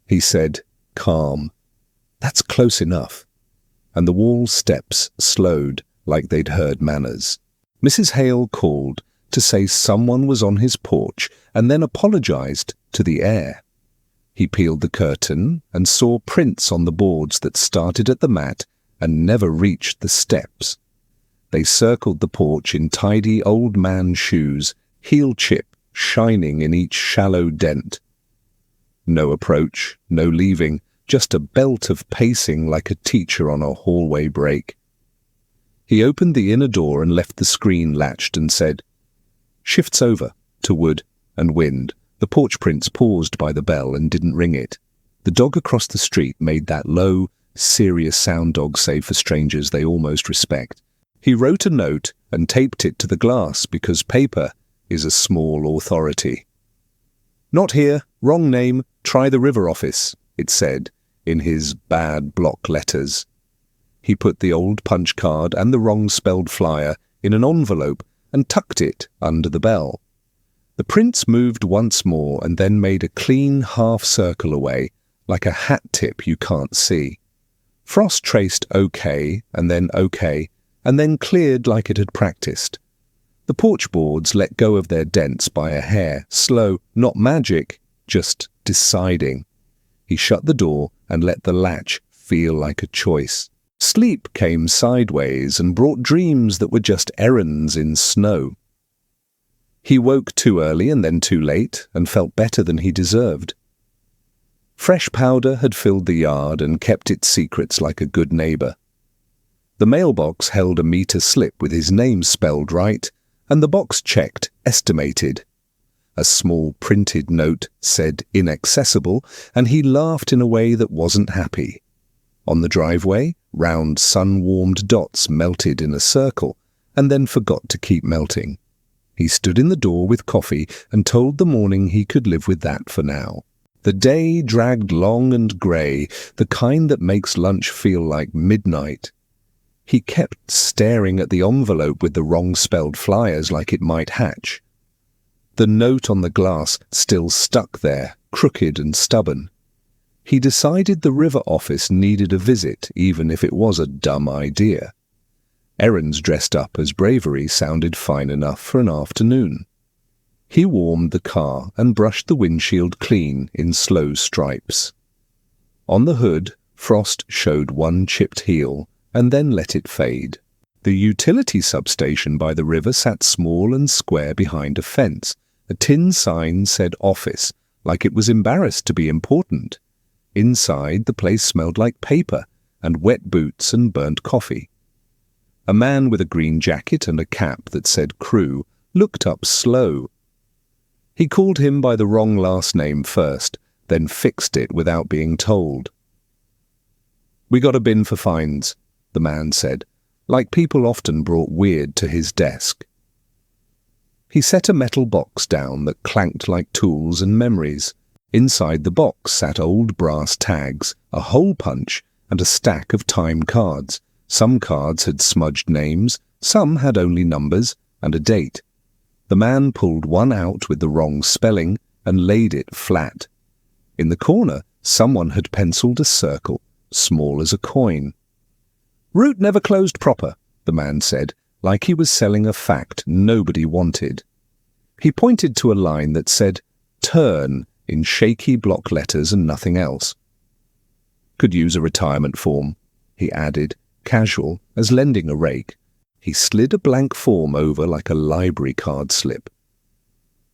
He said, calm, "That's close enough," and the wall steps slowed like they'd heard manners. Mrs. Hale called to say someone was on his porch and then apologized to the air. He peeled the curtain and saw prints on the boards that started at the mat and never reached the steps. They circled the porch in tidy old man shoes, heel chip shining in each shallow dent. No approach, no leaving, just a belt of pacing like a teacher on a hallway break. He opened the inner door and left the screen latched and said, "Shifts over," to wood and wind. The porch prints paused by the bell and didn't ring it. The dog across the street made that low, serious sound dogs say for strangers they almost respect. He wrote a note and taped it to the glass because paper is a small authority. "Not here, wrong name, try the river office," it said in his bad block letters. He put the old punch card and the wrong-spelled flyer in an envelope and tucked it under the bell. The prints moved once more and then made a clean half-circle away, like a hat tip you can't see. Frost traced OK, and then cleared like it had practiced. The porch boards let go of their dents by a hair, slow, not magic, just deciding. He shut the door and let the latch feel like a choice. Sleep came sideways and brought dreams that were just errands in snow. He woke too early and then too late and felt better than he deserved. Fresh powder had filled the yard and kept its secrets like a good neighbour. The mailbox held a meter slip with his name spelled right, and the box checked estimated. A small printed note said inaccessible, and he laughed in a way that wasn't happy. On the driveway, round sun-warmed dots melted in a circle, and then forgot to keep melting. He stood in the door with coffee and told the morning he could live with that for now. The day dragged long and grey, the kind that makes lunch feel like midnight. He kept staring at the envelope with the wrong-spelled flyers like it might hatch. The note on the glass still stuck there, crooked and stubborn. He decided the river office needed a visit, even if it was a dumb idea. Errands dressed up as bravery sounded fine enough for an afternoon. He warmed the car and brushed the windshield clean in slow stripes. On the hood, Frost showed one chipped heel and then let it fade. The utility substation by the river sat small and square behind a fence. A tin sign said office, like it was embarrassed to be important. Inside, the place smelled like paper and wet boots and burnt coffee. A man with a green jacket and a cap that said crew looked up slow. He called him by the wrong last name first, then fixed it without being told. "We got a bin for fines," the man said, like people often brought weird to his desk. He set a metal box down that clanked like tools and memories. Inside the box sat old brass tags, a hole punch, and a stack of time cards. Some cards had smudged names, some had only numbers and a date. The man pulled one out with the wrong spelling and laid it flat. In the corner, someone had penciled a circle, small as a coin. "Route never closed proper," the man said, like he was selling a fact nobody wanted. He pointed to a line that said, "Turn," in shaky block letters and nothing else. "Could use a retirement form," he added, casual as lending a rake. He slid a blank form over like a library card slip.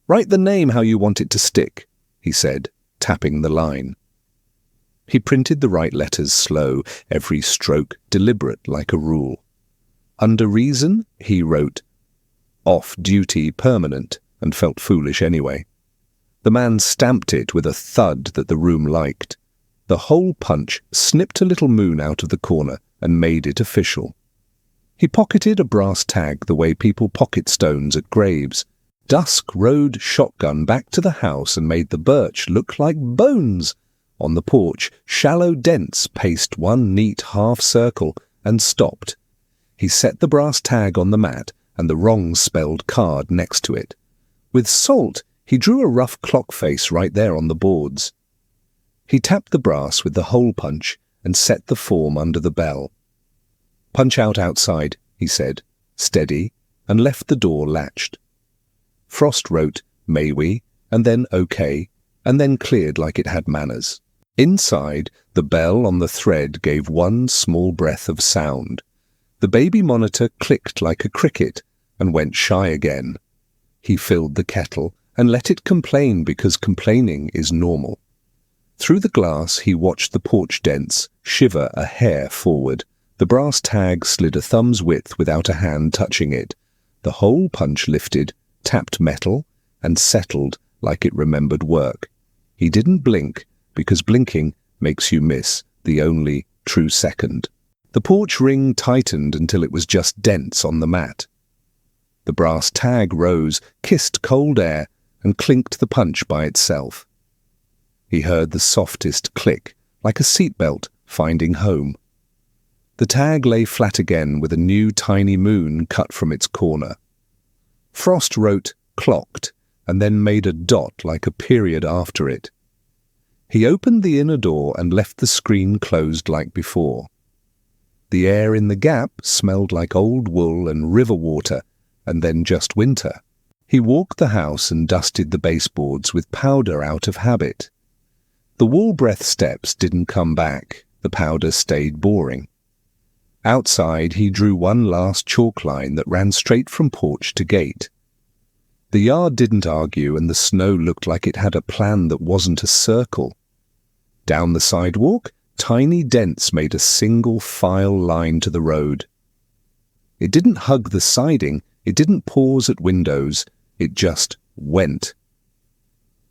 "Write the name how you want it to stick," he said, tapping the line. He printed the right letters slow, every stroke deliberate like a rule. Under reason, he wrote, "Off-duty permanent," and felt foolish anyway. The man stamped it with a thud that the room liked. The hole punch snipped a little moon out of the corner and made it official. He pocketed a brass tag the way people pocket stones at graves. Dusk rode shotgun back to the house and made the birch look like bones. On the porch, shallow dents paced one neat half-circle and stopped. He set the brass tag on the mat and the wrong-spelled card next to it. With salt, he drew a rough clock face right there on the boards. He tapped the brass with the hole punch and set the form under the bell. "Punch out outside," he said, steady, and left the door latched. Frost wrote, "May we?" and then "OK," and then cleared like it had manners. Inside, the bell on the thread gave one small breath of sound. The baby monitor clicked like a cricket and went shy again. He filled the kettle and let it complain because complaining is normal. Through the glass, he watched the porch dents shiver a hair forward. The brass tag slid a thumb's width without a hand touching it. The hole punch lifted, tapped metal, and settled like it remembered work. He didn't blink, because blinking makes you miss the only true second. The porch ring tightened until it was just dents on the mat. The brass tag rose, kissed cold air, and clinked the punch by itself. He heard the softest click, like a seatbelt finding home. The tag lay flat again with a new tiny moon cut from its corner. Frost wrote "clocked" and then made a dot like a period after it. He opened the inner door and left the screen closed like before. The air in the gap smelled like old wool and river water, and then just winter. He walked the house and dusted the baseboards with powder out of habit. The wall breath steps didn't come back. The powder stayed boring. Outside, he drew one last chalk line that ran straight from porch to gate. The yard didn't argue, and the snow looked like it had a plan that wasn't a circle. Down the sidewalk, tiny dents made a single file line to the road. It didn't hug the siding, it didn't pause at windows, it just went.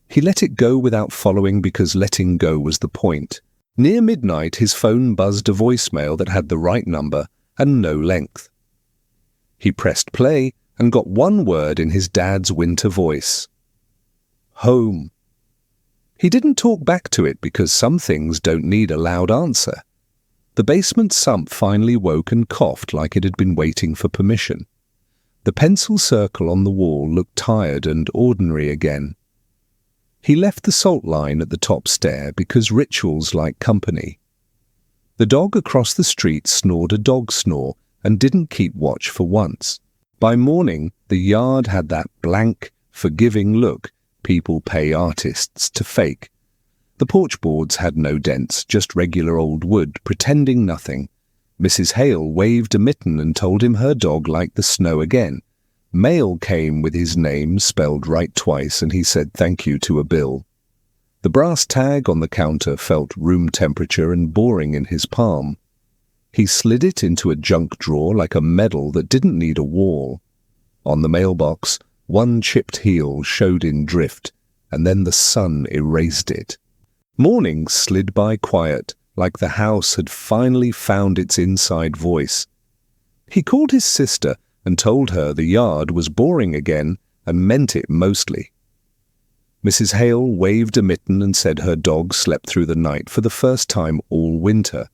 He let it go without following because letting go was the point. Near midnight, his phone buzzed a voicemail that had the right number and no length. He pressed play and got one word in his dad's winter voice. Home. He didn't talk back to it because some things don't need a loud answer. The basement sump finally woke and coughed like it had been waiting for permission. The pencil circle on the wall looked tired and ordinary again. He left the salt line at the top stair because rituals like company. The dog across the street snored a dog snore and didn't keep watch for once. By morning, the yard had that blank, forgiving look people pay artists to fake. The porch boards had no dents, just regular old wood, pretending nothing. Mrs. Hale waved a mitten and told him her dog liked the snow again. Mail came with his name spelled right twice, and he said thank you to a bill. The brass tag on the counter felt room temperature and boring in his palm. He slid it into a junk drawer like a medal that didn't need a wall. On the mailbox, one chipped heel showed in drift, and then the sun erased it. Morning slid by quiet, like the house had finally found its inside voice. He called his sister and told her the yard was boring again, and meant it mostly. Mrs. Hale waved a mitten and said her dog slept through the night for the first time all winter.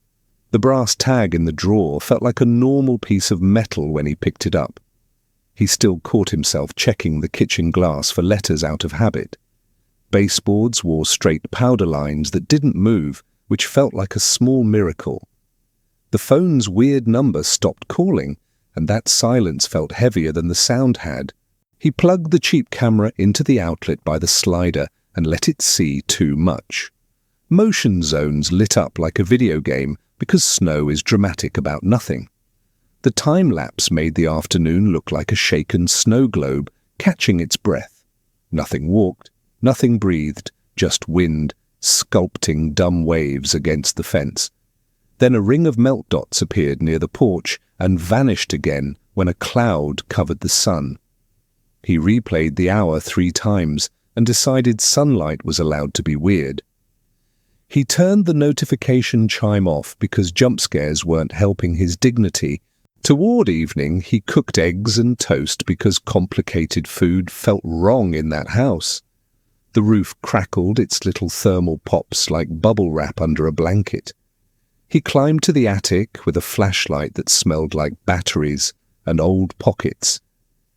The brass tag in the drawer felt like a normal piece of metal when he picked it up. He still caught himself checking the kitchen glass for letters out of habit. Baseboards wore straight powder lines that didn't move, which felt like a small miracle. The phone's weird number stopped calling, and that silence felt heavier than the sound had. He plugged the cheap camera into the outlet by the slider and let it see too much. Motion zones lit up like a video game because snow is dramatic about nothing. The time-lapse made the afternoon look like a shaken snow globe catching its breath. Nothing walked, nothing breathed, just wind sculpting dumb waves against the fence. Then a ring of melt dots appeared near the porch and vanished again when a cloud covered the sun. He replayed the hour 3 times and decided sunlight was allowed to be weird. He turned the notification chime off because jump scares weren't helping his dignity. Toward evening, he cooked eggs and toast because complicated food felt wrong in that house. The roof crackled its little thermal pops like bubble wrap under a blanket. He climbed to the attic with a flashlight that smelled like batteries and old pockets.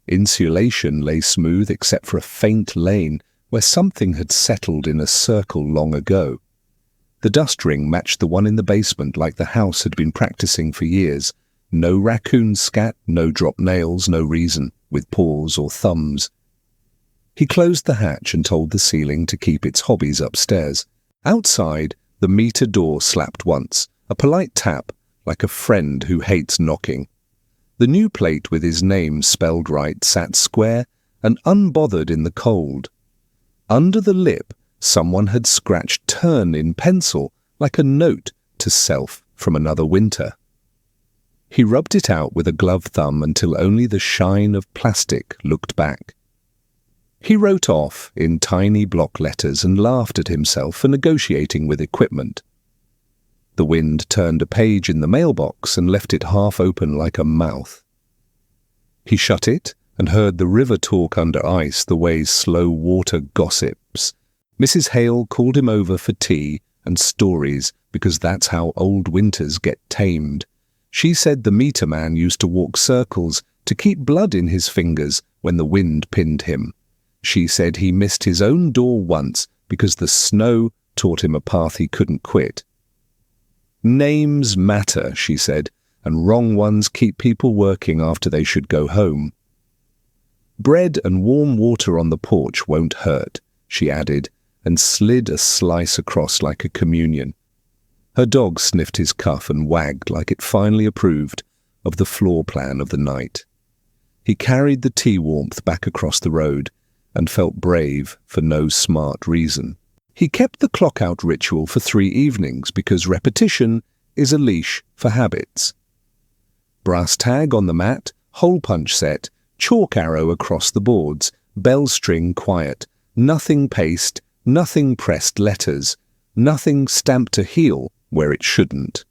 Insulation lay smooth except for a faint lane where something had settled in a circle long ago. The dust ring matched the one in the basement like the house had been practicing for years. No raccoon scat, no drop nails, no reason, with paws or thumbs. He closed the hatch and told the ceiling to keep its hobbies upstairs. Outside, the meter door slapped once, a polite tap, like a friend who hates knocking. The new plate with his name spelled right sat square and unbothered in the cold. Under the lip, someone had scratched turn in pencil, like a note to self from another winter. He rubbed it out with a glove thumb until only the shine of plastic looked back. He wrote off in tiny block letters and laughed at himself for negotiating with equipment. The wind turned a page in the mailbox and left it half open like a mouth. He shut it and heard the river talk under ice the way slow water gossips. Mrs. Hale called him over for tea and stories because that's how old winters get tamed. She said the meter man used to walk circles to keep blood in his fingers when the wind pinned him. She said he missed his own door once because the snow taught him a path he couldn't quit. Names matter, she said, and wrong ones keep people working after they should go home. Bread and warm water on the porch won't hurt, she added, and slid a slice across like a communion. Her dog sniffed his cuff and wagged like it finally approved of the floor plan of the night. He carried the tea warmth back across the road and felt brave for no smart reason. He kept the clock-out ritual for 3 evenings because repetition is a leash for habits. Brass tag on the mat, hole punch set, chalk arrow across the boards, bell string quiet, nothing paste, nothing pressed letters, nothing stamped a heel where it shouldn't.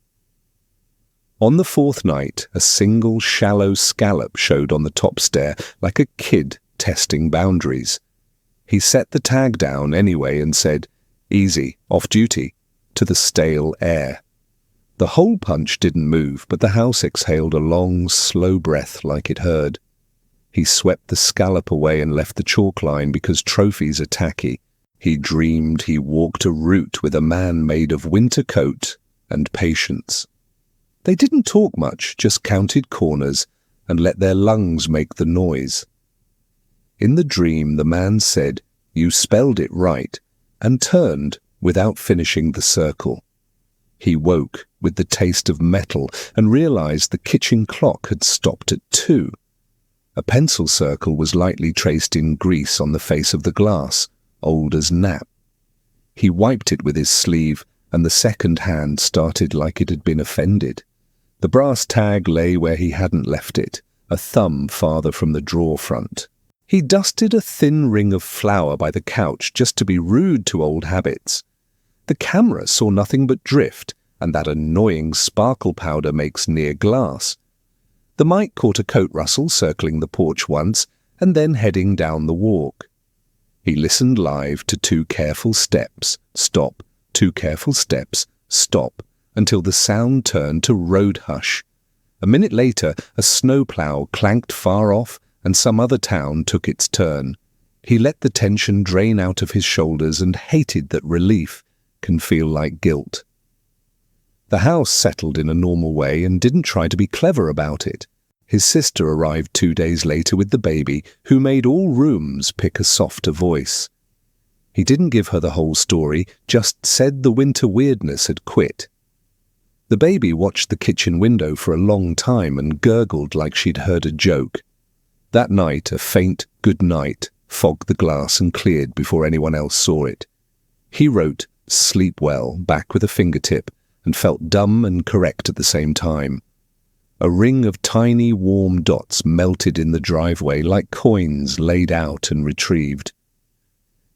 On the 4th night, a single shallow scallop showed on the top stair like a kid testing boundaries. He set the tag down anyway and said, "Easy, off duty," to the stale air. The hole punch didn't move, but the house exhaled a long, slow breath like it heard. He swept the scallop away and left the chalk line because trophies are tacky. He dreamed he walked a route with a man made of winter coat and patience. They didn't talk much, just counted corners and let their lungs make the noise. In the dream, the man said, "You spelled it right," and turned without finishing the circle. He woke with the taste of metal and realized the kitchen clock had stopped at 2. A pencil circle was lightly traced in grease on the face of the glass, old as nap. He wiped it with his sleeve, and the second hand started like it had been offended. The brass tag lay where he hadn't left it, a thumb farther from the drawer front. He dusted a thin ring of flour by the couch just to be rude to old habits. The camera saw nothing but drift, and that annoying sparkle powder makes near glass. The mic caught a coat rustle circling the porch once, and then heading down the walk. He listened live to 2 careful steps, stop, 2 careful steps, stop, until the sound turned to road hush. A minute later, a snowplow clanked far off, and some other town took its turn. He let the tension drain out of his shoulders and hated that relief can feel like guilt. The house settled in a normal way and didn't try to be clever about it. His sister arrived 2 days later with the baby, who made all rooms pick a softer voice. He didn't give her the whole story, just said the winter weirdness had quit. The baby watched the kitchen window for a long time and gurgled like she'd heard a joke. That night, a faint good night fogged the glass and cleared before anyone else saw it. He wrote, "Sleep well," back with a fingertip, and felt dumb and correct at the same time. A ring of tiny warm dots melted in the driveway like coins laid out and retrieved.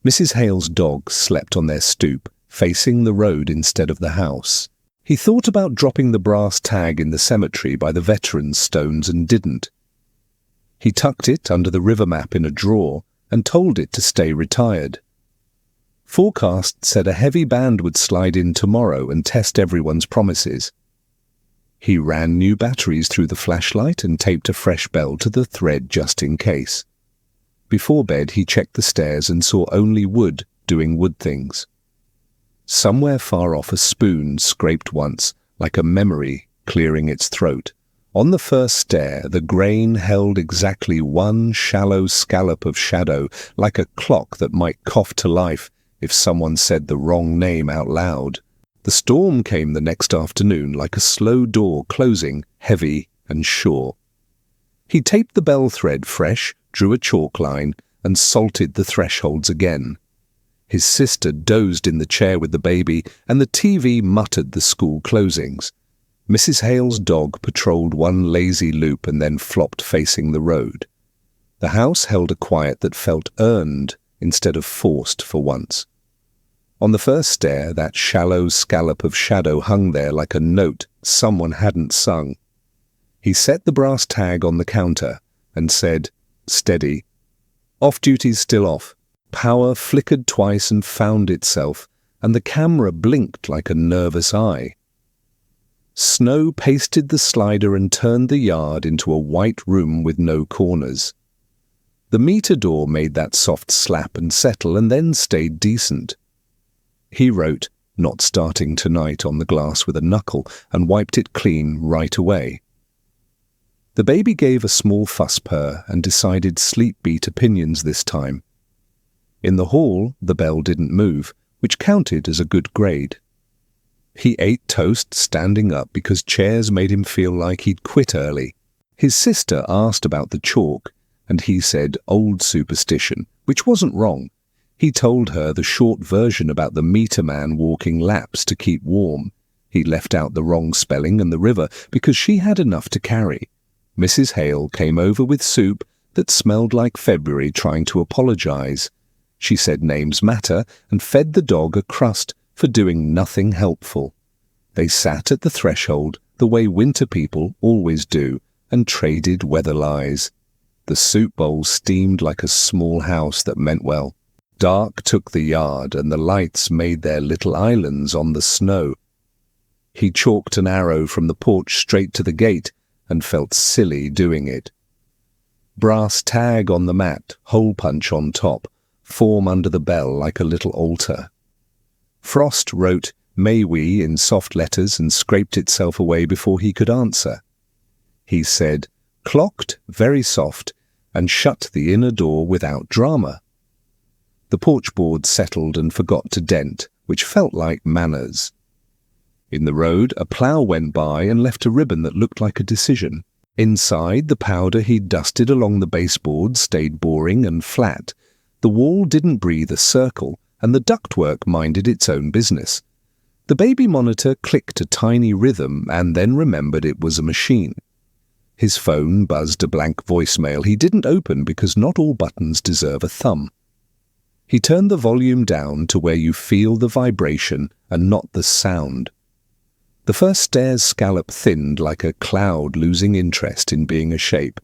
Mrs. Hale's dog slept on their stoop, facing the road instead of the house. He thought about dropping the brass tag in the cemetery by the veterans' stones and didn't. He tucked it under the river map in a drawer and told it to stay retired. Forecast said a heavy band would slide in tomorrow and test everyone's promises. He ran new batteries through the flashlight and taped a fresh bell to the thread just in case. Before bed, he checked the stairs and saw only wood doing wood things. Somewhere far off, a spoon scraped once, like a memory clearing its throat. On the first stair, the grain held exactly 1 shallow scallop of shadow, like a clock that might cough to life if someone said the wrong name out loud. The storm came the next afternoon like a slow door closing, heavy and sure. He taped the bell thread fresh, drew a chalk line, and salted the thresholds again. His sister dozed in the chair with the baby, and the TV muttered the school closings. Mrs. Hale's dog patrolled 1 lazy loop and then flopped facing the road. The house held a quiet that felt earned instead of forced for once. On the first stair, that shallow scallop of shadow hung there like a note someone hadn't sung. He set the brass tag on the counter and said, "Steady." Off-duty's still off. Power flickered twice and found itself, and the camera blinked like a nervous eye. Snow pasted the slider and turned the yard into a white room with no corners. The meter door made that soft slap and settle and then stayed decent. He wrote, "Not starting tonight," on the glass with a knuckle and wiped it clean right away. The baby gave a small fuss purr and decided sleep beat opinions this time. In the hall, the bell didn't move, which counted as a good grade. He ate toast standing up because chairs made him feel like he'd quit early. His sister asked about the chalk, and he said old superstition, which wasn't wrong. He told her the short version about the meter man walking laps to keep warm. He left out the wrong spelling and the river because she had enough to carry. Mrs. Hale came over with soup that smelled like February, trying to apologize. She said names matter and fed the dog a crust for doing nothing helpful. They sat at the threshold the way winter people always do and traded weather lies. The soup bowl steamed like a small house that meant well. Dark took the yard and the lights made their little islands on the snow. He chalked an arrow from the porch straight to the gate and felt silly doing it. Brass tag on the mat, hole punch on top, form under the bell like a little altar. Frost wrote "May we" in soft letters and scraped itself away before he could answer. He said, "Clocked, very soft," and shut the inner door without drama. The porch board settled and forgot to dent, which felt like manners. In the road, a plow went by and left a ribbon that looked like a decision. Inside, the powder he'd dusted along the baseboards stayed boring and flat. The wall didn't breathe a circle, and the ductwork minded its own business. The baby monitor clicked a tiny rhythm and then remembered it was a machine. His phone buzzed a blank voicemail he didn't open because not all buttons deserve a thumb. He turned the volume down to where you feel the vibration and not the sound. The first stare's scallop thinned like a cloud losing interest in being a shape.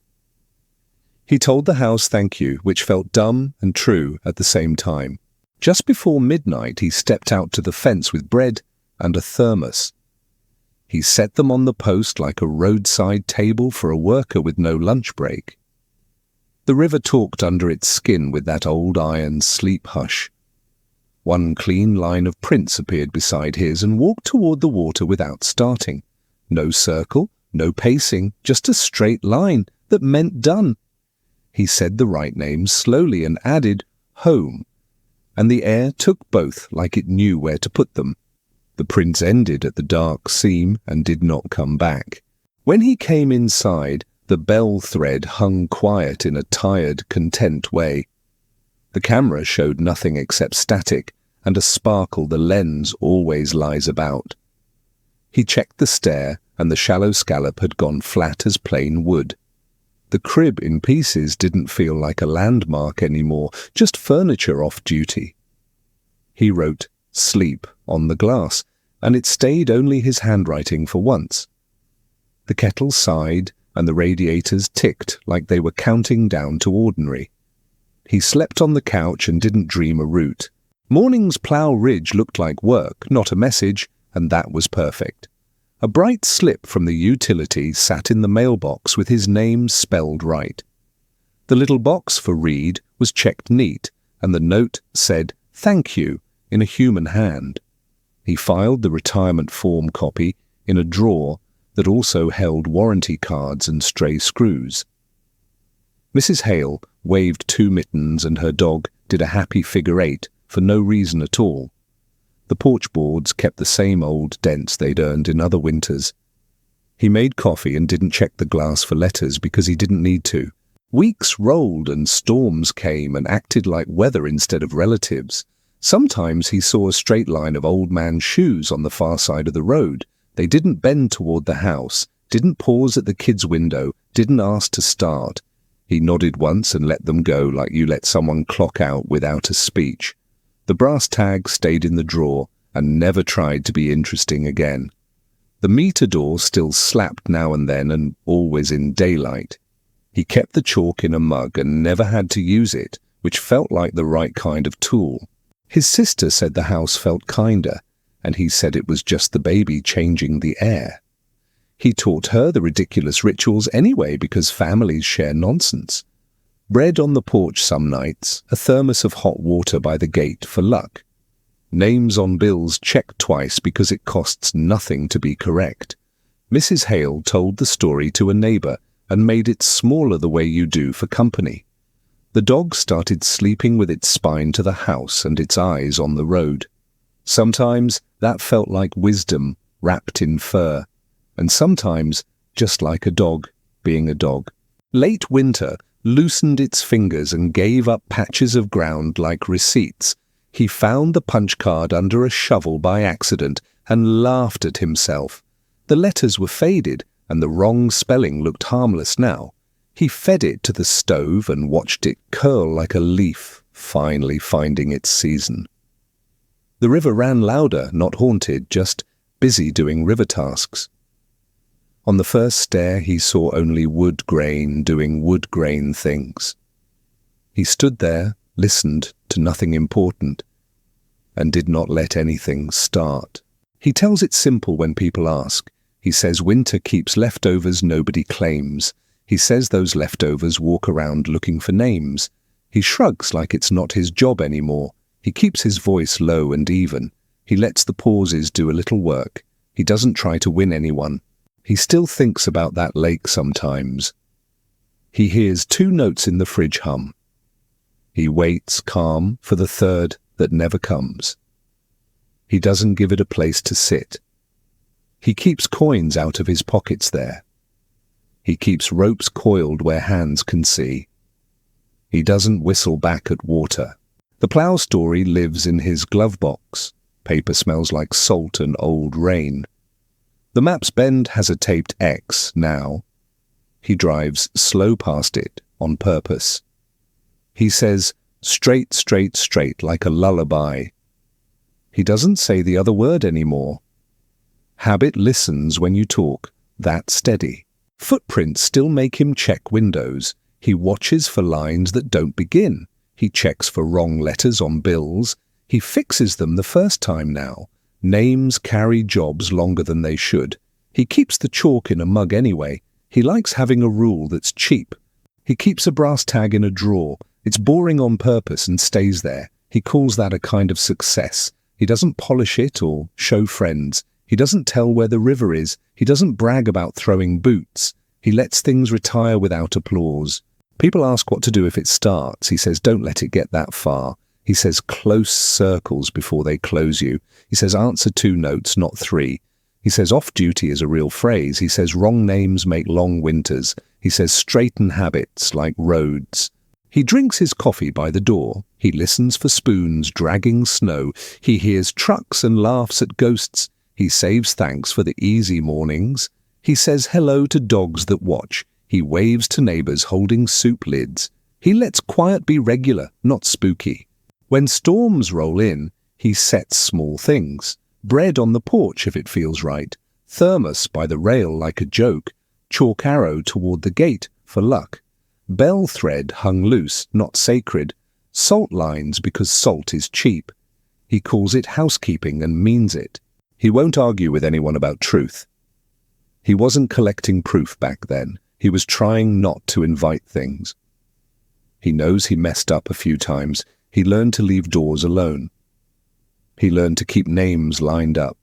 He told the house thank you, which felt dumb and true at the same time. Just before midnight, he stepped out to the fence with bread and a thermos. He set them on the post like a roadside table for a worker with no lunch break. The river talked under its skin with that old iron sleep hush. One clean line of prints appeared beside his and walked toward the water without starting. No circle, no pacing, just a straight line that meant done. He said the right names slowly and added, home, and the air took both like it knew where to put them. The prints ended at the dark seam and did not come back. When he came inside, the bell thread hung quiet in a tired, content way. The camera showed nothing except static and a sparkle the lens always lies about. He checked the stair, and the shallow scallop had gone flat as plain wood. The crib in pieces didn't feel like a landmark anymore, just furniture off duty. He wrote, sleep, on the glass, and it stayed only his handwriting for once. The kettle sighed, and the radiators ticked like they were counting down to ordinary. He slept on the couch and didn't dream a route. Morning's Plow Ridge looked like work, not a message, and that was perfect. A bright slip from the utility sat in the mailbox with his name spelled right. The little box for read was checked neat, and the note said, thank you, in a human hand. He filed the retirement form copy in a drawer that also held warranty cards and stray screws. Mrs. Hale waved 2 mittens and her dog did a happy figure 8 for no reason at all. The porch boards kept the same old dents they'd earned in other winters. He made coffee and didn't check the glass for letters because he didn't need to. Weeks rolled and storms came and acted like weather instead of relatives. Sometimes he saw a straight line of old man's shoes on the far side of the road. They didn't bend toward the house, didn't pause at the kid's window, didn't ask to start. He nodded once and let them go like you let someone clock out without a speech. The brass tag stayed in the drawer and never tried to be interesting again. The meter door still slapped now and then and always in daylight. He kept the chalk in a mug and never had to use it, which felt like the right kind of tool. His sister said the house felt kinder, and he said it was just the baby changing the air. He taught her the ridiculous rituals anyway because families share nonsense. Bread on the porch some nights, a thermos of hot water by the gate for luck. Names on bills checked twice because it costs nothing to be correct. Mrs. Hale told the story to a neighbour and made it smaller the way you do for company. The dog started sleeping with its spine to the house and its eyes on the road. Sometimes that felt like wisdom wrapped in fur, and sometimes just like a dog being a dog. Late winter loosened its fingers and gave up patches of ground like receipts. He found the punch card under a shovel by accident and laughed at himself. The letters were faded and the wrong spelling looked harmless now. He fed it to the stove and watched it curl like a leaf, finally finding its season. The river ran louder, not haunted, just busy doing river tasks. On the first stair he saw only wood grain doing wood grain things. He stood there, listened to nothing important, and did not let anything start. He tells it simple when people ask. He says winter keeps leftovers nobody claims. He says those leftovers walk around looking for names. He shrugs like it's not his job anymore. He keeps his voice low and even. He lets the pauses do a little work. He doesn't try to win anyone. He still thinks about that lake sometimes. He hears 2 notes in the fridge hum. He waits calm for the third that never comes. He doesn't give it a place to sit. He keeps coins out of his pockets there. He keeps ropes coiled where hands can see. He doesn't whistle back at water. The plow story lives in his glove box. Paper smells like salt and old rain. The map's bend has a taped X now. He drives slow past it on purpose. He says, straight, straight, straight, like a lullaby. He doesn't say the other word anymore. Habit listens when you talk, that steady. Footprints still make him check windows. He watches for lines that don't begin. He checks for wrong letters on bills. He fixes them the first time now. Names carry jobs longer than they should. He keeps the chalk in a mug anyway. He likes having a rule that's cheap. He keeps a brass tag in a drawer. It's boring on purpose and stays there. He calls that a kind of success. He doesn't polish it or show friends. He doesn't tell where the river is. He doesn't brag about throwing boots. He lets things retire without applause. People ask what to do if it starts. He says, don't let it get that far. He says, close circles before they close you. He says, answer 2 notes, not 3. He says, off-duty is a real phrase. He says, wrong names make long winters. He says, straighten habits like roads. He drinks his coffee by the door. He listens for spoons dragging snow. He hears trucks and laughs at ghosts. He saves thanks for the easy mornings. He says hello to dogs that watch. He waves to neighbors holding soup lids. He lets quiet be regular, not spooky. When storms roll in, he sets small things. Bread on the porch if it feels right. Thermos by the rail like a joke. Chalk arrow toward the gate for luck. Bell thread hung loose, not sacred. Salt lines because salt is cheap. He calls it housekeeping and means it. He won't argue with anyone about truth. He wasn't collecting proof back then. He was trying not to invite things. He knows he messed up a few times. He learned to leave doors alone. He learned to keep names lined up.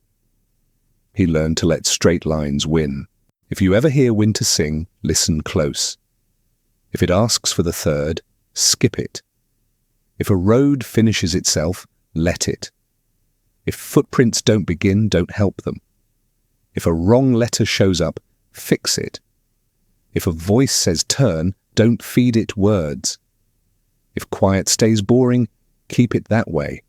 He learned to let straight lines win. If you ever hear winter sing, listen close. If it asks for the third, skip it. If a road finishes itself, let it. If footprints don't begin, don't help them. If a wrong letter shows up, fix it. If a voice says turn, don't feed it words. If quiet stays boring, keep it that way.